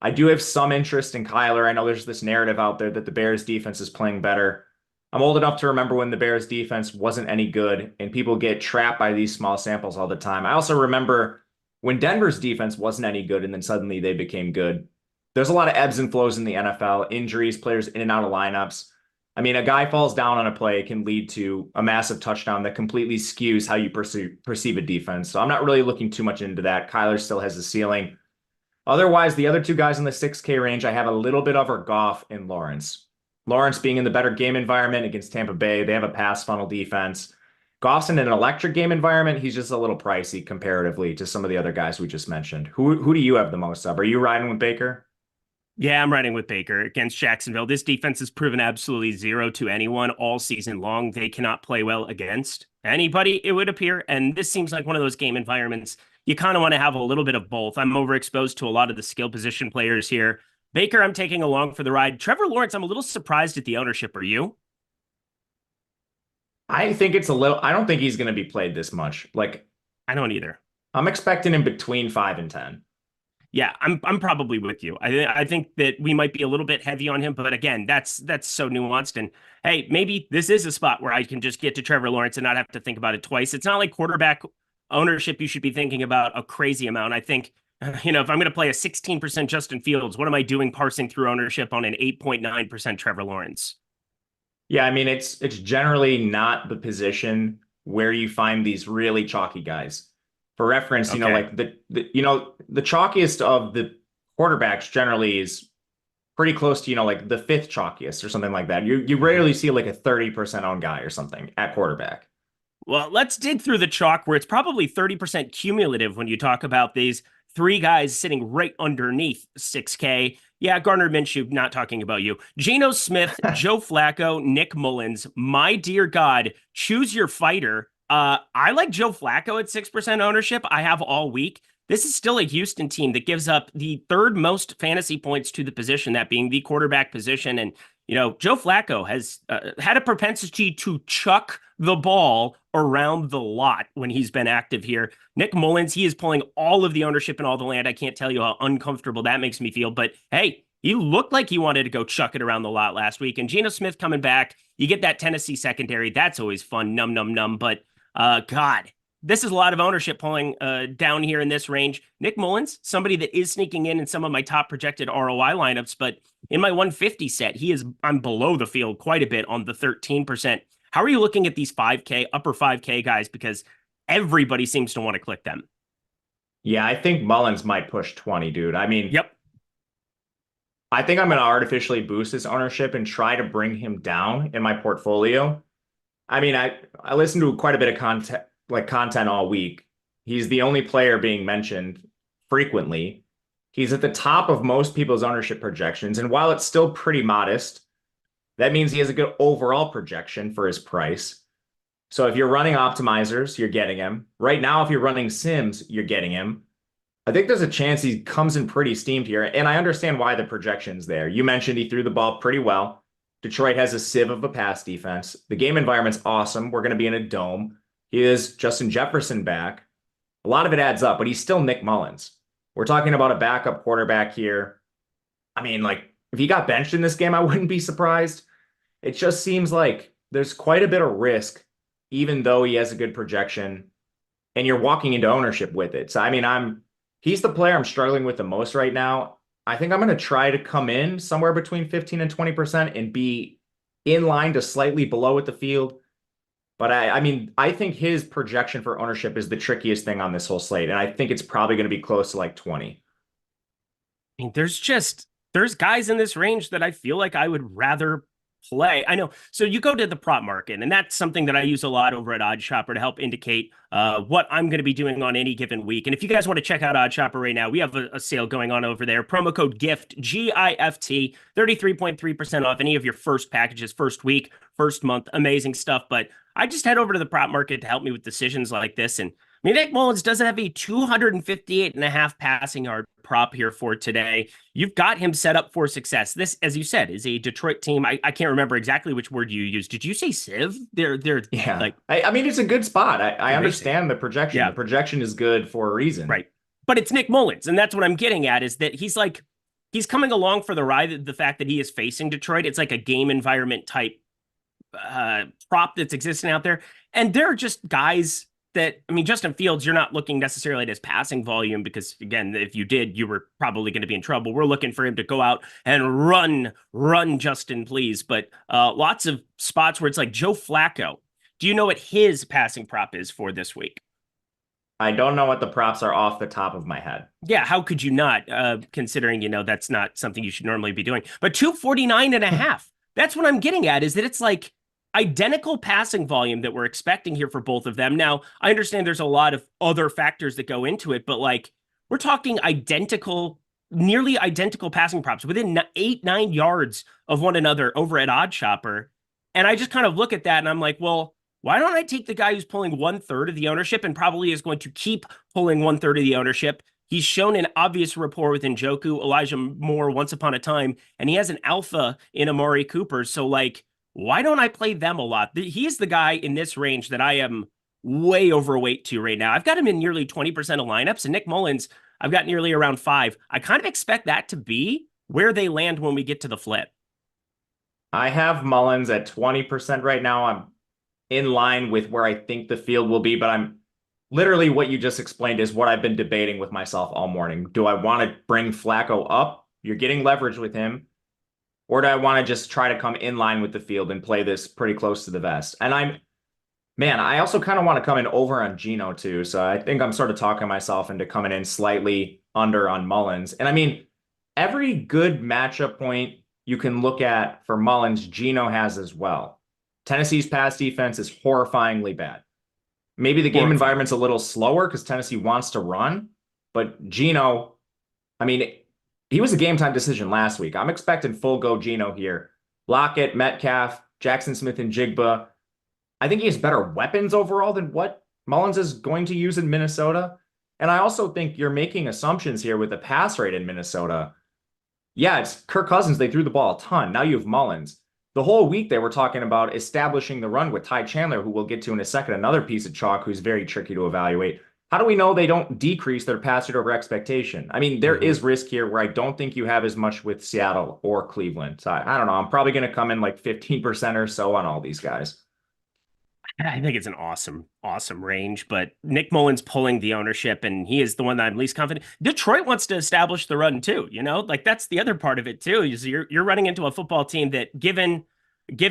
I do have some interest in Kyler. I know there's this narrative out there that the Bears defense is playing better. I'm old enough to remember when the Bears defense wasn't any good and people get trapped by these small samples all the time. I also remember when Denver's defense wasn't any good and then suddenly they became good. There's a lot of ebbs and flows in the NFL, injuries, players in and out of lineups. I mean, a guy falls down on a play can lead to a massive touchdown that completely skews how you perceive a defense. So I'm not really looking too much into that. Kyler still has a ceiling. Otherwise, the other two guys in the 6K range, I have a little bit over Goff and Lawrence. Lawrence being in the better game environment against Tampa Bay. They have a pass funnel defense. Goff's in an electric game environment. He's just a little pricey comparatively to some of the other guys we just mentioned. Who do you have the most of? Are you riding with Baker? Yeah, I'm riding with Baker against Jacksonville. This defense has proven absolutely zero to anyone all season long. They cannot play well against anybody, it would appear. And this seems like one of those game environments you kind of want to have a little bit of both. I'm overexposed to a lot of the skill position players here. Baker, I'm taking along for the ride. Trevor Lawrence, I'm a little surprised at the ownership. Are you? I don't think he's going to be played this much. Like, I don't either. I'm expecting him between 5 and 10. Yeah, I'm probably with you. I think that we might be a little bit heavy on him, but again, that's so nuanced. And hey, maybe this is a spot where I can just get to Trevor Lawrence and not have to think about it twice. It's not like quarterback ownership you should be thinking about a crazy amount. I think, if I'm going to play a 16% Justin Fields, what am I doing parsing through ownership on an 8.9% Trevor Lawrence? Yeah, I mean, it's generally not the position where you find these really chalky guys. For reference, Okay. like the chalkiest of the quarterbacks generally is pretty close to, like the 5th chalkiest or something like that. You rarely see like a 30% owned guy or something at quarterback. Well, let's dig through the chalk where it's probably 30% cumulative when you talk about these 3 guys sitting right underneath 6K. Yeah, Gardner Minshew, not talking about you. Geno Smith, Joe Flacco, Nick Mullins. My dear God, choose your fighter. I like Joe Flacco at 6% ownership. I have all week. This is still a Houston team that gives up the 3rd most fantasy points to the position, that being the quarterback position. And, Joe Flacco has had a propensity to chuck the ball around the lot when he's been active here. Nick Mullins, he is pulling all of the ownership and all the land. I can't tell you how uncomfortable that makes me feel. But hey, he looked like he wanted to go chuck it around the lot last week. And Geno Smith coming back, you get that Tennessee secondary. That's always fun. Num. But God, this is a lot of ownership pulling down here in this range. Nick Mullins, somebody that is sneaking in some of my top projected ROI lineups, but in my 150 set, I'm below the field quite a bit on the 13%. How are you looking at these 5K, upper 5K guys? Because everybody seems to want to click them. Yeah, I think Mullins might push 20, dude. I mean, Yep. I think I'm going to artificially boost his ownership and try to bring him down in my portfolio. I mean, I listened to quite a bit of content all week. He's the only player being mentioned frequently. He's at the top of most people's ownership projections. And while it's still pretty modest, that means he has a good overall projection for his price. So if you're running optimizers, you're getting him. Right now, if you're running sims, you're getting him. I think there's a chance he comes in pretty steamed here. And I understand why the projection's there. You mentioned he threw the ball pretty well. Detroit has a sieve of a pass defense. The game environment's awesome. We're going to be in a dome. He is Justin Jefferson back. A lot of it adds up, but he's still Nick Mullins. We're talking about a backup quarterback here. I mean, like, if he got benched in this game, I wouldn't be surprised. It just seems like there's quite a bit of risk, even though he has a good projection, and you're walking into ownership with it. So, I mean, he's the player I'm struggling with the most right now. I think I'm going to try to come in somewhere between 15 and 20% and be in line to slightly below at the field. But I mean, I think his projection for ownership is the trickiest thing on this whole slate. And I think it's probably going to be close to like 20. I mean, there's guys in this range that I feel like I would rather play. I know. So you go to the prop market, and that's something that I use a lot over at OddsShopper to help indicate what I'm going to be doing on any given week. And if you guys want to check out OddsShopper right now, we have a sale going on over there. Promo code GIFT, GIFT, 33.3% off any of your first packages, first week, first month. Amazing stuff. But I just head over to the prop market to help me with decisions like this. And I mean, Nick Mullins doesn't have a 258.5 passing yard prop here for today. You've got him set up for success. This, as you said, is a Detroit team. I can't remember exactly which word you used. Did you say sieve? They're Yeah. like, I mean, it's a good spot. I understand the projection. Yeah. The projection is good for a reason. Right. But it's Nick Mullins. And that's what I'm getting at, is that he's coming along for the ride. The fact that he is facing Detroit, it's like a game environment type prop that's existing out there. And there are just guys Justin Fields, you're not looking necessarily at his passing volume because, again, if you did, you were probably going to be in trouble. We're looking for him to go out and run, Justin, please. But lots of spots where it's like Joe Flacco. Do you know what his passing prop is for this week? I don't know what the props are off the top of my head. Yeah, how could you not, considering, that's not something you should normally be doing. But 249.5. That's what I'm getting at, is that it's like identical passing volume that we're expecting here for both of them. Now, I understand there's a lot of other factors that go into it, but like we're talking nearly identical passing props within 8-9 yards of one another over at OddsShopper. And I just kind of look at that and I'm like, well, why don't I take the guy who's pulling 1/3 of the ownership and probably is going to keep pulling 1/3 of the ownership? He's shown an obvious rapport with Njoku, Elijah Moore once upon a time, and he has an alpha in Amari Cooper. So like, why don't I play them a lot? He's the guy in this range that I am way overweight to right now. I've got him in nearly 20% of lineups, and Nick Mullins, I've got nearly around 5. I kind of expect that to be where they land when we get to the flip. I have Mullins at 20% right now. I'm in line with where I think the field will be, but I'm literally what you just explained is what I've been debating with myself all morning. Do I want to bring Flacco up? You're getting leverage with him. Or do I want to just try to come in line with the field and play this pretty close to the vest? And I also kind of want to come in over on Geno too. So I think I'm sort of talking myself into coming in slightly under on Mullins. And every good matchup point you can look at for Mullins, Geno has as well. Tennessee's pass defense is horrifyingly bad. Maybe the game environment's a little slower because Tennessee wants to run, but Geno, he was a game time decision last week. I'm expecting full go Geno here. Lockett, Metcalf, Jackson Smith, and Jigba. I think he has better weapons overall than what Mullins is going to use in Minnesota. And I also think you're making assumptions here with the pass rate in Minnesota. Yeah, it's Kirk Cousins. They threw the ball a ton. Now you have Mullins. The whole week they were talking about establishing the run with Ty Chandler, who we'll get to in a second, another piece of chalk who's very tricky to evaluate. How do we know they don't decrease their pass rate over expectation? There is risk here where I don't think you have as much with Seattle or Cleveland. So I don't know. I'm probably going to come in like 15% or so on all these guys. I think it's an awesome range, but Nick Mullins pulling the ownership, and he is the one that I'm least confident. Detroit wants to establish the run too, like that's the other part of it too, is you're running into a football team that given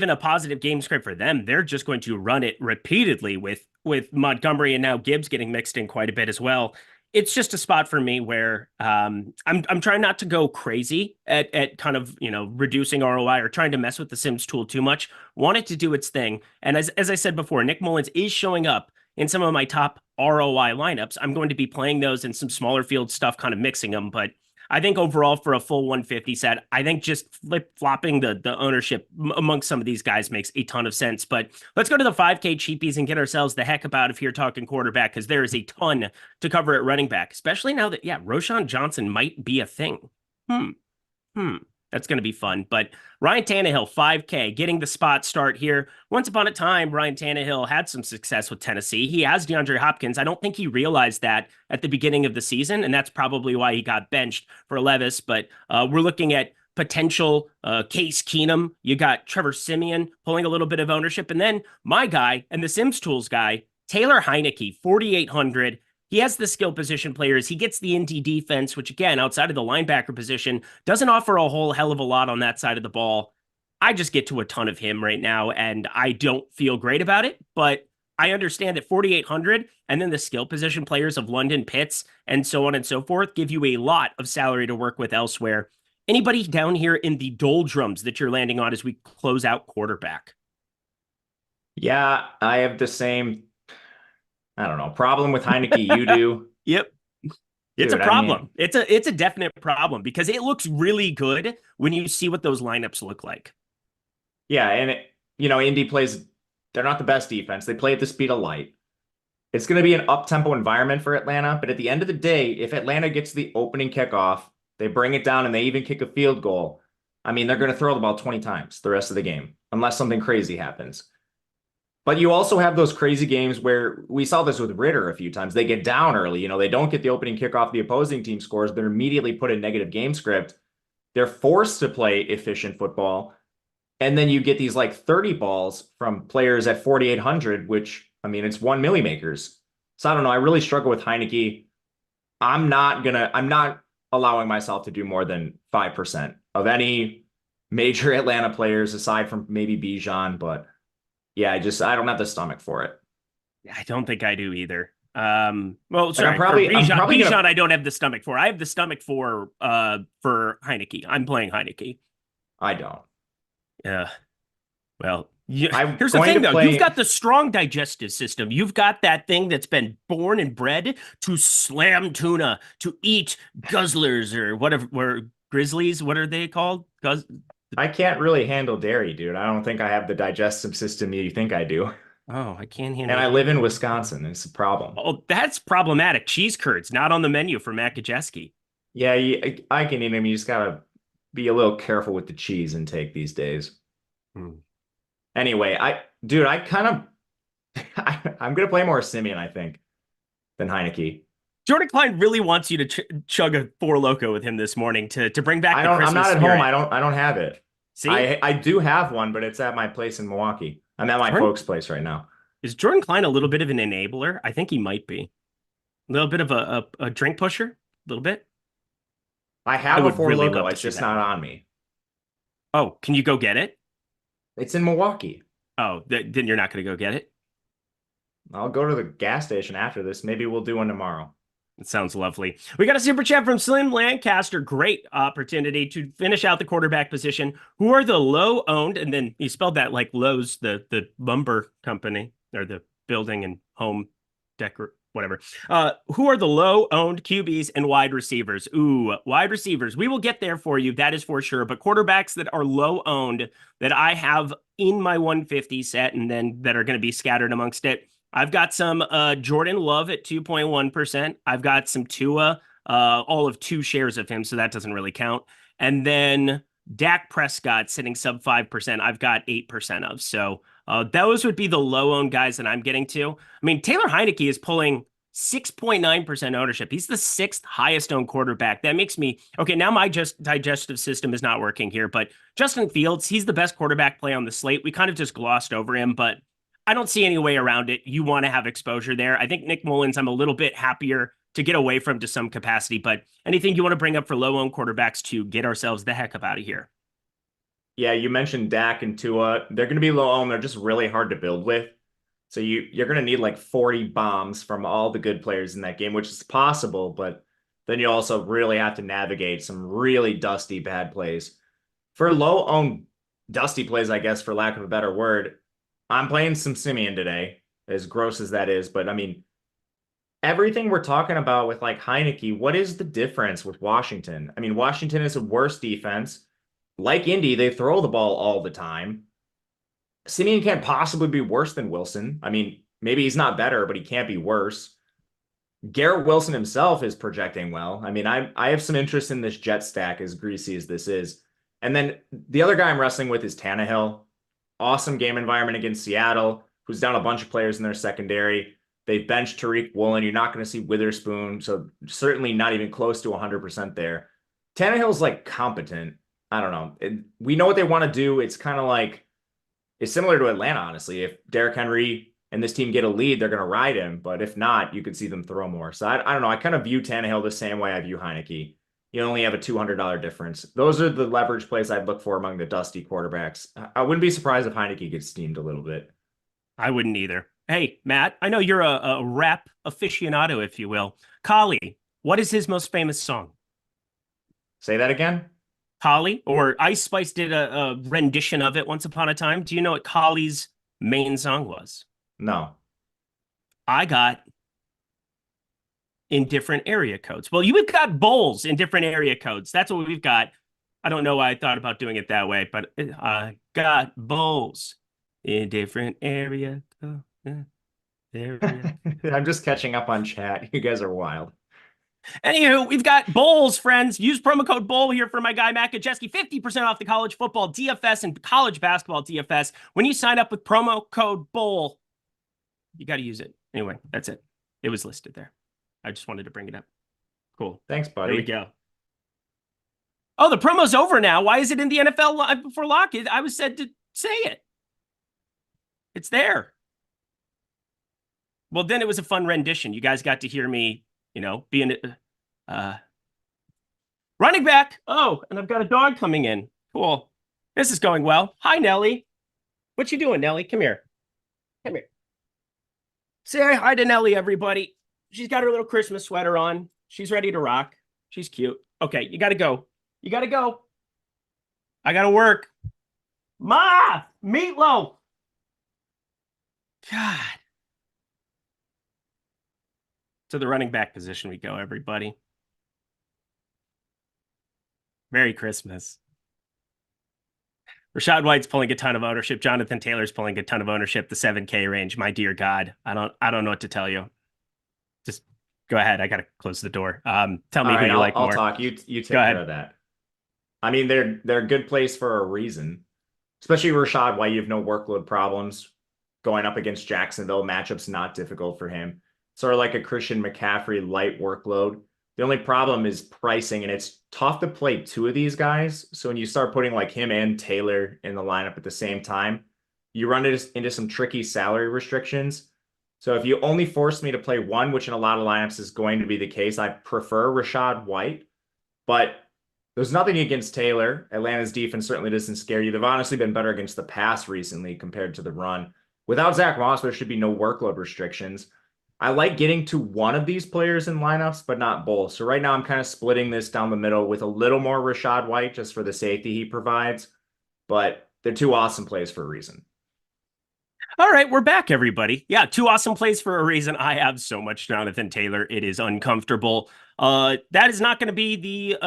a positive game script for them, they're just going to run it repeatedly with Montgomery and now Gibbs getting mixed in quite a bit as well. It's just a spot for me where I'm trying not to go crazy at kind of, reducing ROI or trying to mess with the Sims tool too much. Want it to do its thing. And as I said before, Nick Mullins is showing up in some of my top ROI lineups. I'm going to be playing those in some smaller field stuff, kind of mixing them. But I think overall for a full 150 set, I think just flip-flopping the ownership amongst some of these guys makes a ton of sense. But let's go to the 5K cheapies and get ourselves the heck up out of here talking quarterback, because there is a ton to cover at running back, especially now that, Roschon Johnson might be a thing. That's going to be fun. But Ryan Tannehill, 5K, getting the spot start here. Once upon a time, Ryan Tannehill had some success with Tennessee. He has DeAndre Hopkins. I don't think he realized that at the beginning of the season, and that's probably why he got benched for Levis. But we're looking at potential Case Keenum. You got Trevor Siemian pulling a little bit of ownership. And then my guy and the Sims Tools guy, Taylor Heineke, 4,800. He has the skill position players. He gets the Indy defense, which again, outside of the linebacker position, doesn't offer a whole hell of a lot on that side of the ball. I just get to a ton of him right now, and I don't feel great about it, but I understand that 4,800 and then the skill position players of London, Pitts, and so on and so forth give you a lot of salary to work with elsewhere. Anybody down here in the doldrums that you're landing on as we close out quarterback? Yeah, I have the same problem with Heineke. You do. Yep. It's a problem. It's a definite problem because it looks really good when you see what those lineups look like. Yeah. And Indy plays, they're not the best defense. They play at the speed of light. It's going to be an up-tempo environment for Atlanta. But at the end of the day, if Atlanta gets the opening kickoff, they bring it down and they even kick a field goal. They're going to throw the ball 20 times the rest of the game, unless something crazy happens. But you also have those crazy games where we saw this with Ritter a few times. They get down early. They don't get the opening kickoff. The opposing team scores. They're immediately put in negative game script. They're forced to play efficient football. And then you get these like 30 balls from players at 4,800, which, it's 1 milli makers. So I don't know. I really struggle with Heineke. I'm not allowing myself to do more than 5% of any major Atlanta players aside from maybe Bijan. But yeah, I don't have the stomach for it. I don't think I do either. Well, Like, sorry, I'm probably Bijan, gonna, I don't have the stomach for. I have the stomach for Heineke. I'm playing Heineke. I don't. Yeah. Well, I'm here's the going thing, to though. play- You've got the strong digestive system. You've got that thing that's been born and bred to slam tuna, to eat guzzlers or whatever, grizzlies. What are they called? I can't really handle dairy, dude. I don't think I have the digestive system you think I do. Oh, I can't handle. And I live in Wisconsin. It's a problem. Oh, that's problematic. Cheese curds not on the menu for Matt Gajewski. Yeah, I can eat them. You just gotta be a little careful with the cheese intake these days. Anyway, I kind of I'm gonna play more Simeon, I think, than Heineke. Jordan Klein really wants you to chug a Four Loko with him this morning to bring back the Christmas I'm not at spirit. home. I don't have it. See, I do have one, but it's at my place in Milwaukee. I'm at my folks' place right now. Is Jordan Klein a little bit of an enabler? I think he might be. A little bit of a drink pusher, a little bit. I have a Four really Loko. It's just not on me. Oh, can you go get it? It's in Milwaukee. Oh, then you're not going to go get it? I'll go to the gas station after this. Maybe we'll do one tomorrow. It sounds lovely. We got a super chat from Slim Lancaster. Great opportunity to finish out the quarterback position. Who are the low owned? And then he spelled that like Lowe's, the lumber company or the building and home decor, whatever. Who are the low owned QBs and wide receivers? Ooh, wide receivers. We will get there for you. That is for sure. But quarterbacks that are low owned that I have in my 150 set and then that are going to be scattered amongst it. I've got some Jordan Love at 2.1%. I've got some Tua, all of 2 shares of him, so that doesn't really count. And then Dak Prescott sitting sub 5%. I've got 8% of. So those would be the low-owned guys that I'm getting to. I mean, Taylor Heineke is pulling 6.9% ownership. He's the 6th highest owned quarterback. That makes me, okay, now my digestive system is not working here, but Justin Fields, he's the best quarterback play on the slate. We kind of just glossed over him, but I don't see any way around it. You want to have exposure there. I think Nick Mullins, I'm a little bit happier to get away from to some capacity, but anything you want to bring up for low-owned quarterbacks to get ourselves the heck up out of here? Yeah, you mentioned Dak and Tua. They're going to be low-owned. They're just really hard to build with. So you're going to need like 40 bombs from all the good players in that game, which is possible, but then you also really have to navigate some really dusty bad plays. For low-owned dusty plays, I guess, for lack of a better word, I'm playing some Simeon today, as gross as that is. But I mean, everything we're talking about with like Heineke, what is the difference with Washington? I mean, Washington is a worse defense. Like Indy, they throw the ball all the time. Simeon can't possibly be worse than Wilson. I mean, maybe he's not better, but he can't be worse. Garrett Wilson himself is projecting well. I mean, I have some interest in this Jet stack, as greasy as this is. And then the other guy I'm wrestling with is Tannehill. Awesome game environment against Seattle, who's down a bunch of players in their secondary. They've benched Tariq Woolen. You're not going to see Witherspoon, so certainly not even close to 100% there. Tannehill's like competent. I don't know. We know what they want to do. It's kind of like, it's similar to Atlanta, honestly. If Derrick Henry and this team get a lead, they're going to ride him. But if not, you could see them throw more. So I don't know. I kind of view Tannehill the same way I view Heineke. You only have a $200 difference. Those are the leverage plays I'd look for among the dusty quarterbacks. I wouldn't be surprised if Heineke gets steamed a little bit. I wouldn't either. Hey, Matt, I know you're a rap aficionado, if you will. Collie, what is his most famous song? Say that again? Collie, or Ice Spice did a rendition of it once upon a time. Do you know what Collie's main song was? No. I got in different area codes. Well, you've got bowls in different area codes. That's what we've got. I don't know why I thought about doing it that way, but I got bowls in different area codes. I'm just catching up on chat. You guys are wild. Anywho, we've got bowls, friends. Use promo code BOWL here for my guy, Matt Gajewski. 50% off the college football DFS and college basketball DFS. When you sign up with promo code BOWL, you got to use it. Anyway, that's it. It was listed there. I just wanted to bring it up. Cool. Thanks, buddy. There we go. Oh, the promo's over now. Why is it in the NFL Live Before Lock? I was said to say it. It's there. Well, then it was a fun rendition. You guys got to hear me, being running back. Oh, and I've got a dog coming in. Cool. This is going well. Hi, Nellie. What you doing, Nellie? Come here. Come here. Say hi to Nellie, everybody. She's got her little Christmas sweater on. She's ready to rock. She's cute. Okay, you got to go. You got to go. I got to work. Ma! Meatloaf! God. To the running back position we go, everybody. Merry Christmas. Rachaad White's pulling a ton of ownership. Jonathan Taylor's pulling a ton of ownership. The 7K range. My dear God, I don't know what to tell you. Just go ahead. I gotta close the door. Tell me who you like more. I'll talk. You take care of that. I mean, they're a good place for a reason. Especially Rachaad White. You have no workload problems going up against Jacksonville. Matchup's not difficult for him. Sort of like a Christian McCaffrey light workload. The only problem is pricing, and it's tough to play two of these guys. So when you start putting like him and Taylor in the lineup at the same time, you run into some tricky salary restrictions. So if you only force me to play one, which in a lot of lineups is going to be the case, I prefer Rachaad White. But there's nothing against Taylor. Atlanta's defense certainly doesn't scare you. They've honestly been better against the pass recently compared to the run. Without Zach Moss, there should be no workload restrictions. I like getting to one of these players in lineups, but not both. So right now I'm kind of splitting this down the middle with a little more Rachaad White just for the safety he provides. But they're two awesome plays for a reason. All right, we're back, everybody. Yeah, two awesome plays for a reason. I have so much Jonathan Taylor. It is uncomfortable. That is not going to be the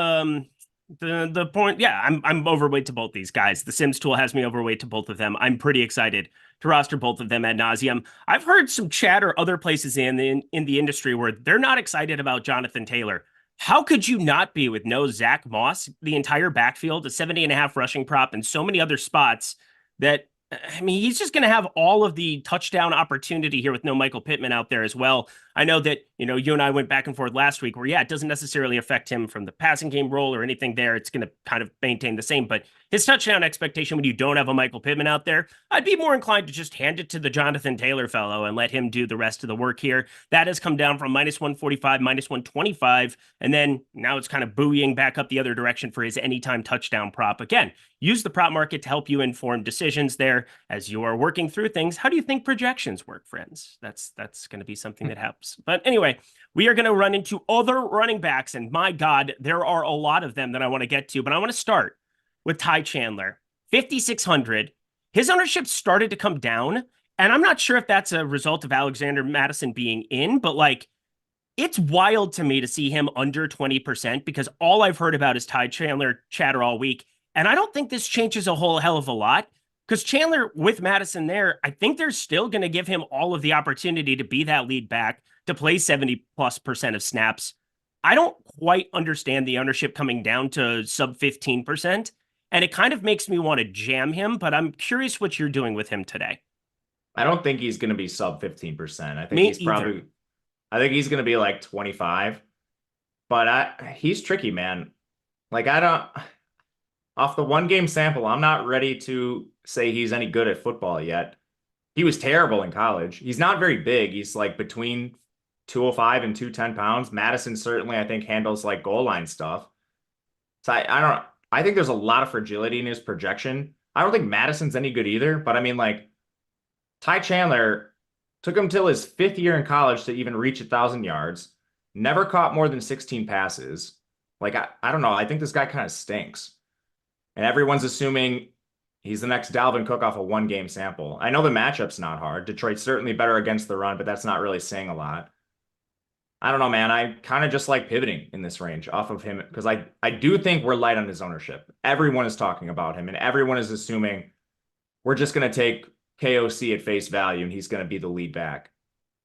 point. Yeah, I'm overweight to both these guys. The Sims tool has me overweight to both of them. I'm pretty excited to roster both of them ad nauseum. I've heard some chatter other places in the industry where they're not excited about Jonathan Taylor. How could you not be with no Zach Moss, the entire backfield, a 70.5 rushing prop, and so many other spots that, I mean, he's just going to have all of the touchdown opportunity here with no Michael Pittman out there as well. I know that, you and I went back and forth last week where, yeah, it doesn't necessarily affect him from the passing game role or anything there. It's going to kind of maintain the same, but his touchdown expectation when you don't have a Michael Pittman out there, I'd be more inclined to just hand it to the Jonathan Taylor fellow and let him do the rest of the work here. That has come down from -145, -125, and then now it's kind of buoying back up the other direction for his anytime touchdown prop. Again, use the prop market to help you inform decisions there as you are working through things. How do you think projections work, friends? That's going to be something that helps. But anyway, we are going to run into other running backs, and my God, there are a lot of them that I want to get to, but I want to start with Ty Chandler, 5,600. His ownership started to come down, and I'm not sure if that's a result of Alexander Mattison being in, but like, it's wild to me to see him under 20% because all I've heard about is Ty Chandler chatter all week, and I don't think this changes a whole hell of a lot. Because Chandler with Madison there, I think they're still going to give him all of the opportunity to be that lead back, to play 70+% of snaps. I don't quite understand the ownership coming down to sub 15%. And it kind of makes me want to jam him, but I'm curious what you're doing with him today. I don't think he's going to be sub 15%. I think I think he's going to be like 25. But he's tricky, man. Like off the one game sample, I'm not ready to say he's any good at football yet. He was terrible in college. He's not very big. He's like between 205 and 210 pounds. Madison certainly, I think, handles like goal line stuff. So I think there's a lot of fragility in his projection. I don't think Madison's any good either, but I mean, like, Ty Chandler took him till his 5th year in college to even reach 1,000 yards. Never caught more than 16 passes. Like, I don't know. I think this guy kind of stinks. And everyone's assuming he's the next Dalvin Cook off a one-game sample. I know the matchup's not hard. Detroit's certainly better against the run, but that's not really saying a lot. I don't know, man. I kind of just like pivoting in this range off of him because I do think we're light on his ownership. Everyone is talking about him, and everyone is assuming we're just going to take KOC at face value, and he's going to be the lead back.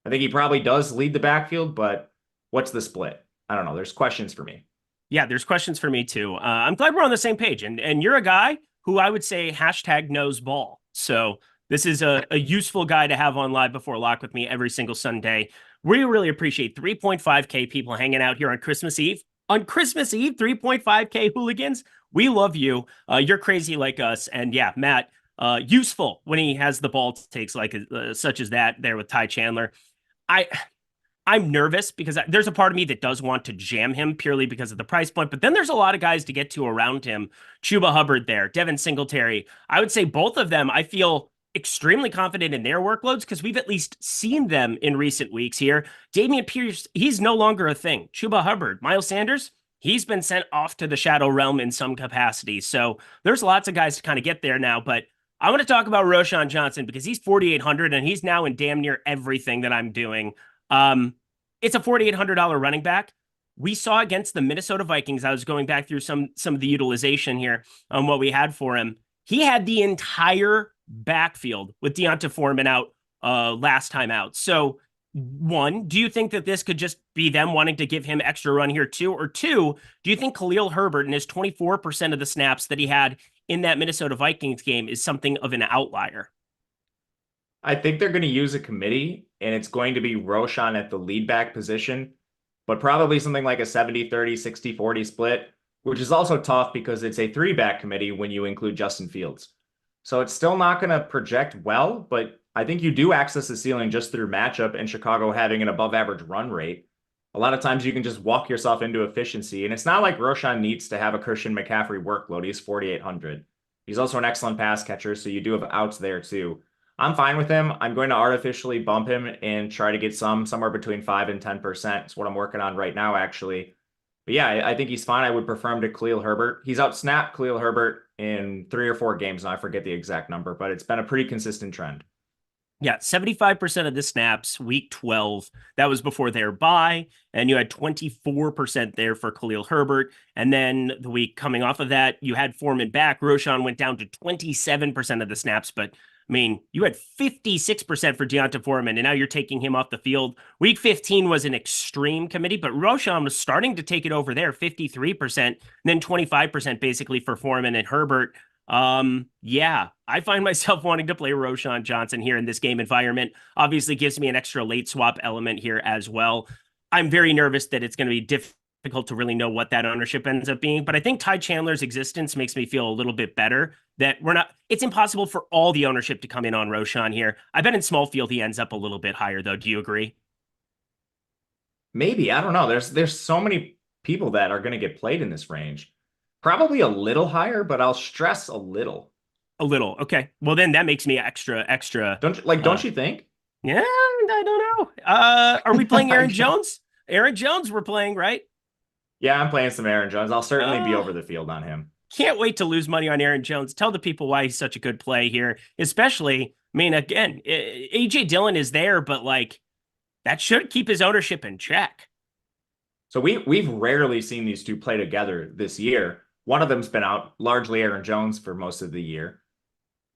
I think he probably does lead the backfield, but what's the split? I don't know. There's questions for me. Yeah, there's questions for me too. I'm glad we're on the same page. And you're a guy who I would say #knows ball. So this is a useful guy to have on Live Before Lock with me every single Sunday. We really appreciate 3.5K people hanging out here on Christmas Eve. On Christmas Eve, 3.5K hooligans. We love you. You're crazy like us. And yeah, Matt, useful when he has the ball takes like such as that there with Ty Chandler. I'm nervous because there's a part of me that does want to jam him purely because of the price point, but then there's a lot of guys to get to around him. Chuba Hubbard there, Devin Singletary. I would say both of them, I feel extremely confident in their workloads because we've at least seen them in recent weeks here. Dameon Pierce, he's no longer a thing. Chuba Hubbard, Miles Sanders, he's been sent off to the shadow realm in some capacity. So there's lots of guys to kind of get there now, but I want to talk about Roschon Johnson because he's 4,800 and he's now in damn near everything that I'm doing. It's a $4,800 running back. We saw against the Minnesota Vikings. I was going back through some of the utilization here on what we had for him. He had the entire backfield with Deonta Foreman out last time out. So, one, do you think that this could just be them wanting to give him extra run here too? Or two, do you think Khalil Herbert and his 24% of the snaps that he had in that Minnesota Vikings game is something of an outlier? I think they're going to use a committee, and it's going to be Roschon at the lead back position, but probably something like a 70-30, 60-40 split, which is also tough because it's a 3-back committee when you include Justin Fields. So it's still not going to project well, but I think you do access the ceiling just through matchup and Chicago having an above average run rate. A lot of times you can just walk yourself into efficiency, and it's not like Roschon needs to have a Christian McCaffrey workload. He's 4,800. He's also an excellent pass catcher, so you do have outs there too. I'm fine with him. I'm going to artificially bump him and try to get somewhere between 5 and 10%. It's what I'm working on right now, actually. But yeah, I think he's fine. I would prefer him to Khalil Herbert. He's outsnapped Khalil Herbert in 3 or 4 games, and I forget the exact number, but it's been a pretty consistent trend. Yeah, 75% of the snaps, week 12. That was before their bye. And you had 24% there for Khalil Herbert. And then the week coming off of that, you had Foreman back. Roschon went down to 27% of the snaps, but I mean, you had 56% for Deonta Foreman, and now you're taking him off the field. Week 15 was an extreme committee, but Roschon was starting to take it over there, 53%, and then 25% basically for Foreman and Herbert. Yeah, I find myself wanting to play Roschon Johnson here in this game environment. Obviously gives me an extra late swap element here as well. I'm very nervous that it's going to be difficult to really know what that ownership ends up being, but I think Ty Chandler's existence makes me feel a little bit better that it's impossible for all the ownership to come in on Roschon here. I bet in small field he ends up a little bit higher though. Do you agree? Maybe, I don't know. There's so many people that are going to get played in this range. Probably a little higher, but I'll stress a little. A little. Okay. Well, then that makes me extra. Don't you think? Yeah, I don't know. Are we playing Aaron Jones? Aaron Jones we're playing, right? Yeah, I'm playing some Aaron Jones. I'll certainly be over the field on him. Can't wait to lose money on Aaron Jones. Tell the people why he's such a good play here. Especially, I mean, again, AJ Dillon is there, but like that should keep his ownership in check. So we've rarely seen these two play together this year. One of them's been out, largely Aaron Jones, for most of the year.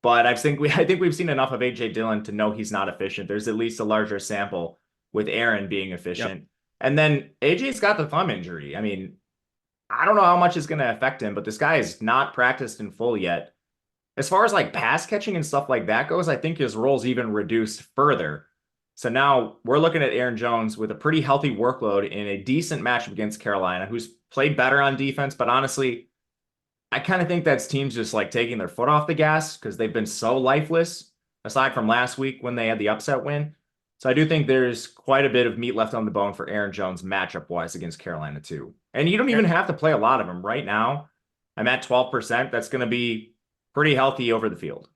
But I think we've seen enough of AJ Dillon to know he's not efficient. There's at least a larger sample with Aaron being efficient. Yep. And then AJ's got the thumb injury. I mean, I don't know how much is going to affect him, but this guy is not practiced in full yet. As far as like pass catching and stuff like that goes, I think his role's even reduced further. So now we're looking at Aaron Jones with a pretty healthy workload in a decent matchup against Carolina, who's played better on defense. But honestly, I kind of think that's teams just like taking their foot off the gas because they've been so lifeless, aside from last week when they had the upset win. So I do think there's quite a bit of meat left on the bone for Aaron Jones matchup-wise against Carolina too. And you don't even have to play a lot of them. Right now, I'm at 12%. That's going to be pretty healthy over the field.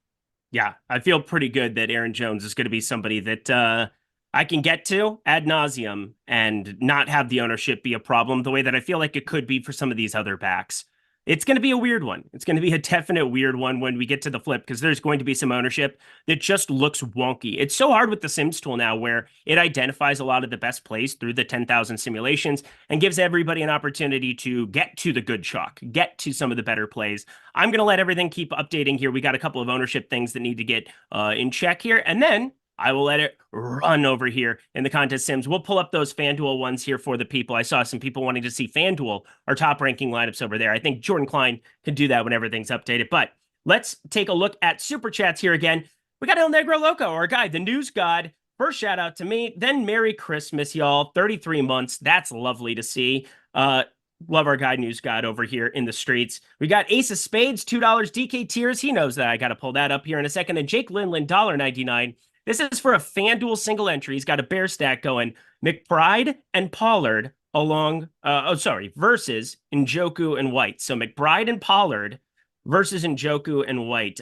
Yeah, I feel pretty good that Aaron Jones is going to be somebody that I can get to ad nauseum and not have the ownership be a problem the way that I feel like it could be for some of these other backs. It's going to be a weird one. It's going to be a definite weird one when we get to the flip because there's going to be some ownership that just looks wonky. It's so hard with the Sims tool now where it identifies a lot of the best plays through the 10,000 simulations and gives everybody an opportunity to get to the good chalk, get to some of the better plays. I'm going to let everything keep updating here. We got a couple of ownership things that need to get in check here. And then I will let it run over here in the contest sims. We'll pull up those FanDuel ones here for the people. I saw some people wanting to see FanDuel, our top ranking lineups over there. I think Jordan Klein can do that when everything's updated. But let's take a look at Super Chats here again. We got El Negro Loco, our guy, the news god. First shout out to me, then Merry Christmas, y'all. 33 months. That's lovely to see. Love our guy, news god, over here in the streets. We got Ace of Spades, $2. DK Tears. He knows that I got to pull that up here in a second. And Jake Lindland, $1.99. This is for a FanDuel single entry. He's got a bear stack going. McBride and Pollard versus Njoku and White. So McBride and Pollard versus Njoku and White.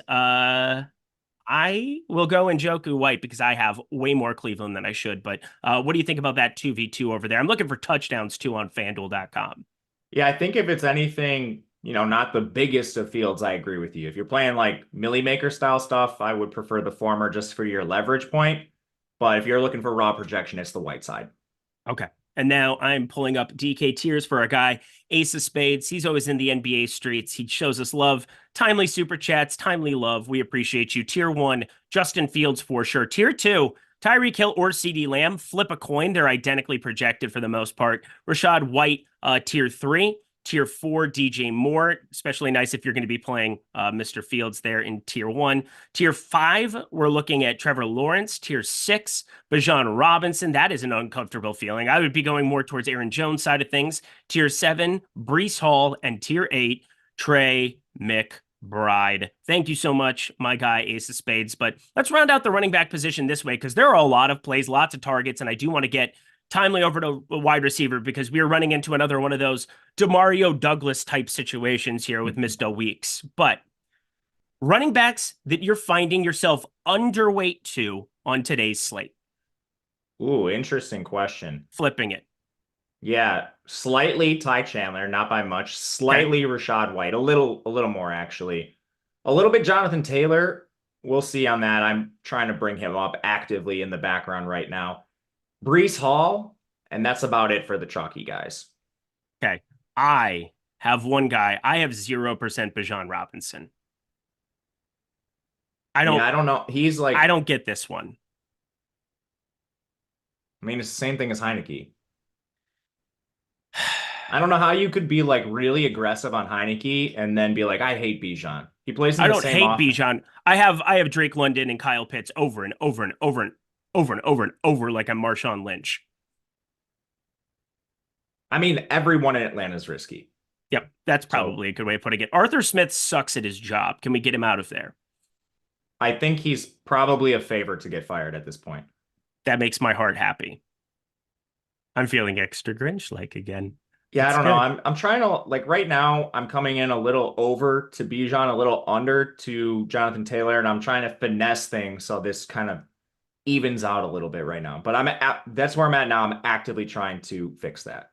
I will go Njoku White because I have way more Cleveland than I should. But what do you think about that 2v2 over there? I'm looking for touchdowns too on FanDuel.com. Yeah, I think if it's anything, not the biggest of fields, I agree with you. If you're playing like Millie Maker style stuff, I would prefer the former just for your leverage point. But if you're looking for raw projection, it's the White side. Okay. And now I'm pulling up DK tiers for our guy, Ace of Spades. He's always in the NBA streets. He shows us love, timely super chats, timely love. We appreciate you. Tier 1, Justin Fields for sure. Tier 2, Tyreek Hill or CeeDee Lamb. Flip a coin. They're identically projected for the most part. Rashad White, tier 3. Tier 4, DJ Moore, especially nice if you're going to be playing Mr. Fields there in Tier 1. Tier 5, we're looking at Trevor Lawrence. Tier 6, Bijan Robinson. That is an uncomfortable feeling. I would be going more towards Aaron Jones side of things. Tier 7, Breece Hall. And Tier 8, Trey McBride. Thank you so much, my guy, Ace of Spades. But let's round out the running back position this way because there are a lot of plays, lots of targets, and I do want to get timely over to a wide receiver because we are running into another one of those Demario Douglas type situations here with Mr. Weeks. But running backs that you're finding yourself underweight to on today's slate. Ooh, interesting question. Flipping it. Yeah, slightly Ty Chandler, not by much. Slightly Rashad White, a little more actually. A little bit Jonathan Taylor. We'll see on that. I'm trying to bring him up actively in the background right now. Breece Hall, and that's about it for the chalky guys. Okay. I have one guy. I have 0% Bijan Robinson. I don't know. He's like, I don't get this one. I mean, it's the same thing as Heineke. I don't know how you could be like really aggressive on Heineke and then be like, I hate Bijan. He plays in the same offense. Bijan. I have Drake London and Kyle Pitts over and over and over and over and over and over like I'm Marshawn Lynch. I mean, everyone in Atlanta is risky. Yep, that's probably a good way of putting it. Arthur Smith sucks at his job. Can we get him out of there? I think he's probably a favorite to get fired at this point. That makes my heart happy. I'm feeling extra Grinch-like again. Yeah, I don't know. I'm trying to, like, right now, I'm coming in a little over to Bijan, a little under to Jonathan Taylor, and I'm trying to finesse things so this kind of evens out a little bit right now. But that's where I'm at now. I'm actively trying to fix that.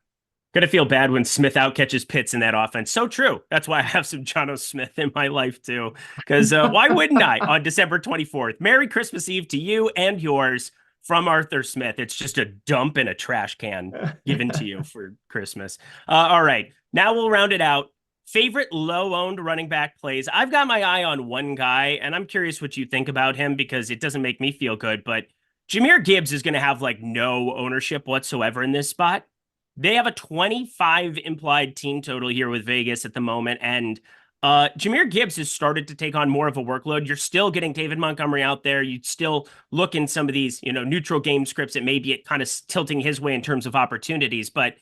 Gonna feel bad when Smith out catches Pitts in that offense. So true. That's why I have some Jono Smith in my life too. Because why wouldn't I on December 24th? Merry Christmas Eve to you and yours from Arthur Smith. It's just a dump in a trash can given to you for Christmas. All right. Now we'll round it out. Favorite low-owned running back plays. I've got my eye on one guy, and I'm curious what you think about him because it doesn't make me feel good. But Jahmyr Gibbs is going to have like no ownership whatsoever in this spot. They have a 25 implied team total here with Vegas at the moment. And Jahmyr Gibbs has started to take on more of a workload. You're still getting David Montgomery out there. You still look in some of these, neutral game scripts that maybe it kind of tilting his way in terms of opportunities. But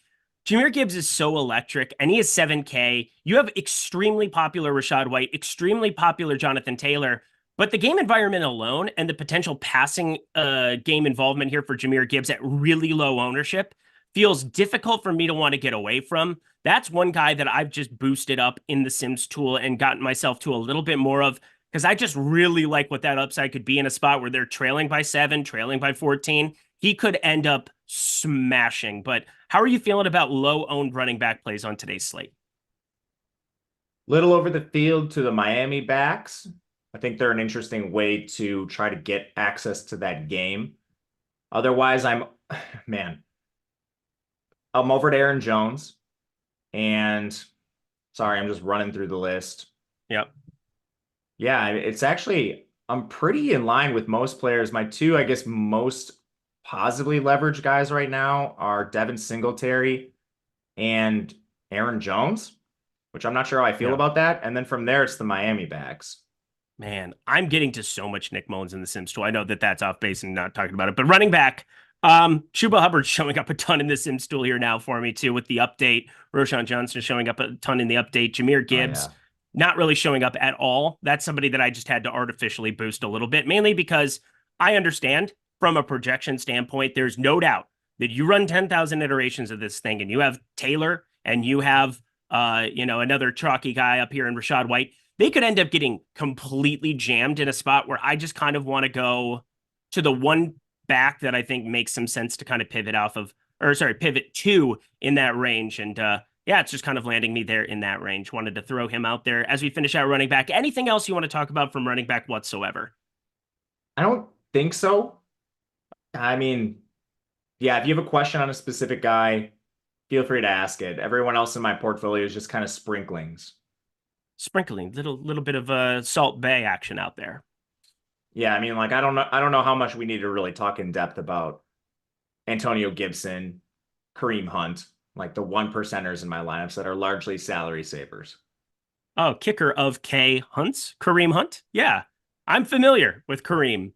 Jahmyr Gibbs is so electric and he is 7K. You have extremely popular Rashad White, extremely popular Jonathan Taylor. But the game environment alone and the potential passing game involvement here for Jahmyr Gibbs at really low ownership feels difficult for me to want to get away from. That's one guy that I've just boosted up in the Sims tool and gotten myself to a little bit more of because I just really like what that upside could be in a spot where they're trailing by 7, trailing by 14. He could end up smashing. But how are you feeling about low-owned running back plays on today's slate? Little over the field to the Miami backs. I think they're an interesting way to try to get access to that game. Otherwise, I'm over to Aaron Jones. And sorry, I'm just running through the list. Yep. Yeah, it's actually, I'm pretty in line with most players. My two, I guess, most positively leveraged guys right now are Devin Singletary and Aaron Jones, which I'm not sure how I feel about that. And then from there, it's the Miami backs. Man, I'm getting to so much Nick Mullins in the Sims tool. I know that that's off base and not talking about it, but running back, Chuba Hubbard's showing up a ton in the Sims tool here now for me too with the update. Roshan Johnson showing up a ton in the update. Jahmyr Gibbs not really showing up at all. That's somebody that I just had to artificially boost a little bit, mainly because I understand from a projection standpoint, there's no doubt that you run 10,000 iterations of this thing and you have Taylor and you have, another chalky guy up here in Rachaad White. They could end up getting completely jammed in a spot where I just kind of want to go to the one back that I think makes some sense to kind of pivot to in that range. And it's just kind of landing me there in that range. Wanted to throw him out there as we finish out running back. Anything else you want to talk about from running back whatsoever? I don't think so. I mean, yeah, if you have a question on a specific guy, feel free to ask it. Everyone else in my portfolio is just kind of sprinklings. Sprinkling, little bit of Salt Bay action out there. Yeah, I mean, like I don't know how much we need to really talk in depth about Antonio Gibson, Kareem Hunt, like the 1%ers in my lineups that are largely salary savers. Oh, kicker of K Hunts, Kareem Hunt. Yeah, I'm familiar with Kareem.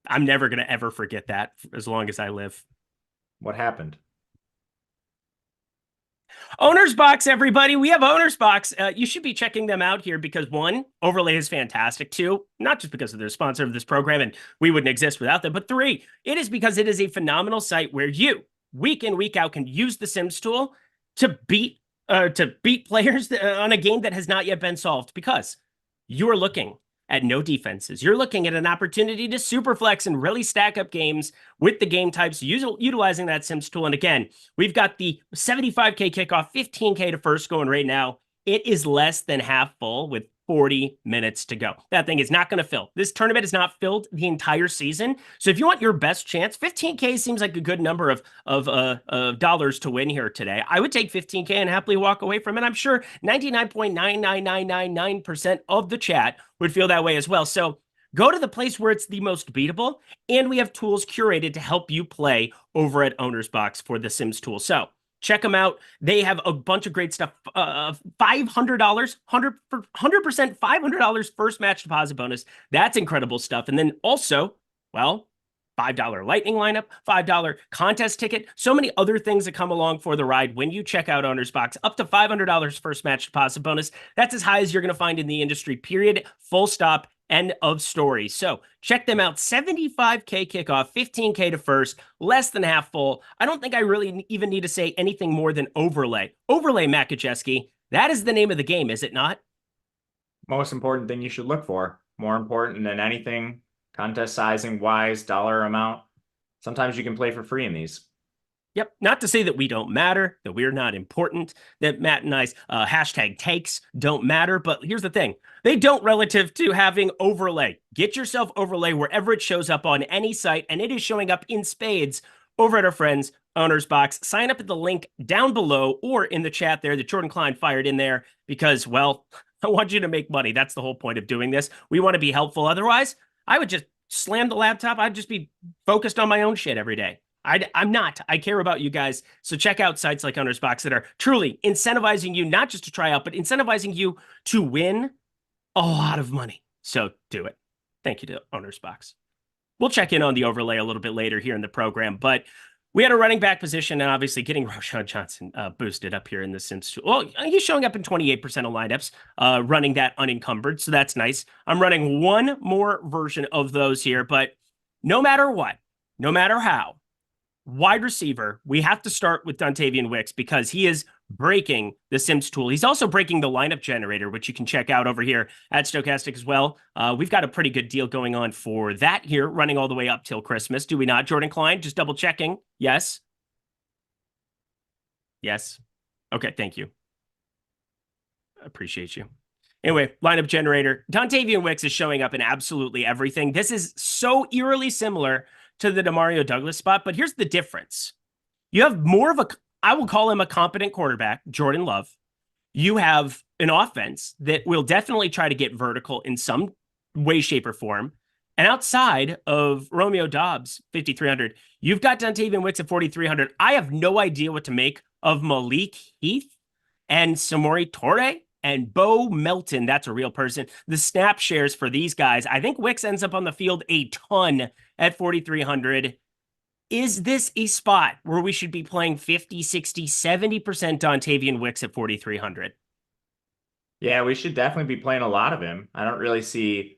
I'm never going to ever forget that as long as I live. What happened? Owner's Box, everybody. We have Owner's Box. You should be checking them out here because one, Overlay is fantastic. Two, not just because of their sponsor of this program and we wouldn't exist without them, but three, it is because it is a phenomenal site where you, week in, week out, can use the Sims tool to beat players on a game that has not yet been solved because you are looking at no defenses. You're looking at an opportunity to super flex and really stack up games with the game types, utilizing that Sims tool. And again, we've got the 75K kickoff, 15K to first going right now. It is less than half full with 40 minutes to go. That thing is not going to fill. This tournament is not filled the entire season. So if you want your best chance, 15K seems like a good number of dollars to win here today. I would take 15K and happily walk away from it. I'm sure 99.99999% of the chat would feel that way as well. So go to the place where it's the most beatable, and we have tools curated to help you play over at Owner's Box for the Sims tool. So check them out. They have a bunch of great stuff. $500, 100% $500 first match deposit bonus. That's incredible stuff. And then also, well, $5 lightning lineup, $5 contest ticket, so many other things that come along for the ride when you check out Owner's Box. Up to $500 first match deposit bonus. That's as high as you're going to find in the industry, period, full stop, end of story. So check them out. 75K kickoff, 15K to first, less than half full. I don't think I really even need to say anything more than overlay. Overlay, Matt Gajewski. That is the name of the game, is it not? Most important thing you should look for. More important than anything, contest sizing wise, dollar amount. Sometimes you can play for free in these. Yep. Not to say that we don't matter, that we're not important, that Matt and I's hashtag takes don't matter. But here's the thing. They don't relative to having overlay. Get yourself overlay wherever it shows up on any site, and it is showing up in spades over at our friends Owner's Box. Sign up at the link down below or in the chat there that Jordan Klein fired in there because, well, I want you to make money. That's the whole point of doing this. We want to be helpful. Otherwise, I would just slam the laptop. I'd just be focused on my own shit every day. I'm not. I care about you guys. So check out sites like Owner's Box that are truly incentivizing you, not just to try out, but incentivizing you to win a lot of money. So do it. Thank you to Owner's Box. We'll check in on the overlay a little bit later here in the program, but we had a running back position and obviously getting Roschon Johnson boosted up here in the Sims. Well, he's showing up in 28% of lineups, running that unencumbered. So that's nice. I'm running one more version of those here, but no matter what, no matter how, wide receiver, we have to start with Dontavian Wicks because he is breaking the Sims tool. He's also breaking the lineup generator, which you can check out over here at Stochastic as well. We've got a pretty good deal going on for that here, running all the way up till Christmas. Do we not, Jordan Klein? Just double checking. Yes. Yes. Okay, thank you. Appreciate you. Anyway, lineup generator. Dontavian Wicks is showing up in absolutely everything. This is so eerily similar to the Demario Douglas spot, but here's the difference. You have more of a, I will call him a competent quarterback, Jordan Love. You have an offense that will definitely try to get vertical in some way, shape, or form. And outside of Romeo Doubs, 5,300, you've got Dontavian Wicks at 4,300. I have no idea what to make of Malik Heath and Samori Torre and Bo Melton. That's a real person. The snap shares for these guys. I think Wicks ends up on the field a ton at 4,300. Is this a spot where we should be playing 50, 60, 70% Dontavian Wicks at 4,300? Yeah, we should definitely be playing a lot of him. I don't really see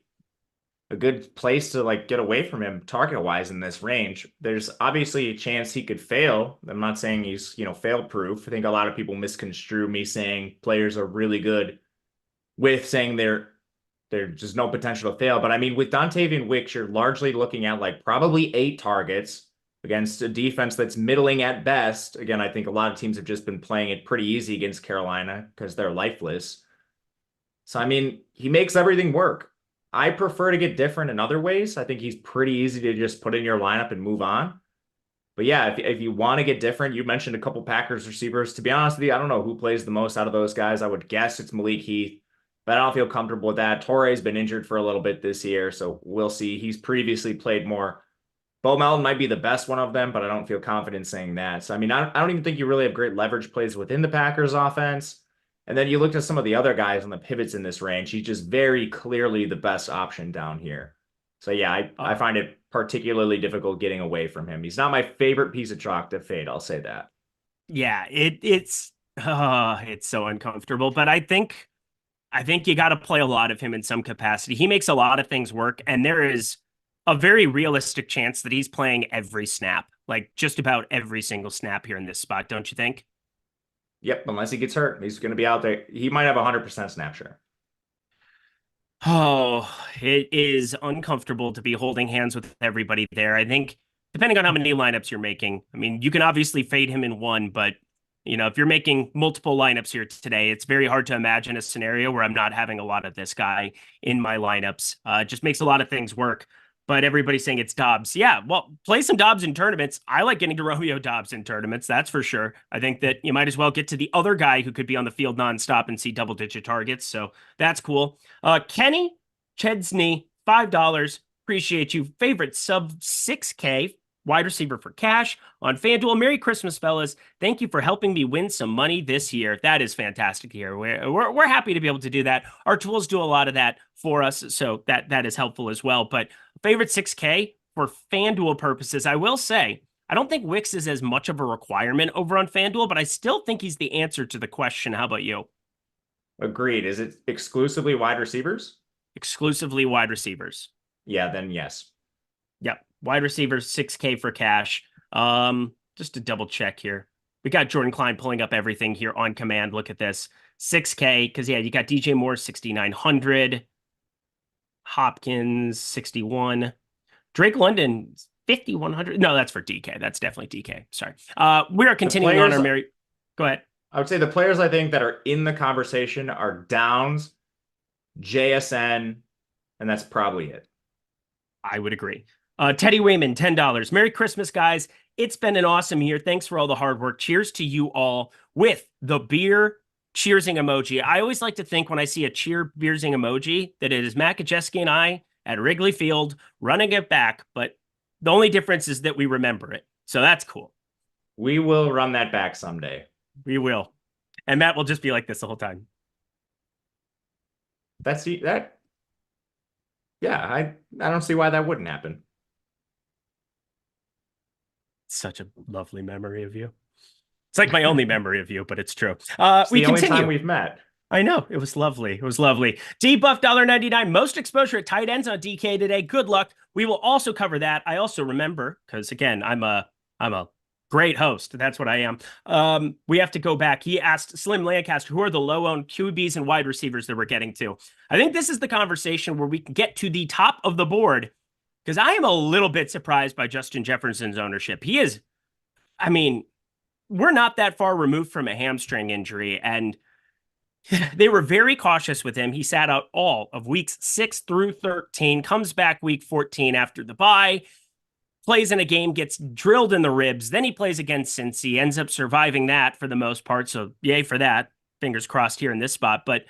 a good place to like get away from him target wise in this range. There's obviously a chance he could fail. I'm not saying he's, fail proof. I think a lot of people misconstrue me saying players are really good with saying there's just no potential to fail. But I mean, with Dontavian Wicks, you're largely looking at like probably 8 targets against a defense that's middling at best. Again, I think a lot of teams have just been playing it pretty easy against Carolina because they're lifeless. So, I mean, he makes everything work. I prefer to get different in other ways. I think he's pretty easy to just put in your lineup and move on. But yeah, if you want to get different, you mentioned a couple Packers receivers. To be honest with you, I don't know who plays the most out of those guys. I would guess it's Malik Heath, but I don't feel comfortable with that. Torrey's been injured for a little bit this year, so we'll see. He's previously played more. Bo Melton might be the best one of them, but I don't feel confident saying that. So, I mean, I don't even think you really have great leverage plays within the Packers offense. And then you looked at some of the other guys on the pivots in this range. He's just very clearly the best option down here. So yeah, I find it particularly difficult getting away from him. He's not my favorite piece of chalk to fade. I'll say that. Yeah, it's so uncomfortable, but I think you got to play a lot of him in some capacity. He makes a lot of things work, and there is a very realistic chance that he's playing every snap, like just about every single snap here in this spot, don't you think? Yep, unless he gets hurt. He's going to be out there. He might have 100% snap share. Oh, it is uncomfortable to be holding hands with everybody there. I think depending on how many lineups you're making, I mean, you can obviously fade him in one, but if you're making multiple lineups here today, it's very hard to imagine a scenario where I'm not having a lot of this guy in my lineups. It just makes a lot of things work. But everybody's saying it's Dobbs. Yeah, well, play some Dobbs in tournaments. I like getting to Romeo Dobbs in tournaments, that's for sure. I think that you might as well get to the other guy who could be on the field nonstop and see double-digit targets, so that's cool. Kenny Chesney, $5. Appreciate you. Favorite sub 6K wide receiver for cash on FanDuel. Merry Christmas, fellas. Thank you for helping me win some money this year. That is fantastic to hear. We're happy to be able to do that. Our tools do a lot of that for us, so that is helpful as well. But favorite 6K for FanDuel purposes, I will say, I don't think Wicks is as much of a requirement over on FanDuel, but I still think he's the answer to the question. How about you? Agreed. Is it exclusively wide receivers? Exclusively wide receivers. Yeah, then yes. Yep. Wide receivers, 6K for cash. Just to double check here. We got Jordan Klein pulling up everything here on command. Look at this. 6K, because yeah, you got DJ Moore, 6,900. Hopkins, 61. Drake London, 5,100. No, that's for DK. That's definitely DK. Sorry. We are continuing on our Mary. Go ahead. I would say the players I think that are in the conversation are Downs, JSN, and that's probably it. I would agree. Teddy Wayman, $10. Merry Christmas, guys. It's been an awesome year. Thanks for all the hard work. Cheers to you all with the beer cheersing emoji. I always like to think when I see a cheer beersing emoji that it is Matt Gajewski and I at Wrigley Field running it back, but the only difference is that we remember it. So that's cool. We will run that back someday. We will. And Matt will just be like this the whole time. Yeah, I don't see why that wouldn't happen. Such a lovely memory of you. It's like my only memory of you, but it's true. It's we the continue. only time we've met. I know. It was lovely. It was lovely. D-Buff $1.99. Most exposure at tight ends on DK today. Good luck. We will also cover that. I also remember, because again, I'm a great host. That's what I am. We have to go back. He asked Slim Lancaster, who are the low-owned QBs and wide receivers that we're getting to? I think this is the conversation where we can get to the top of the board, because I am a little bit surprised by Justin Jefferson's ownership. He is, I mean, we're not that far removed from a hamstring injury, and they were very cautious with him. He sat out all of weeks 6 through 13, comes back week 14 after the bye, plays in a game, gets drilled in the ribs. Then he plays against Cincy, ends up surviving that for the most part. So yay for that. Fingers crossed here in this spot. But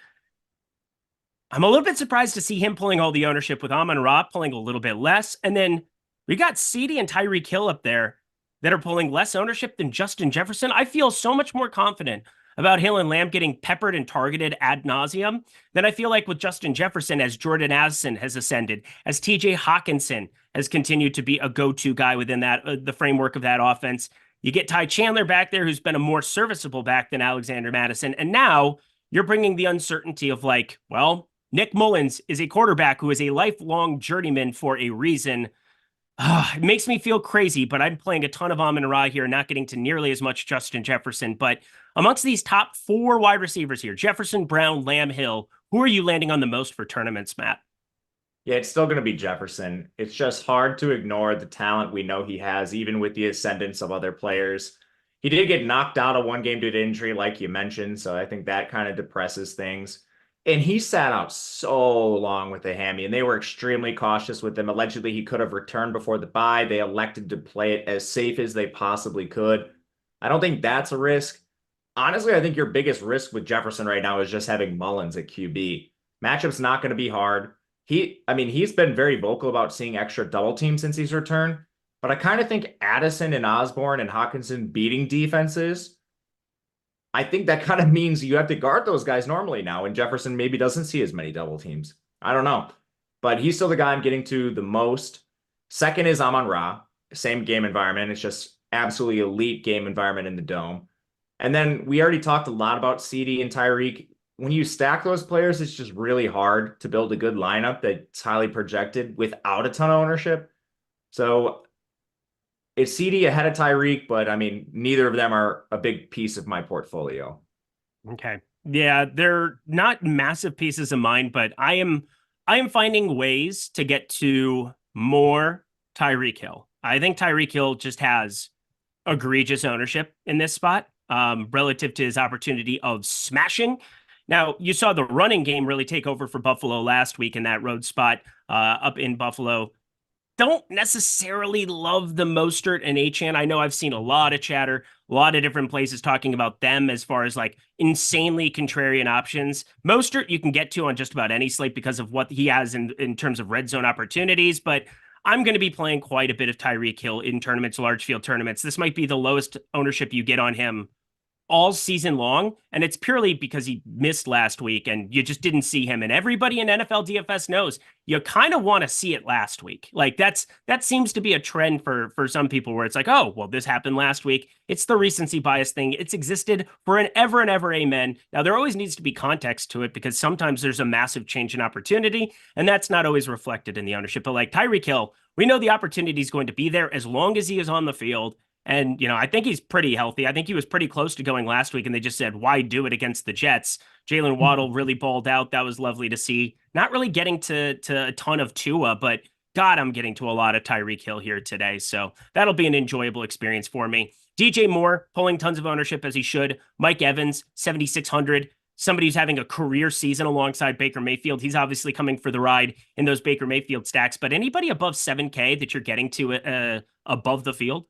I'm a little bit surprised to see him pulling all the ownership with Amon-Ra pulling a little bit less. And then we got CeeDee and Tyreek Hill up there that are pulling less ownership than Justin Jefferson. I feel so much more confident about Hill and Lamb getting peppered and targeted ad nauseum than I feel like with Justin Jefferson as Jordan Addison has ascended, as TJ Hawkinson has continued to be a go-to guy within that the framework of that offense. You get Ty Chandler back there, who's been a more serviceable back than Alexander Madison. And now you're bringing the uncertainty of like, well, Nick Mullins is a quarterback who is a lifelong journeyman for a reason. It makes me feel crazy, but I'm playing a ton of Amon-Ra here, not getting to nearly as much Justin Jefferson. But amongst these top 4 wide receivers here, Jefferson, Brown, Lamb, Hill, who are you landing on the most for tournaments, Matt? Yeah, it's still going to be Jefferson. It's just hard to ignore the talent we know he has, even with the ascendance of other players. He did get knocked out of one game due to injury, like you mentioned, so I think that kind of depresses things. And he sat out so long with the hammy, and they were extremely cautious with him. Allegedly, he could have returned before the bye. They elected to play it as safe as they possibly could. I don't think that's a risk. Honestly, I think your biggest risk with Jefferson right now is just having Mullins at QB. Matchup's not going to be hard. He's been very vocal about seeing extra double teams since he's returned, but I kind of think Addison and Osborne and Hawkinson beating defenses, I think that kind of means you have to guard those guys normally now, and Jefferson maybe doesn't see as many double teams. I don't know, but he's still the guy I'm getting to the most. Second is Amon-Ra, same game environment. It's just absolutely elite game environment in the dome. And then we already talked a lot about CD and Tyreek. When you stack those players, it's just really hard to build a good lineup that's highly projected without a ton of ownership. So it's CD ahead of Tyreek, but I mean, neither of them are a big piece of my portfolio. Okay. Yeah, they're not massive pieces of mine, but I am finding ways to get to more Tyreek Hill. I think Tyreek Hill just has egregious ownership in this spot, relative to his opportunity of smashing. Now, you saw the running game really take over for Buffalo last week in that road spot up in Buffalo. Don't necessarily love the Mostert and Achane. I know I've seen a lot of chatter, a lot of different places talking about them as far as like insanely contrarian options. Mostert you can get to on just about any slate because of what he has in terms of red zone opportunities, but I'm going to be playing quite a bit of Tyreek Hill in tournaments, large field tournaments. This might be the lowest ownership you get on him all season long, and it's purely because he missed last week and you just didn't see him. And everybody in NFL DFS knows you kind of want to see it last week. Like that seems to be a trend for some people where it's like, oh, well, this happened last week. It's the recency bias thing. It's existed for an ever and ever, amen. Now, there always needs to be context to it because sometimes there's a massive change in opportunity, and that's not always reflected in the ownership. But like Tyreek Hill, we know the opportunity is going to be there as long as he is on the field. And, I think he's pretty healthy. I think he was pretty close to going last week, and they just said, why do it against the Jets? Jalen Waddle really balled out. That was lovely to see. Not really getting to a ton of Tua, but God, I'm getting to a lot of Tyreek Hill here today. So that'll be an enjoyable experience for me. DJ Moore pulling tons of ownership as he should. Mike Evans, 7,600. Somebody who's having a career season alongside Baker Mayfield. He's obviously coming for the ride in those Baker Mayfield stacks, but anybody above 7K that you're getting to above the field?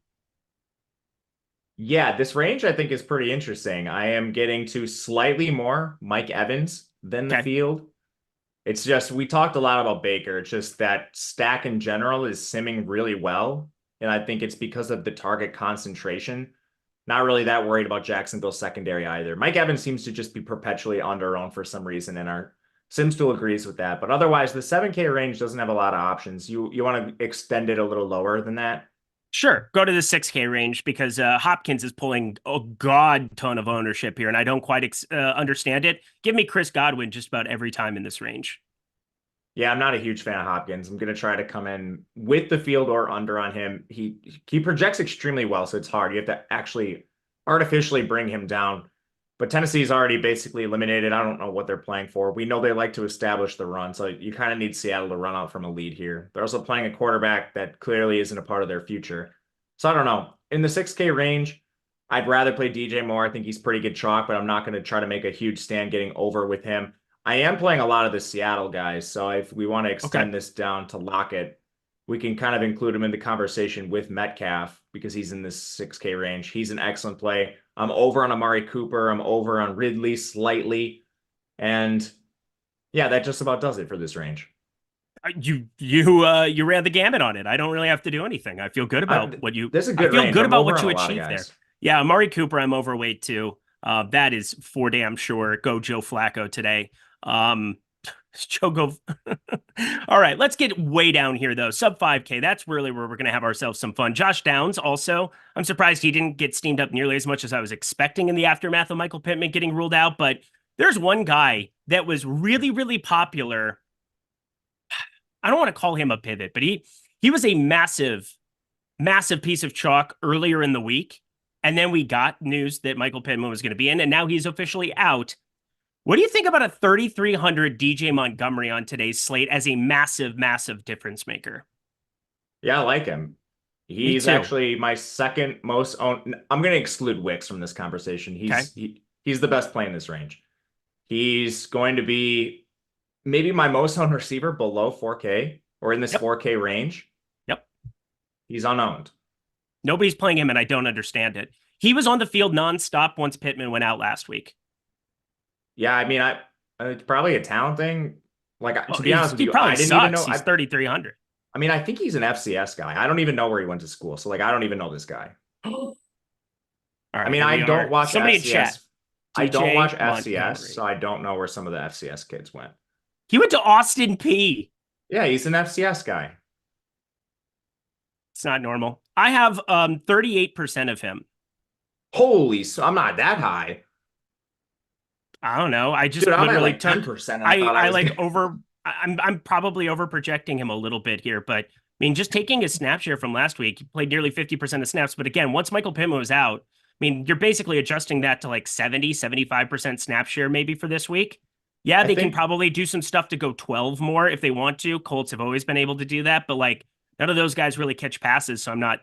Yeah, this range I think is pretty interesting. I am getting to slightly more Mike Evans than the field. It's just, we talked a lot about Baker. It's just that stack in general is simming really well. And I think it's because of the target concentration. Not really that worried about Jacksonville's secondary either. Mike Evans seems to just be perpetually underowned for some reason, and our sim still agrees with that. But otherwise, the 7K range doesn't have a lot of options. You want to extend it a little lower than that? Sure. Go to the 6K range because Hopkins is pulling a god ton of ownership here, and I don't quite understand it. Give me Chris Godwin just about every time in this range. Yeah, I'm not a huge fan of Hopkins. I'm going to try to come in with the field or under on him. He projects extremely well, so it's hard. You have to actually artificially bring him down. But Tennessee's already basically eliminated. I don't know what they're playing for. We know they like to establish the run, so you kind of need Seattle to run out from a lead here. They're also playing a quarterback that clearly isn't a part of their future. So I don't know. In the 6K range, I'd rather play DJ Moore. I think he's pretty good chalk, but I'm not going to try to make a huge stand getting over with him. I am playing a lot of the Seattle guys, so if we want to extend this down to Lockett, we can kind of include him in the conversation with Metcalf because he's in this 6K range. He's an excellent play. I'm over on Amari Cooper. I'm over on Ridley slightly. And yeah, that just about does it for this range. You ran the gamut on it. I don't really have to do anything. I feel good about what you This is a good I feel range. good I'm about over what you on a lot of achieved there. guys. Yeah, Amari Cooper, I'm overweight too. That is for damn sure. Go Joe Flacco today. Joe go. All right, let's get way down here though. Sub 5K. That's really where we're going to have ourselves some fun. Josh Downs also. I'm surprised he didn't get steamed up nearly as much as I was expecting in the aftermath of Michael Pittman getting ruled out, but there's one guy that was really, really popular. I don't want to call him a pivot, but he was a massive piece of chalk earlier in the week. And then we got news that Michael Pittman was going to be in, and now he's officially out. What do you think about a 3,300 DJ Montgomery on today's slate as a massive, massive difference maker? Yeah, I like him. He's actually my second most owned. I'm going to exclude Wicks from this conversation. He's the best play in this range. He's going to be maybe my most owned receiver below 4K or in this 4K range. Yep. He's unowned. Nobody's playing him, and I don't understand it. He was on the field nonstop once Pittman went out last week. Yeah, I mean, it's probably a talent thing. Like, to be honest with you, you, probably I didn't sucks. even know. He's 3,300. I mean, I think he's an FCS guy. I don't even know where he went to school. So, like, I don't even know this guy. All right, I mean, I don't watch somebody FCS. in chat. I don't watch FCS, Montgomery. so I don't know where some of the FCS kids went. He went to Austin P. Yeah, he's an FCS guy. It's not normal. I have 38% of him. Holy, so I'm not that high. I don't know. I just I'm literally at like 10%. I'm probably over projecting him a little bit here, but I mean, just taking his snap share from last week, he played nearly 50% of snaps. But again, once Michael Pittman was out, I mean, you're basically adjusting that to like 75% snap share maybe for this week. Yeah, they can probably do some stuff to go 12 more if they want to. Colts have always been able to do that, but like none of those guys really catch passes, so I'm not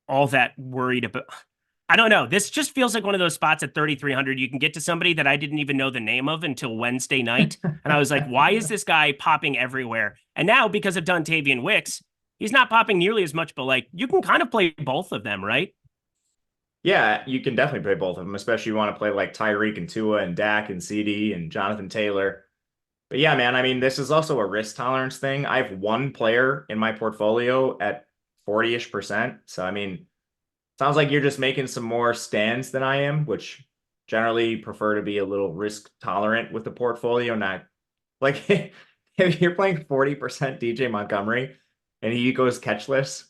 all that worried about. I don't know. This just feels like one of those spots at 3,300. You can get to somebody that I didn't even know the name of until Wednesday night. And I was like, why is this guy popping everywhere? And now, because of Dontavian Wicks, he's not popping nearly as much, but like you can kind of play both of them, right? Yeah, you can definitely play both of them, especially if you want to play like Tyreek and Tua and Dak and CD and Jonathan Taylor. But yeah, man, I mean, this is also a risk tolerance thing. I have one player in my portfolio at 40-ish%. So, I mean, sounds like you're just making some more stands than I am, which generally prefer to be a little risk tolerant with the portfolio. Not like if you're playing 40% DJ Montgomery and he goes catchless,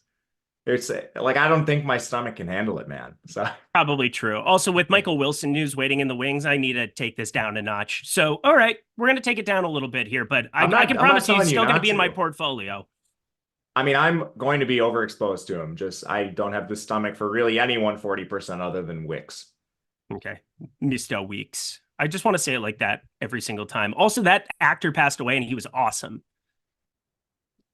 it's like I don't think my stomach can handle it, man. So probably true. Also, with Michael Wilson news waiting in the wings, I need to take this down a notch. So, all right, we're gonna take it down a little bit here, but I can promise you, he's still gonna be in my portfolio. I mean, I'm going to be overexposed to him. Just I don't have the stomach for really anyone 40% other than Wicks. Okay, Mr. Weeks. I just want to say it like that every single time. Also, that actor passed away, and he was awesome.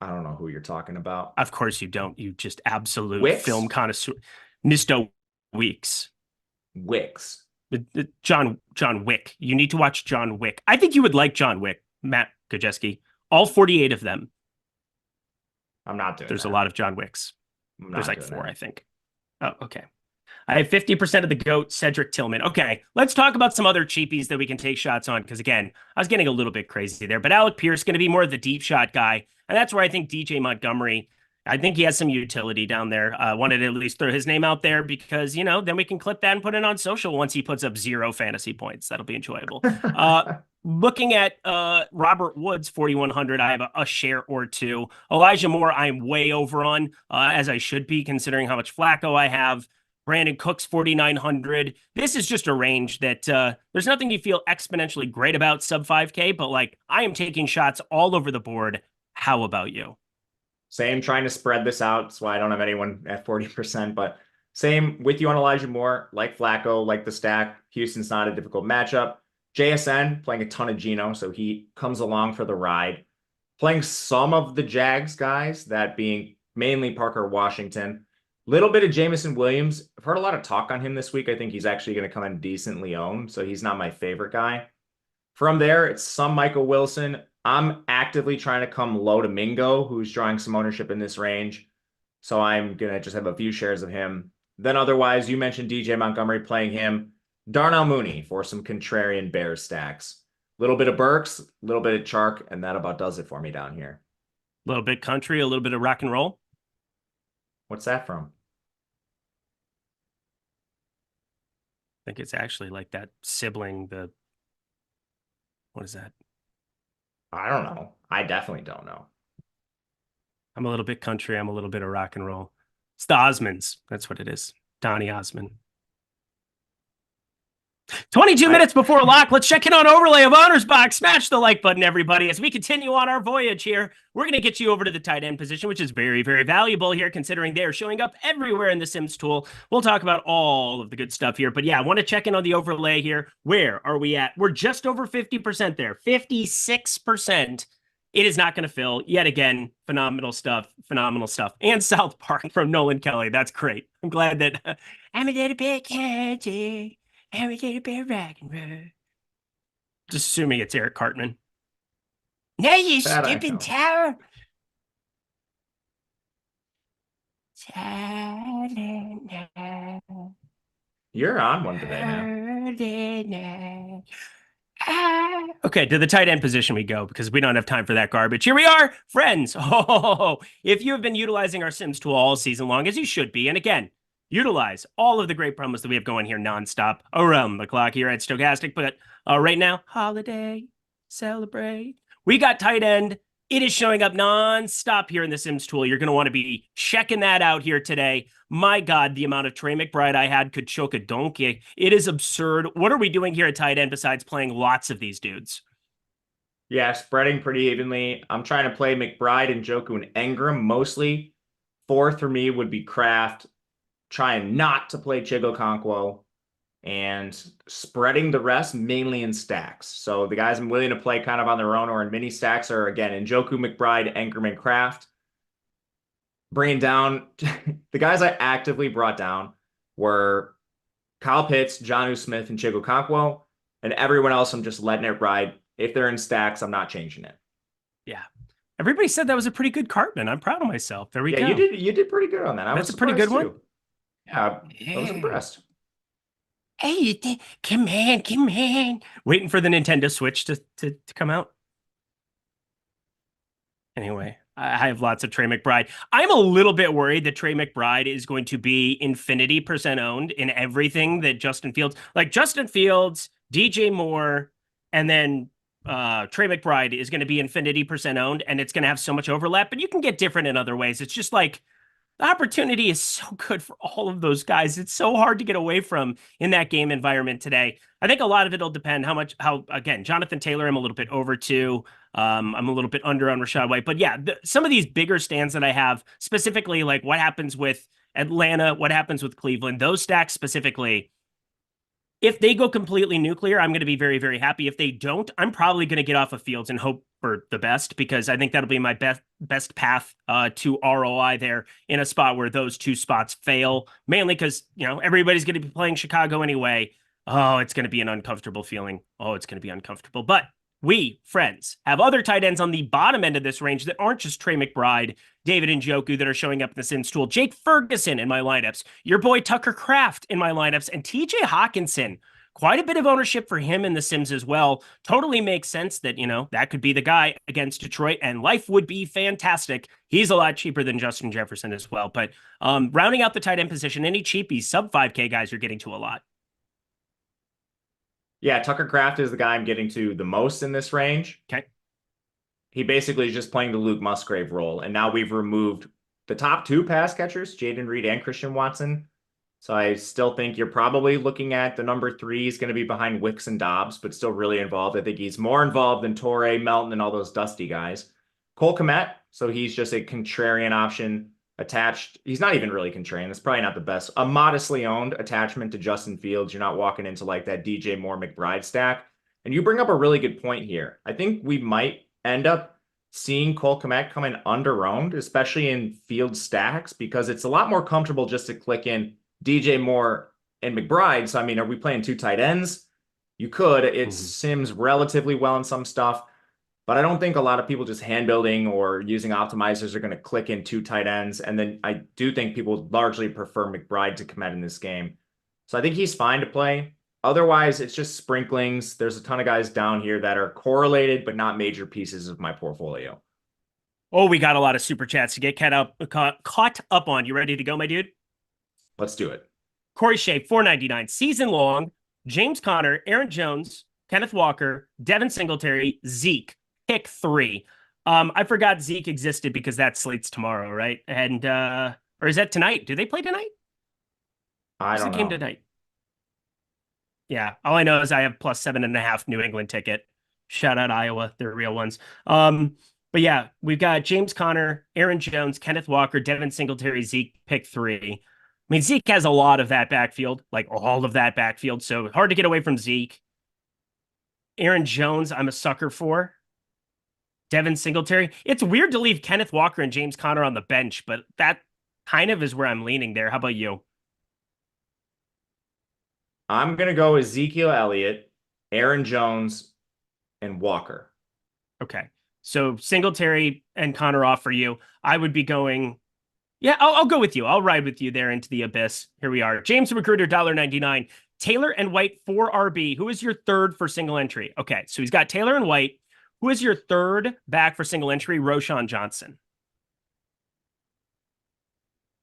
I don't know who you're talking about. Of course you don't. You just absolute Wicks? film connoisseur. Mr. Weeks. Wicks. John Wick. You need to watch John Wick. I think you would like John Wick, Matt Gajewski. All 48 of them. I'm not doing There's that. a lot of John Wicks. There's like 4, that. I think. Oh, okay. I have 50% of the GOAT, Cedric Tillman. Okay, let's talk about some other cheapies that we can take shots on, because again, I was getting a little bit crazy there, but Alec Pierce going to be more of the deep shot guy, and that's where I think DJ Montgomery, I think he has some utility down there. Wanted to at least throw his name out there because, you know, then we can clip that and put it on social once he puts up 0 fantasy points. That'll be enjoyable. Looking at Robert Woods, 4,100, I have a share or two. Elijah Moore, I'm way over on, as I should be, considering how much Flacco I have. Brandon Cooks, 4,900. This is just a range that there's nothing you feel exponentially great about sub 5K, but like I am taking shots all over the board. How about you? Same, trying to spread this out. That's why I don't have anyone at 40%, but same with you on Elijah Moore, like Flacco, like the stack. Houston's not a difficult matchup. JSN playing a ton of Geno, so he comes along for the ride. Playing some of the Jags guys, that being mainly Parker Washington. Little bit of Jameson Williams. I've heard a lot of talk on him this week. I think he's actually going to come in decently owned, so he's not my favorite guy. From there, it's some Michael Wilson. I'm actively trying to come low to Mingo, who's drawing some ownership in this range. So I'm going to just have a few shares of him. Then otherwise, you mentioned DJ Montgomery, playing him. Darnell Mooney for some contrarian Bears stacks. A little bit of Burks, a little bit of Chark, and that about does it for me down here. A little bit country, a little bit of rock and roll. What's that from? I think it's actually like that sibling, what is that? I don't know. I definitely don't know. I'm a little bit country. I'm a little bit of rock and roll. It's the Osmonds. That's what it is. Donny Osmond. 22 minutes before lock. Let's check in on overlay of Owner's Box. Smash the like button, everybody. As we continue on our voyage here, we're going to get you over to the tight end position, which is very, very valuable here, considering they're showing up everywhere in the Sims tool. We'll talk about all of the good stuff here. But yeah, I want to check in on the overlay here. Where are we at? We're just over 50% there, 56%. It is not going to fill. Yet again, phenomenal stuff. And South Park from Nolan Kelly. That's great. I'm glad that I'm a little bit candy. I'm a little bit rock and roll. Just assuming it's Eric Cartman. No, you stupid tower. You're on one today, man. Okay, to the tight end position we go because we don't have time for that garbage. Here we are, friends. Oh, if you have been utilizing our Sims tool all season long, as you should be, and again, utilize all of the great promos that we have going here nonstop around the clock here at Stochastic. But right now, holiday, celebrate. We got tight end. It is showing up nonstop here in the Sims tool. You're going to want to be checking that out here today. My God, the amount of Trey McBride I had could choke a donkey. It is absurd. What are we doing here at tight end besides playing lots of these dudes? Yeah, spreading pretty evenly. I'm trying to play McBride and Njoku and Engram mostly. Fourth for me would be Kraft. Trying not to play Chigokonkwo. And spreading the rest mainly in stacks. So the guys I'm willing to play kind of on their own or in mini stacks are, again, Njoku, McBride, Engram, and Kraft. Bringing down the guys I actively brought down were Kyle Pitts, Jonnu Smith, and Chigokonkwo. And everyone else, I'm just letting it ride. If they're in stacks, I'm not changing it. Yeah. Everybody said that was a pretty good Cartman. I'm proud of myself. There we go. Yeah, you did pretty good on that. That's a pretty good one. Yeah, I was impressed. Hey, come on. Waiting for the Nintendo Switch to come out. Anyway, I have lots of Trey McBride. I'm a little bit worried that Trey McBride is going to be infinity % owned in everything that Justin Fields, like Justin Fields, DJ Moore, and then Trey McBride is going to be infinity % owned, and it's going to have so much overlap, but you can get different in other ways. It's just like, the opportunity is so good for all of those guys. It's so hard to get away from in that game environment today. I think a lot of it will depend how again, Jonathan Taylor, I'm a little bit over to. I'm a little bit under on Rachaad White. But yeah, some of these bigger stands that I have, specifically like what happens with Atlanta, what happens with Cleveland, those stacks specifically, if they go completely nuclear, I'm going to be very, very happy. If they don't, I'm probably going to get off of Fields and hope for the best, because I think that'll be my best path to ROI there in a spot where those two spots fail, mainly because, you know, everybody's going to be playing Chicago anyway. Oh, it's going to be an uncomfortable feeling. Oh, it's going to be uncomfortable. But we, friends, have other tight ends on the bottom end of this range that aren't just Trey McBride, David Njoku that are showing up in the Sims tool, Jake Ferguson in my lineups, your boy Tucker Kraft in my lineups, and TJ Hawkinson. Quite a bit of ownership for him in the Sims as well. Totally makes sense that, you know, that could be the guy against Detroit, and life would be fantastic. He's a lot cheaper than Justin Jefferson as well. But rounding out the tight end position, any cheapies, sub 5K guys you're getting to a lot. Yeah, Tucker Kraft is the guy I'm getting to the most in this range. Okay. He basically is just playing the Luke Musgrave role. And now we've removed the top two pass catchers, Jaden Reed and Christian Watson. So I still think you're probably looking at the number 3 is going to be behind Wicks and Dobbs, but still really involved. I think he's more involved than Torrey, Melton, and all those dusty guys. Cole Kmet, so he's just a contrarian option attached. He's not even really contrarian. That's probably not the best. A modestly owned attachment to Justin Fields. You're not walking into like that DJ Moore McBride stack. And you bring up a really good point here. I think we might end up seeing Cole Kmet come in under-owned, especially in field stacks, because it's a lot more comfortable just to click in DJ Moore and McBride. So, I mean, are we playing 2 tight ends? You could. It sims relatively well in some stuff, but I don't think a lot of people just hand building or using optimizers are going to click in 2 tight ends. And then I do think people largely prefer McBride to Kmet in this game. So I think he's fine to play. Otherwise, it's just sprinklings. There's a ton of guys down here that are correlated, but not major pieces of my portfolio. Oh, we got a lot of super chats to get caught up on. You ready to go, my dude? Let's do it. Corey Shea, $4.99, season long. James Conner, Aaron Jones, Kenneth Walker, Devin Singletary, Zeke, pick 3. I forgot Zeke existed because that slate's tomorrow, right? And or is that tonight? Do they play tonight? I don't know. Game tonight. Yeah. All I know is I have plus 7.5 New England ticket. Shout out Iowa. They're real ones. But yeah, we've got James Conner, Aaron Jones, Kenneth Walker, Devin Singletary, Zeke, pick 3. I mean, Zeke has a lot of that backfield, like all of that backfield. So hard to get away from Zeke. Aaron Jones, I'm a sucker for. Devin Singletary. It's weird to leave Kenneth Walker and James Conner on the bench, but that kind of is where I'm leaning there. How about you? I'm going to go Ezekiel Elliott, Aaron Jones, and Walker. Okay. So Singletary and Connor off for you. I would be going. Yeah, I'll go with you. I'll ride with you there into the abyss. Here we are. James Recruiter, $1.99. Taylor and White, 4 RB. Who is your third for single entry? Okay, so he's got Taylor and White. Who is your third back for single entry? Roschon Johnson.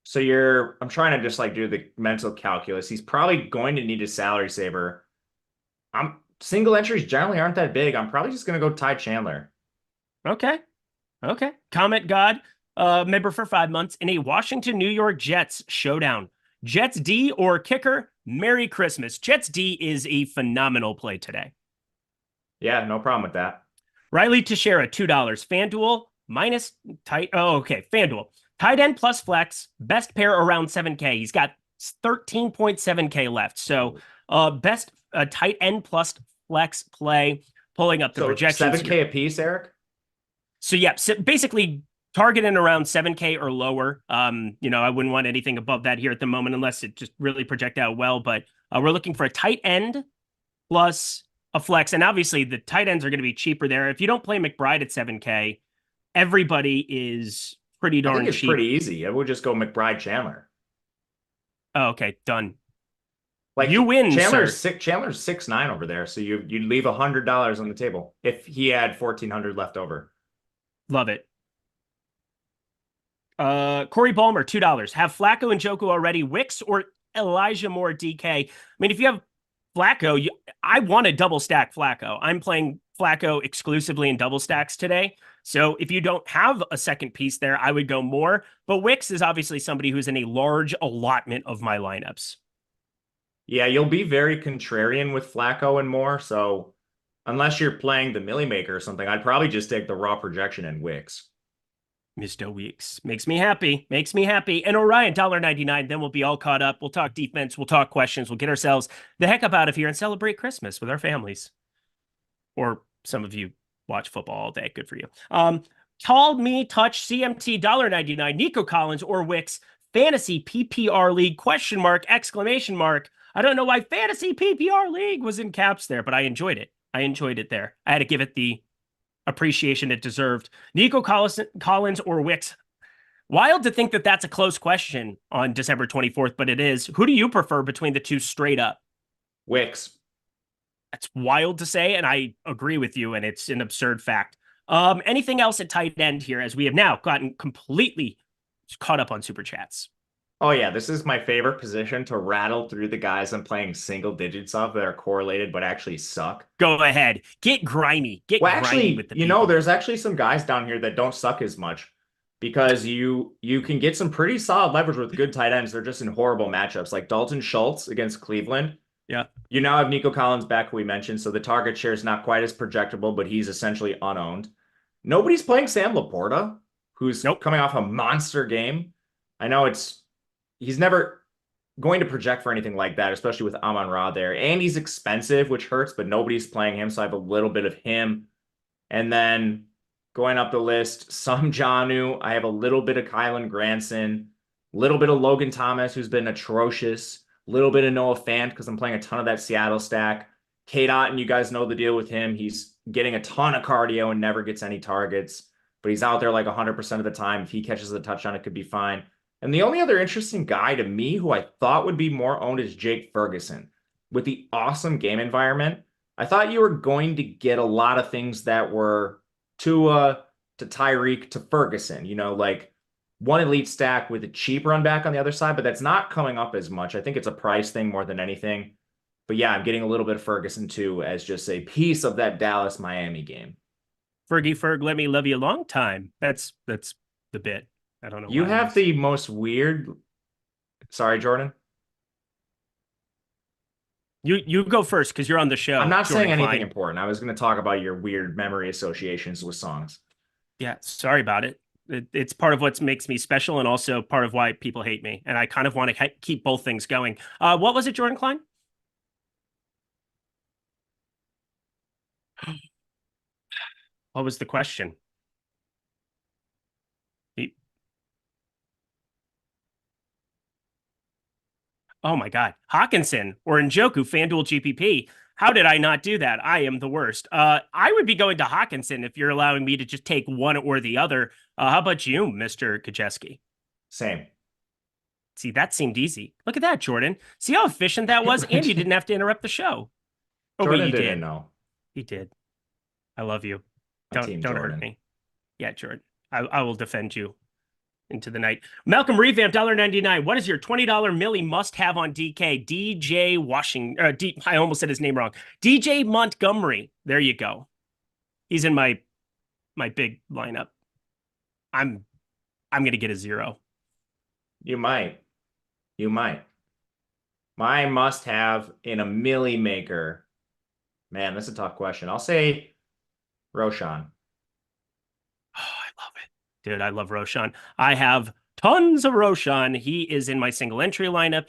So I'm trying to just like do the mental calculus. He's probably going to need a salary saver. Single entries generally aren't that big. I'm probably just going to go Ty Chandler. Okay. Comment God, member for 5 months in a Washington, New York Jets showdown. Jets D or kicker? Merry Christmas. Jets D is a phenomenal play today. Yeah, no problem with that. Riley Teixeira, $2. FanDuel minus tight. Oh, okay. FanDuel. Tight end plus flex. Best pair around 7K. He's got 13.7K left. So best tight end plus flex play. Pulling up the projections. 7K here. a piece, Eric? So yeah, so basically targeting around 7K or lower. I wouldn't want anything above that here at the moment unless it just really project out well. But we're looking for a tight end plus a flex. And obviously the tight ends are going to be cheaper there. If you don't play McBride at 7K, everybody is pretty darn cheap. I think it's pretty easy. I would just go McBride Chandler. Oh, okay, done. Like you win, Chandler's sir. Chandler's 6'9" over there. So you'd leave $100 on the table if he had 1,400 left over. Love it. Corey Ballmer, $2. Have Flacco and Njoku already. Wicks or Elijah Moore DK? I mean, if you have Flacco, I want to double stack Flacco. I'm playing Flacco exclusively in double stacks today. So if you don't have a second piece there, I would go more. But Wicks is obviously somebody who's in a large allotment of my lineups. Yeah, you'll be very contrarian with Flacco and Moore. So unless you're playing the Millie Maker or something, I'd probably just take the raw projection and Wicks. Mr. Weeks. Makes me happy. And Orion, $1.99. Then we'll be all caught up. We'll talk defense. We'll talk questions. We'll get ourselves the heck up out of here and celebrate Christmas with our families. Or some of you watch football all day. Good for you. Called me touch CMT, $1.99. Nico Collins or Wicks. Fantasy PPR League, ? I don't know why Fantasy PPR League was in caps there, but I enjoyed it. There. I had to give it the appreciation it deserved. Nico Collins or Wicks. Wild to think that that's a close question on December 24th, but it is. Who do you prefer between the two straight up? Wicks. That's wild to say, and I agree with you, and it's an absurd fact. Anything else at tight end here, as we have now gotten completely caught up on super chats? Oh yeah, this is my favorite position to rattle through the guys I'm playing single digits of that are correlated but actually suck. Go ahead. Get grimy. Grimy with the people. There's actually some guys down here that don't suck as much because you can get some pretty solid leverage with good tight ends. They're just in horrible matchups, like Dalton Schultz against Cleveland. Yeah. You now have Nico Collins back, who we mentioned, so the target share is not quite as projectable, but he's essentially unowned. Nobody's playing Sam Laporta, who's coming off a monster game. I know he's never going to project for anything like that, especially with Amon-Ra there. And he's expensive, which hurts, but nobody's playing him, so I have a little bit of him. And then going up the list, some Jonnu. I have a little bit of Kylan Granson, a little bit of Logan Thomas, who's been atrocious, a little bit of Noah Fant because I'm playing a ton of that Seattle stack. K-Dot, and you guys know the deal with him. He's getting a ton of cardio and never gets any targets, but he's out there like 100% of the time. If he catches a touchdown, it could be fine. And the only other interesting guy to me who I thought would be more owned is Jake Ferguson. With the awesome game environment, I thought you were going to get a lot of things that were Tua to Tyreek to Ferguson, like one elite stack with a cheap run back on the other side, but that's not coming up as much. I think it's a price thing more than anything. But yeah, I'm getting a little bit of Ferguson too as just a piece of that Dallas-Miami game. Ferg, let me love you a long time. That's the bit. I don't know. You have the most weird. Sorry, Jordan. You go first because you're on the show. I'm not saying Jordan anything Klein. important. I was going to talk about your weird memory associations with songs. Yeah, sorry about it. It's part of what makes me special and also part of why people hate me. And I kind of want to keep both things going. What was it, Jordan Klein? What was the question? Oh my God. Hawkinson or Njoku, FanDuel GPP. How did I not do that? I am the worst. I would be going to Hawkinson if you're allowing me to just take one or the other. How about you, Mr. Gajewski? Same. See, that seemed easy. Look at that, Jordan. See how efficient that was? And you didn't have to interrupt the show. Oh, Jordan wait, you didn't did. know. He did. I love you. Team Don't Jordan. hurt me. Yeah, Jordan. I will defend you into the night. Malcolm Revamp, $1.99. What is your $20 Millie must have on DK? DJ Washington. I almost said his name wrong. DJ Montgomery. There you go. He's in my big lineup. I'm gonna get a 0. You might. My must have in a Millie maker. Man, that's a tough question. I'll say Roshan. Oh, I love it. Dude, I love Roshan. I have tons of Roshan. He is in my single entry lineup.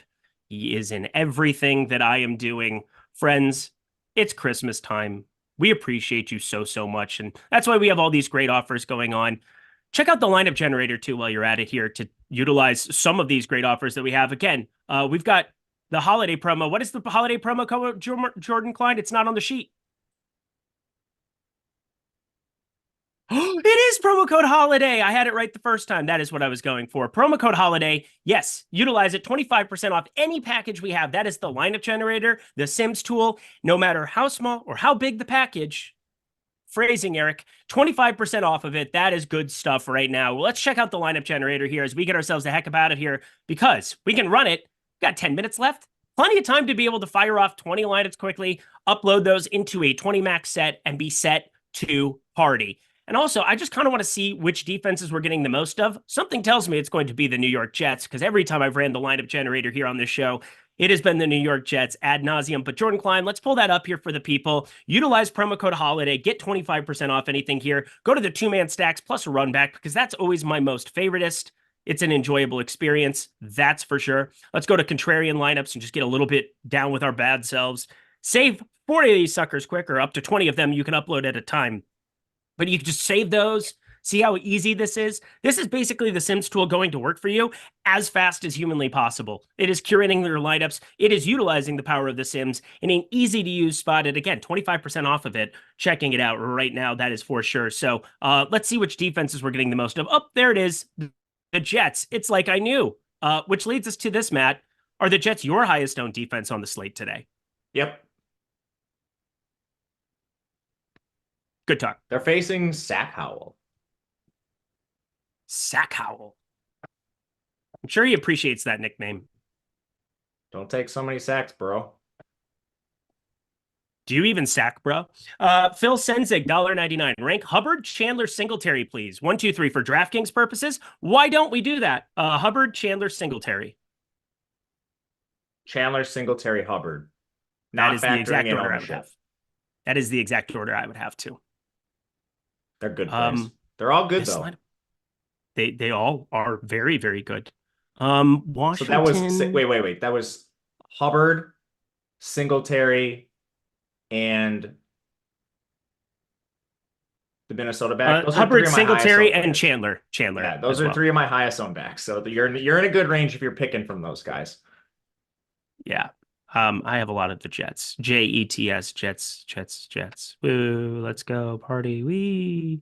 He is in everything that I am doing. Friends, it's Christmas time. We appreciate you so much. And that's why we have all these great offers going on. Check out the lineup generator too while you're at it here to utilize some of these great offers that we have. Again, we've got the holiday promo. What is the holiday promo code, Jordan Klein? It's not on the sheet. It is promo code holiday. I had it right the first time. That is what I was going for. Promo code holiday. Yes, utilize it. 25% off any package we have. That is the lineup generator, the Sims tool. No matter how small or how big the package, phrasing, Eric, 25% off of it. That is good stuff right now. Well, let's check out the lineup generator here as we get ourselves the heck up out of here because we can run it. Got 10 minutes left. Plenty of time to be able to fire off 20 lineups quickly, upload those into a 20 max set, and be set to party. And also, I just kind of want to see which defenses we're getting the most of. Something tells me it's going to be the New York Jets because every time I've ran the lineup generator here on this show, it has been the New York Jets ad nauseum. But Jordan Klein, let's pull that up here for the people. Utilize promo code HOLIDAY. Get 25% off anything here. Go to the 2-man stacks plus a run back because that's always my most favoritist. It's an enjoyable experience. That's for sure. Let's go to contrarian lineups and just get a little bit down with our bad selves. Save 40 of these suckers quick or up to 20 of them you can upload at a time. But you can just save those. See how easy this is? This is basically the Sims tool going to work for you as fast as humanly possible. It is curating your lineups. It is utilizing the power of the Sims in an easy-to-use spot. And again, 25% off of it. Checking it out right now, that is for sure. So let's see which defenses we're getting the most of. Oh, there it is. The Jets. It's like I knew. Which leads us to this, Matt. Are the Jets your highest owned defense on the slate today? Yep. Good talk. They're facing Sack Howell. Sack Howell. I'm sure he appreciates that nickname. Don't take so many sacks, bro. Do you even sack, bro? Phil Senzig, $1.99. Rank Hubbard, Chandler, Singletary, please. 1, 2, 3 for DraftKings purposes. Why don't we do that? Hubbard, Chandler, Singletary. Chandler, Singletary, Hubbard. That Not is the exact factoring in order I would ownership. have. That is the exact order I would have too. They're good plays. They're all good though. They all are very, very good. Washington. So that was wait. That was Hubbard, Singletary, and the Minnesota back. Those Hubbard, are Singletary, and Chandler. Yeah, those are 3 of my highest owned backs. So you're in a good range if you're picking from those guys. Yeah. I have a lot of the Jets. Jets, Jets. Woo, let's go party. Wee.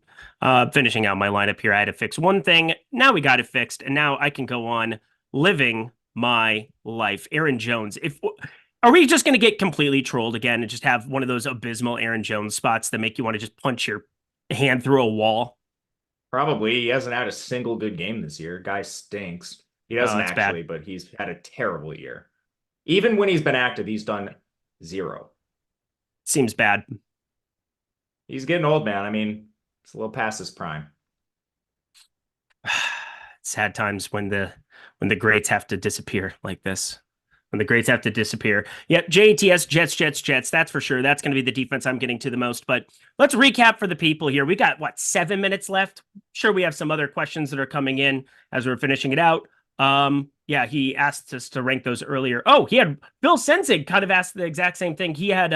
Finishing out my lineup here. I had to fix one thing. Now we got it fixed, and now I can go on living my life. Aaron Jones. Are we just going to get completely trolled again and just have one of those abysmal Aaron Jones spots that make you want to just punch your hand through a wall? Probably. He hasn't had a single good game this year. Guy stinks. He doesn't actually, but he's had a terrible year. Even when he's been active, he's done 0. Seems bad. He's getting old, man. I mean, it's a little past his prime. Sad times when the greats have to disappear like this. When the greats have to disappear. Yep, JTS, Jets. That's for sure. That's going to be the defense I'm getting to the most. But let's recap for the people here. We got, 7 minutes left? Sure, we have some other questions that are coming in as we're finishing it out. Yeah, he asked us to rank those earlier. Oh, he had Bill Senzig kind of asked the exact same thing. He had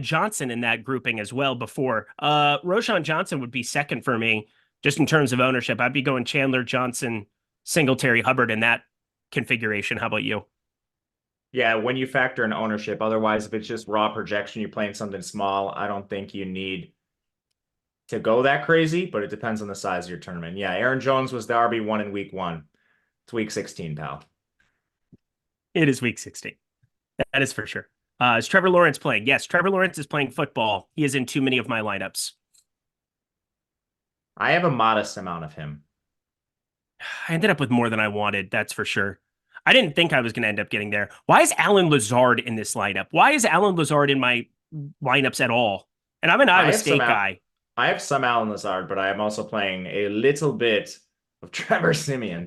Johnson in that grouping as well before. Roshan Johnson would be second for me, just in terms of ownership. I'd be going Chandler, Johnson, Singletary, Hubbard in that configuration. How about you? Yeah, when you factor in ownership, otherwise, if it's just raw projection, you're playing something small, I don't think you need to go that crazy, but it depends on the size of your tournament. Yeah, Aaron Jones was the RB1 in week 1. It's week 16, pal. It is week 16. That is for sure. Is Trevor Lawrence playing? Yes, Trevor Lawrence is playing football. He is in too many of my lineups. I have a modest amount of him. I ended up with more than I wanted, that's for sure. I didn't think I was going to end up getting there. Why is Alan Lazard in this lineup? Why is Alan Lazard in my lineups at all? And I'm an Iowa State guy. I have some Alan Lazard, but I am also playing a little bit of Trevor Siemian.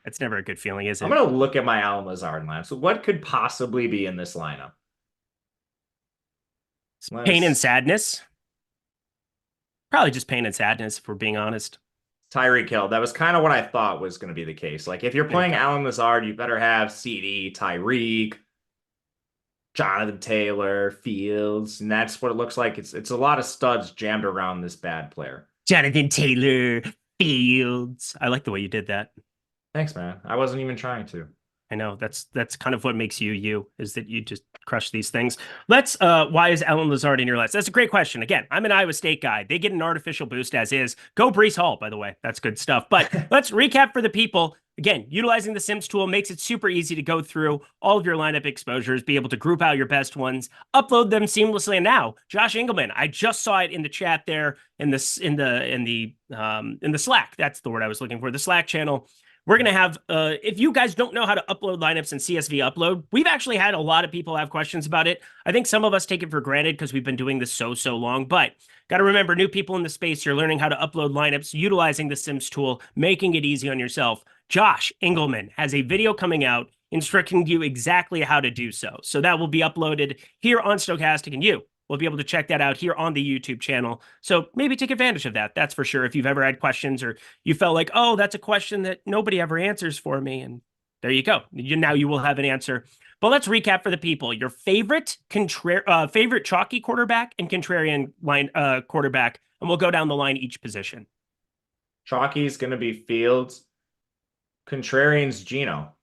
That's never a good feeling, is it? I'm going to look at my Alan Lazard lineup. So what could possibly be in this lineup? Pain and sadness. Probably just pain and sadness, if we're being honest. Tyreek Hill. That was kind of what I thought was going to be the case. Like, if you're playing Alan Lazard, you better have CD, Tyreek, Jonathan Taylor, Fields, and that's what it looks like. It's a lot of studs jammed around this bad player. Jonathan Taylor, Fields. I like the way you did that. Thanks, man. I wasn't even trying to. I know that's kind of what makes you, is that you just crush these things. Let's, why is Alan Lazard in your list? That's a great question. Again, I'm an Iowa State guy. They get an artificial boost as is. Go Breece Hall, by the way. That's good stuff. But let's recap for the people. Again, utilizing the Sims tool makes it super easy to go through all of your lineup exposures, be able to group out your best ones, upload them seamlessly. And now, Josh Engelman, I just saw it in the chat there in the Slack. That's the word I was looking for. The Slack channel. We're going to have, if you guys don't know how to upload lineups in CSV Upload, we've actually had a lot of people have questions about it. I think some of us take it for granted because we've been doing this so long, but got to remember, new people in the space, you're learning how to upload lineups utilizing the Sims tool, making it easy on yourself. Josh Engelman has a video coming out instructing you exactly how to do so. So that will be uploaded here on Stokastic, and you will be able to check that out here on the YouTube channel. So maybe take advantage of that. That's for sure. If you've ever had questions or you felt like, oh, that's a question that nobody ever answers for me. And there you go. Now you will have an answer. But let's recap for the people. Your favorite chalky quarterback and contrarian line quarterback. And we'll go down the line each position. Chalky's going to be Fields. Contrarian's Geno.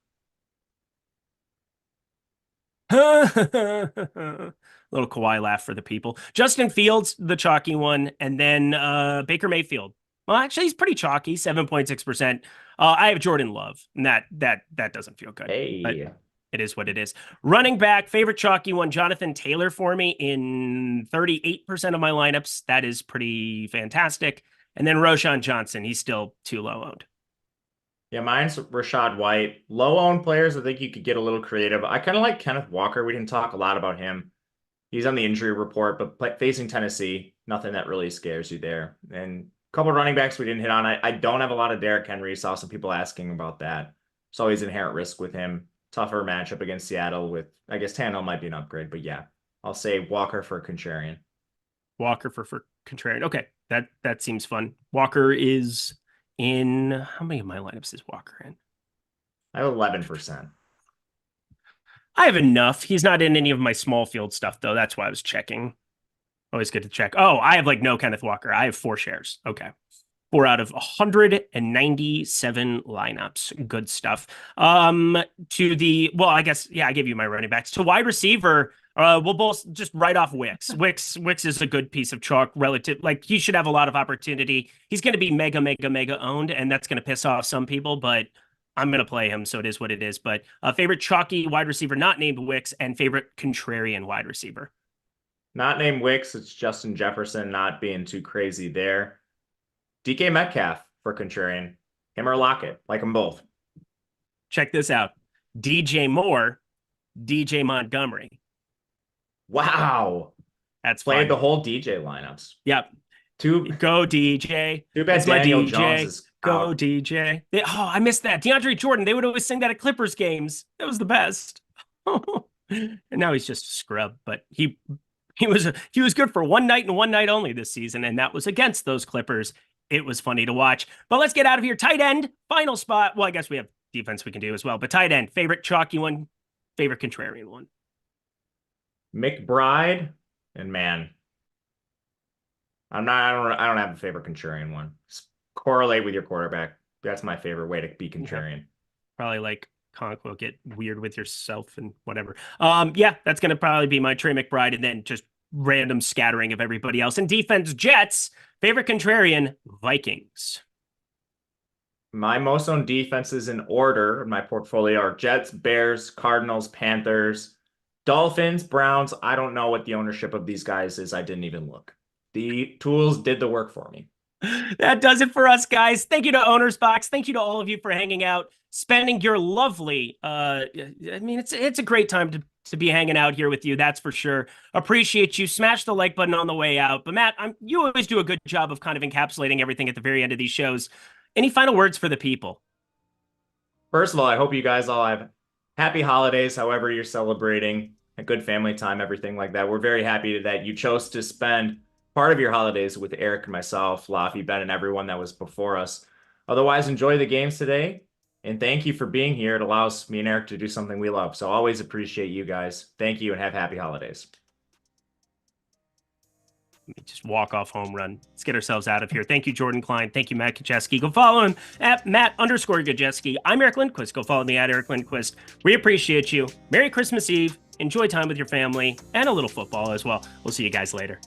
Little Kawhi laugh for the people. Justin Fields, the chalky one, and then Baker Mayfield. Well, actually, he's pretty chalky, 7.6%. I have Jordan Love, and that doesn't feel good. Hey. But it is what it is. Running back, favorite chalky one, Jonathan Taylor for me in 38% of my lineups. That is pretty fantastic. And then Roshan Johnson, he's still too low owned. Yeah, mine's Rashad White. Low-owned players, I think you could get a little creative. I kind of like Kenneth Walker. We didn't talk a lot about him. He's on the injury report, but facing Tennessee, nothing that really scares you there. And a couple of running backs we didn't hit on. I don't have a lot of Derrick Henry. Saw some people asking about that. It's always inherent risk with him. Tougher matchup against Seattle with, I guess, Tannehill might be an upgrade. But yeah, I'll say Walker for contrarian. Walker for contrarian. Okay, that seems fun. Walker is in, how many of my lineups is Walker in? I have 11%. I have enough. He's not in any of my small field stuff, though. That's why I was checking. Always good to check. Oh, I have no Kenneth Walker. I have 4 shares. Okay. 4 out of 197 lineups. Good stuff. I guess, yeah, I gave you my running backs. To wide receiver, we'll both just write off Wicks. Wicks is a good piece of chalk relative. Like, he should have a lot of opportunity. He's going to be mega owned, and that's going to piss off some people, but I'm going to play him, so it is what it is. But favorite chalky wide receiver not named Wicks, and favorite contrarian wide receiver. Not named Wicks, it's Justin Jefferson, not being too crazy there. DK Metcalf for contrarian. Him or Lockett, like them both. Check this out. DJ Moore, DJ Montgomery. Wow. That's played fun. the whole DJ lineups. Yep. Go DJ. Too bad That's my Daniel DJ. Jones is Go DJ. I missed that. DeAndre Jordan. They would always sing that at Clippers games. That was the best. And now he's just a scrub, but he was good for one night and one night only this season, and that was against those Clippers. It was funny to watch. But let's get out of here. Tight end, final spot. Well, I guess we have defense we can do as well, but tight end, favorite chalky one, favorite contrarian one. McBride, and man, I don't have a favorite contrarian one. Correlate with your quarterback. That's my favorite way to be contrarian. Probably like Conquo, get weird with yourself and whatever. Yeah, that's going to probably be my Trey McBride, and then just random scattering of everybody else. And defense, Jets, favorite contrarian, Vikings. My most owned defenses in order in my portfolio are Jets, Bears, Cardinals, Panthers, Dolphins, Browns. I don't know what the ownership of these guys is. I didn't even look. The tools did the work for me. That does it for us, guys. Thank you to Owner's Box. Thank you to all of you for hanging out, spending your lovely, it's a great time to be hanging out here with you. That's for sure. Appreciate you. Smash the like button on the way out. But Matt, you always do a good job of kind of encapsulating everything at the very end of these shows. Any final words for the people? First of all, I hope you guys all have happy holidays, however you're celebrating, a good family time, everything like that. We're very happy that you chose to spend part of your holidays with Eric and myself, Loughy, Ben, and everyone that was before us. Otherwise, enjoy the games today. And thank you for being here. It allows me and Eric to do something we love. So always appreciate you guys. Thank you and have happy holidays. Just walk off home run. Let's get ourselves out of here. Thank you, Jordan Klein. Thank you, Matt Gajewski. Go follow him at Matt_Gajewski. I'm Eric Lindquist. Go follow me at Eric Lindquist. We appreciate you. Merry Christmas Eve. Enjoy time with your family and a little football as well. We'll see you guys later.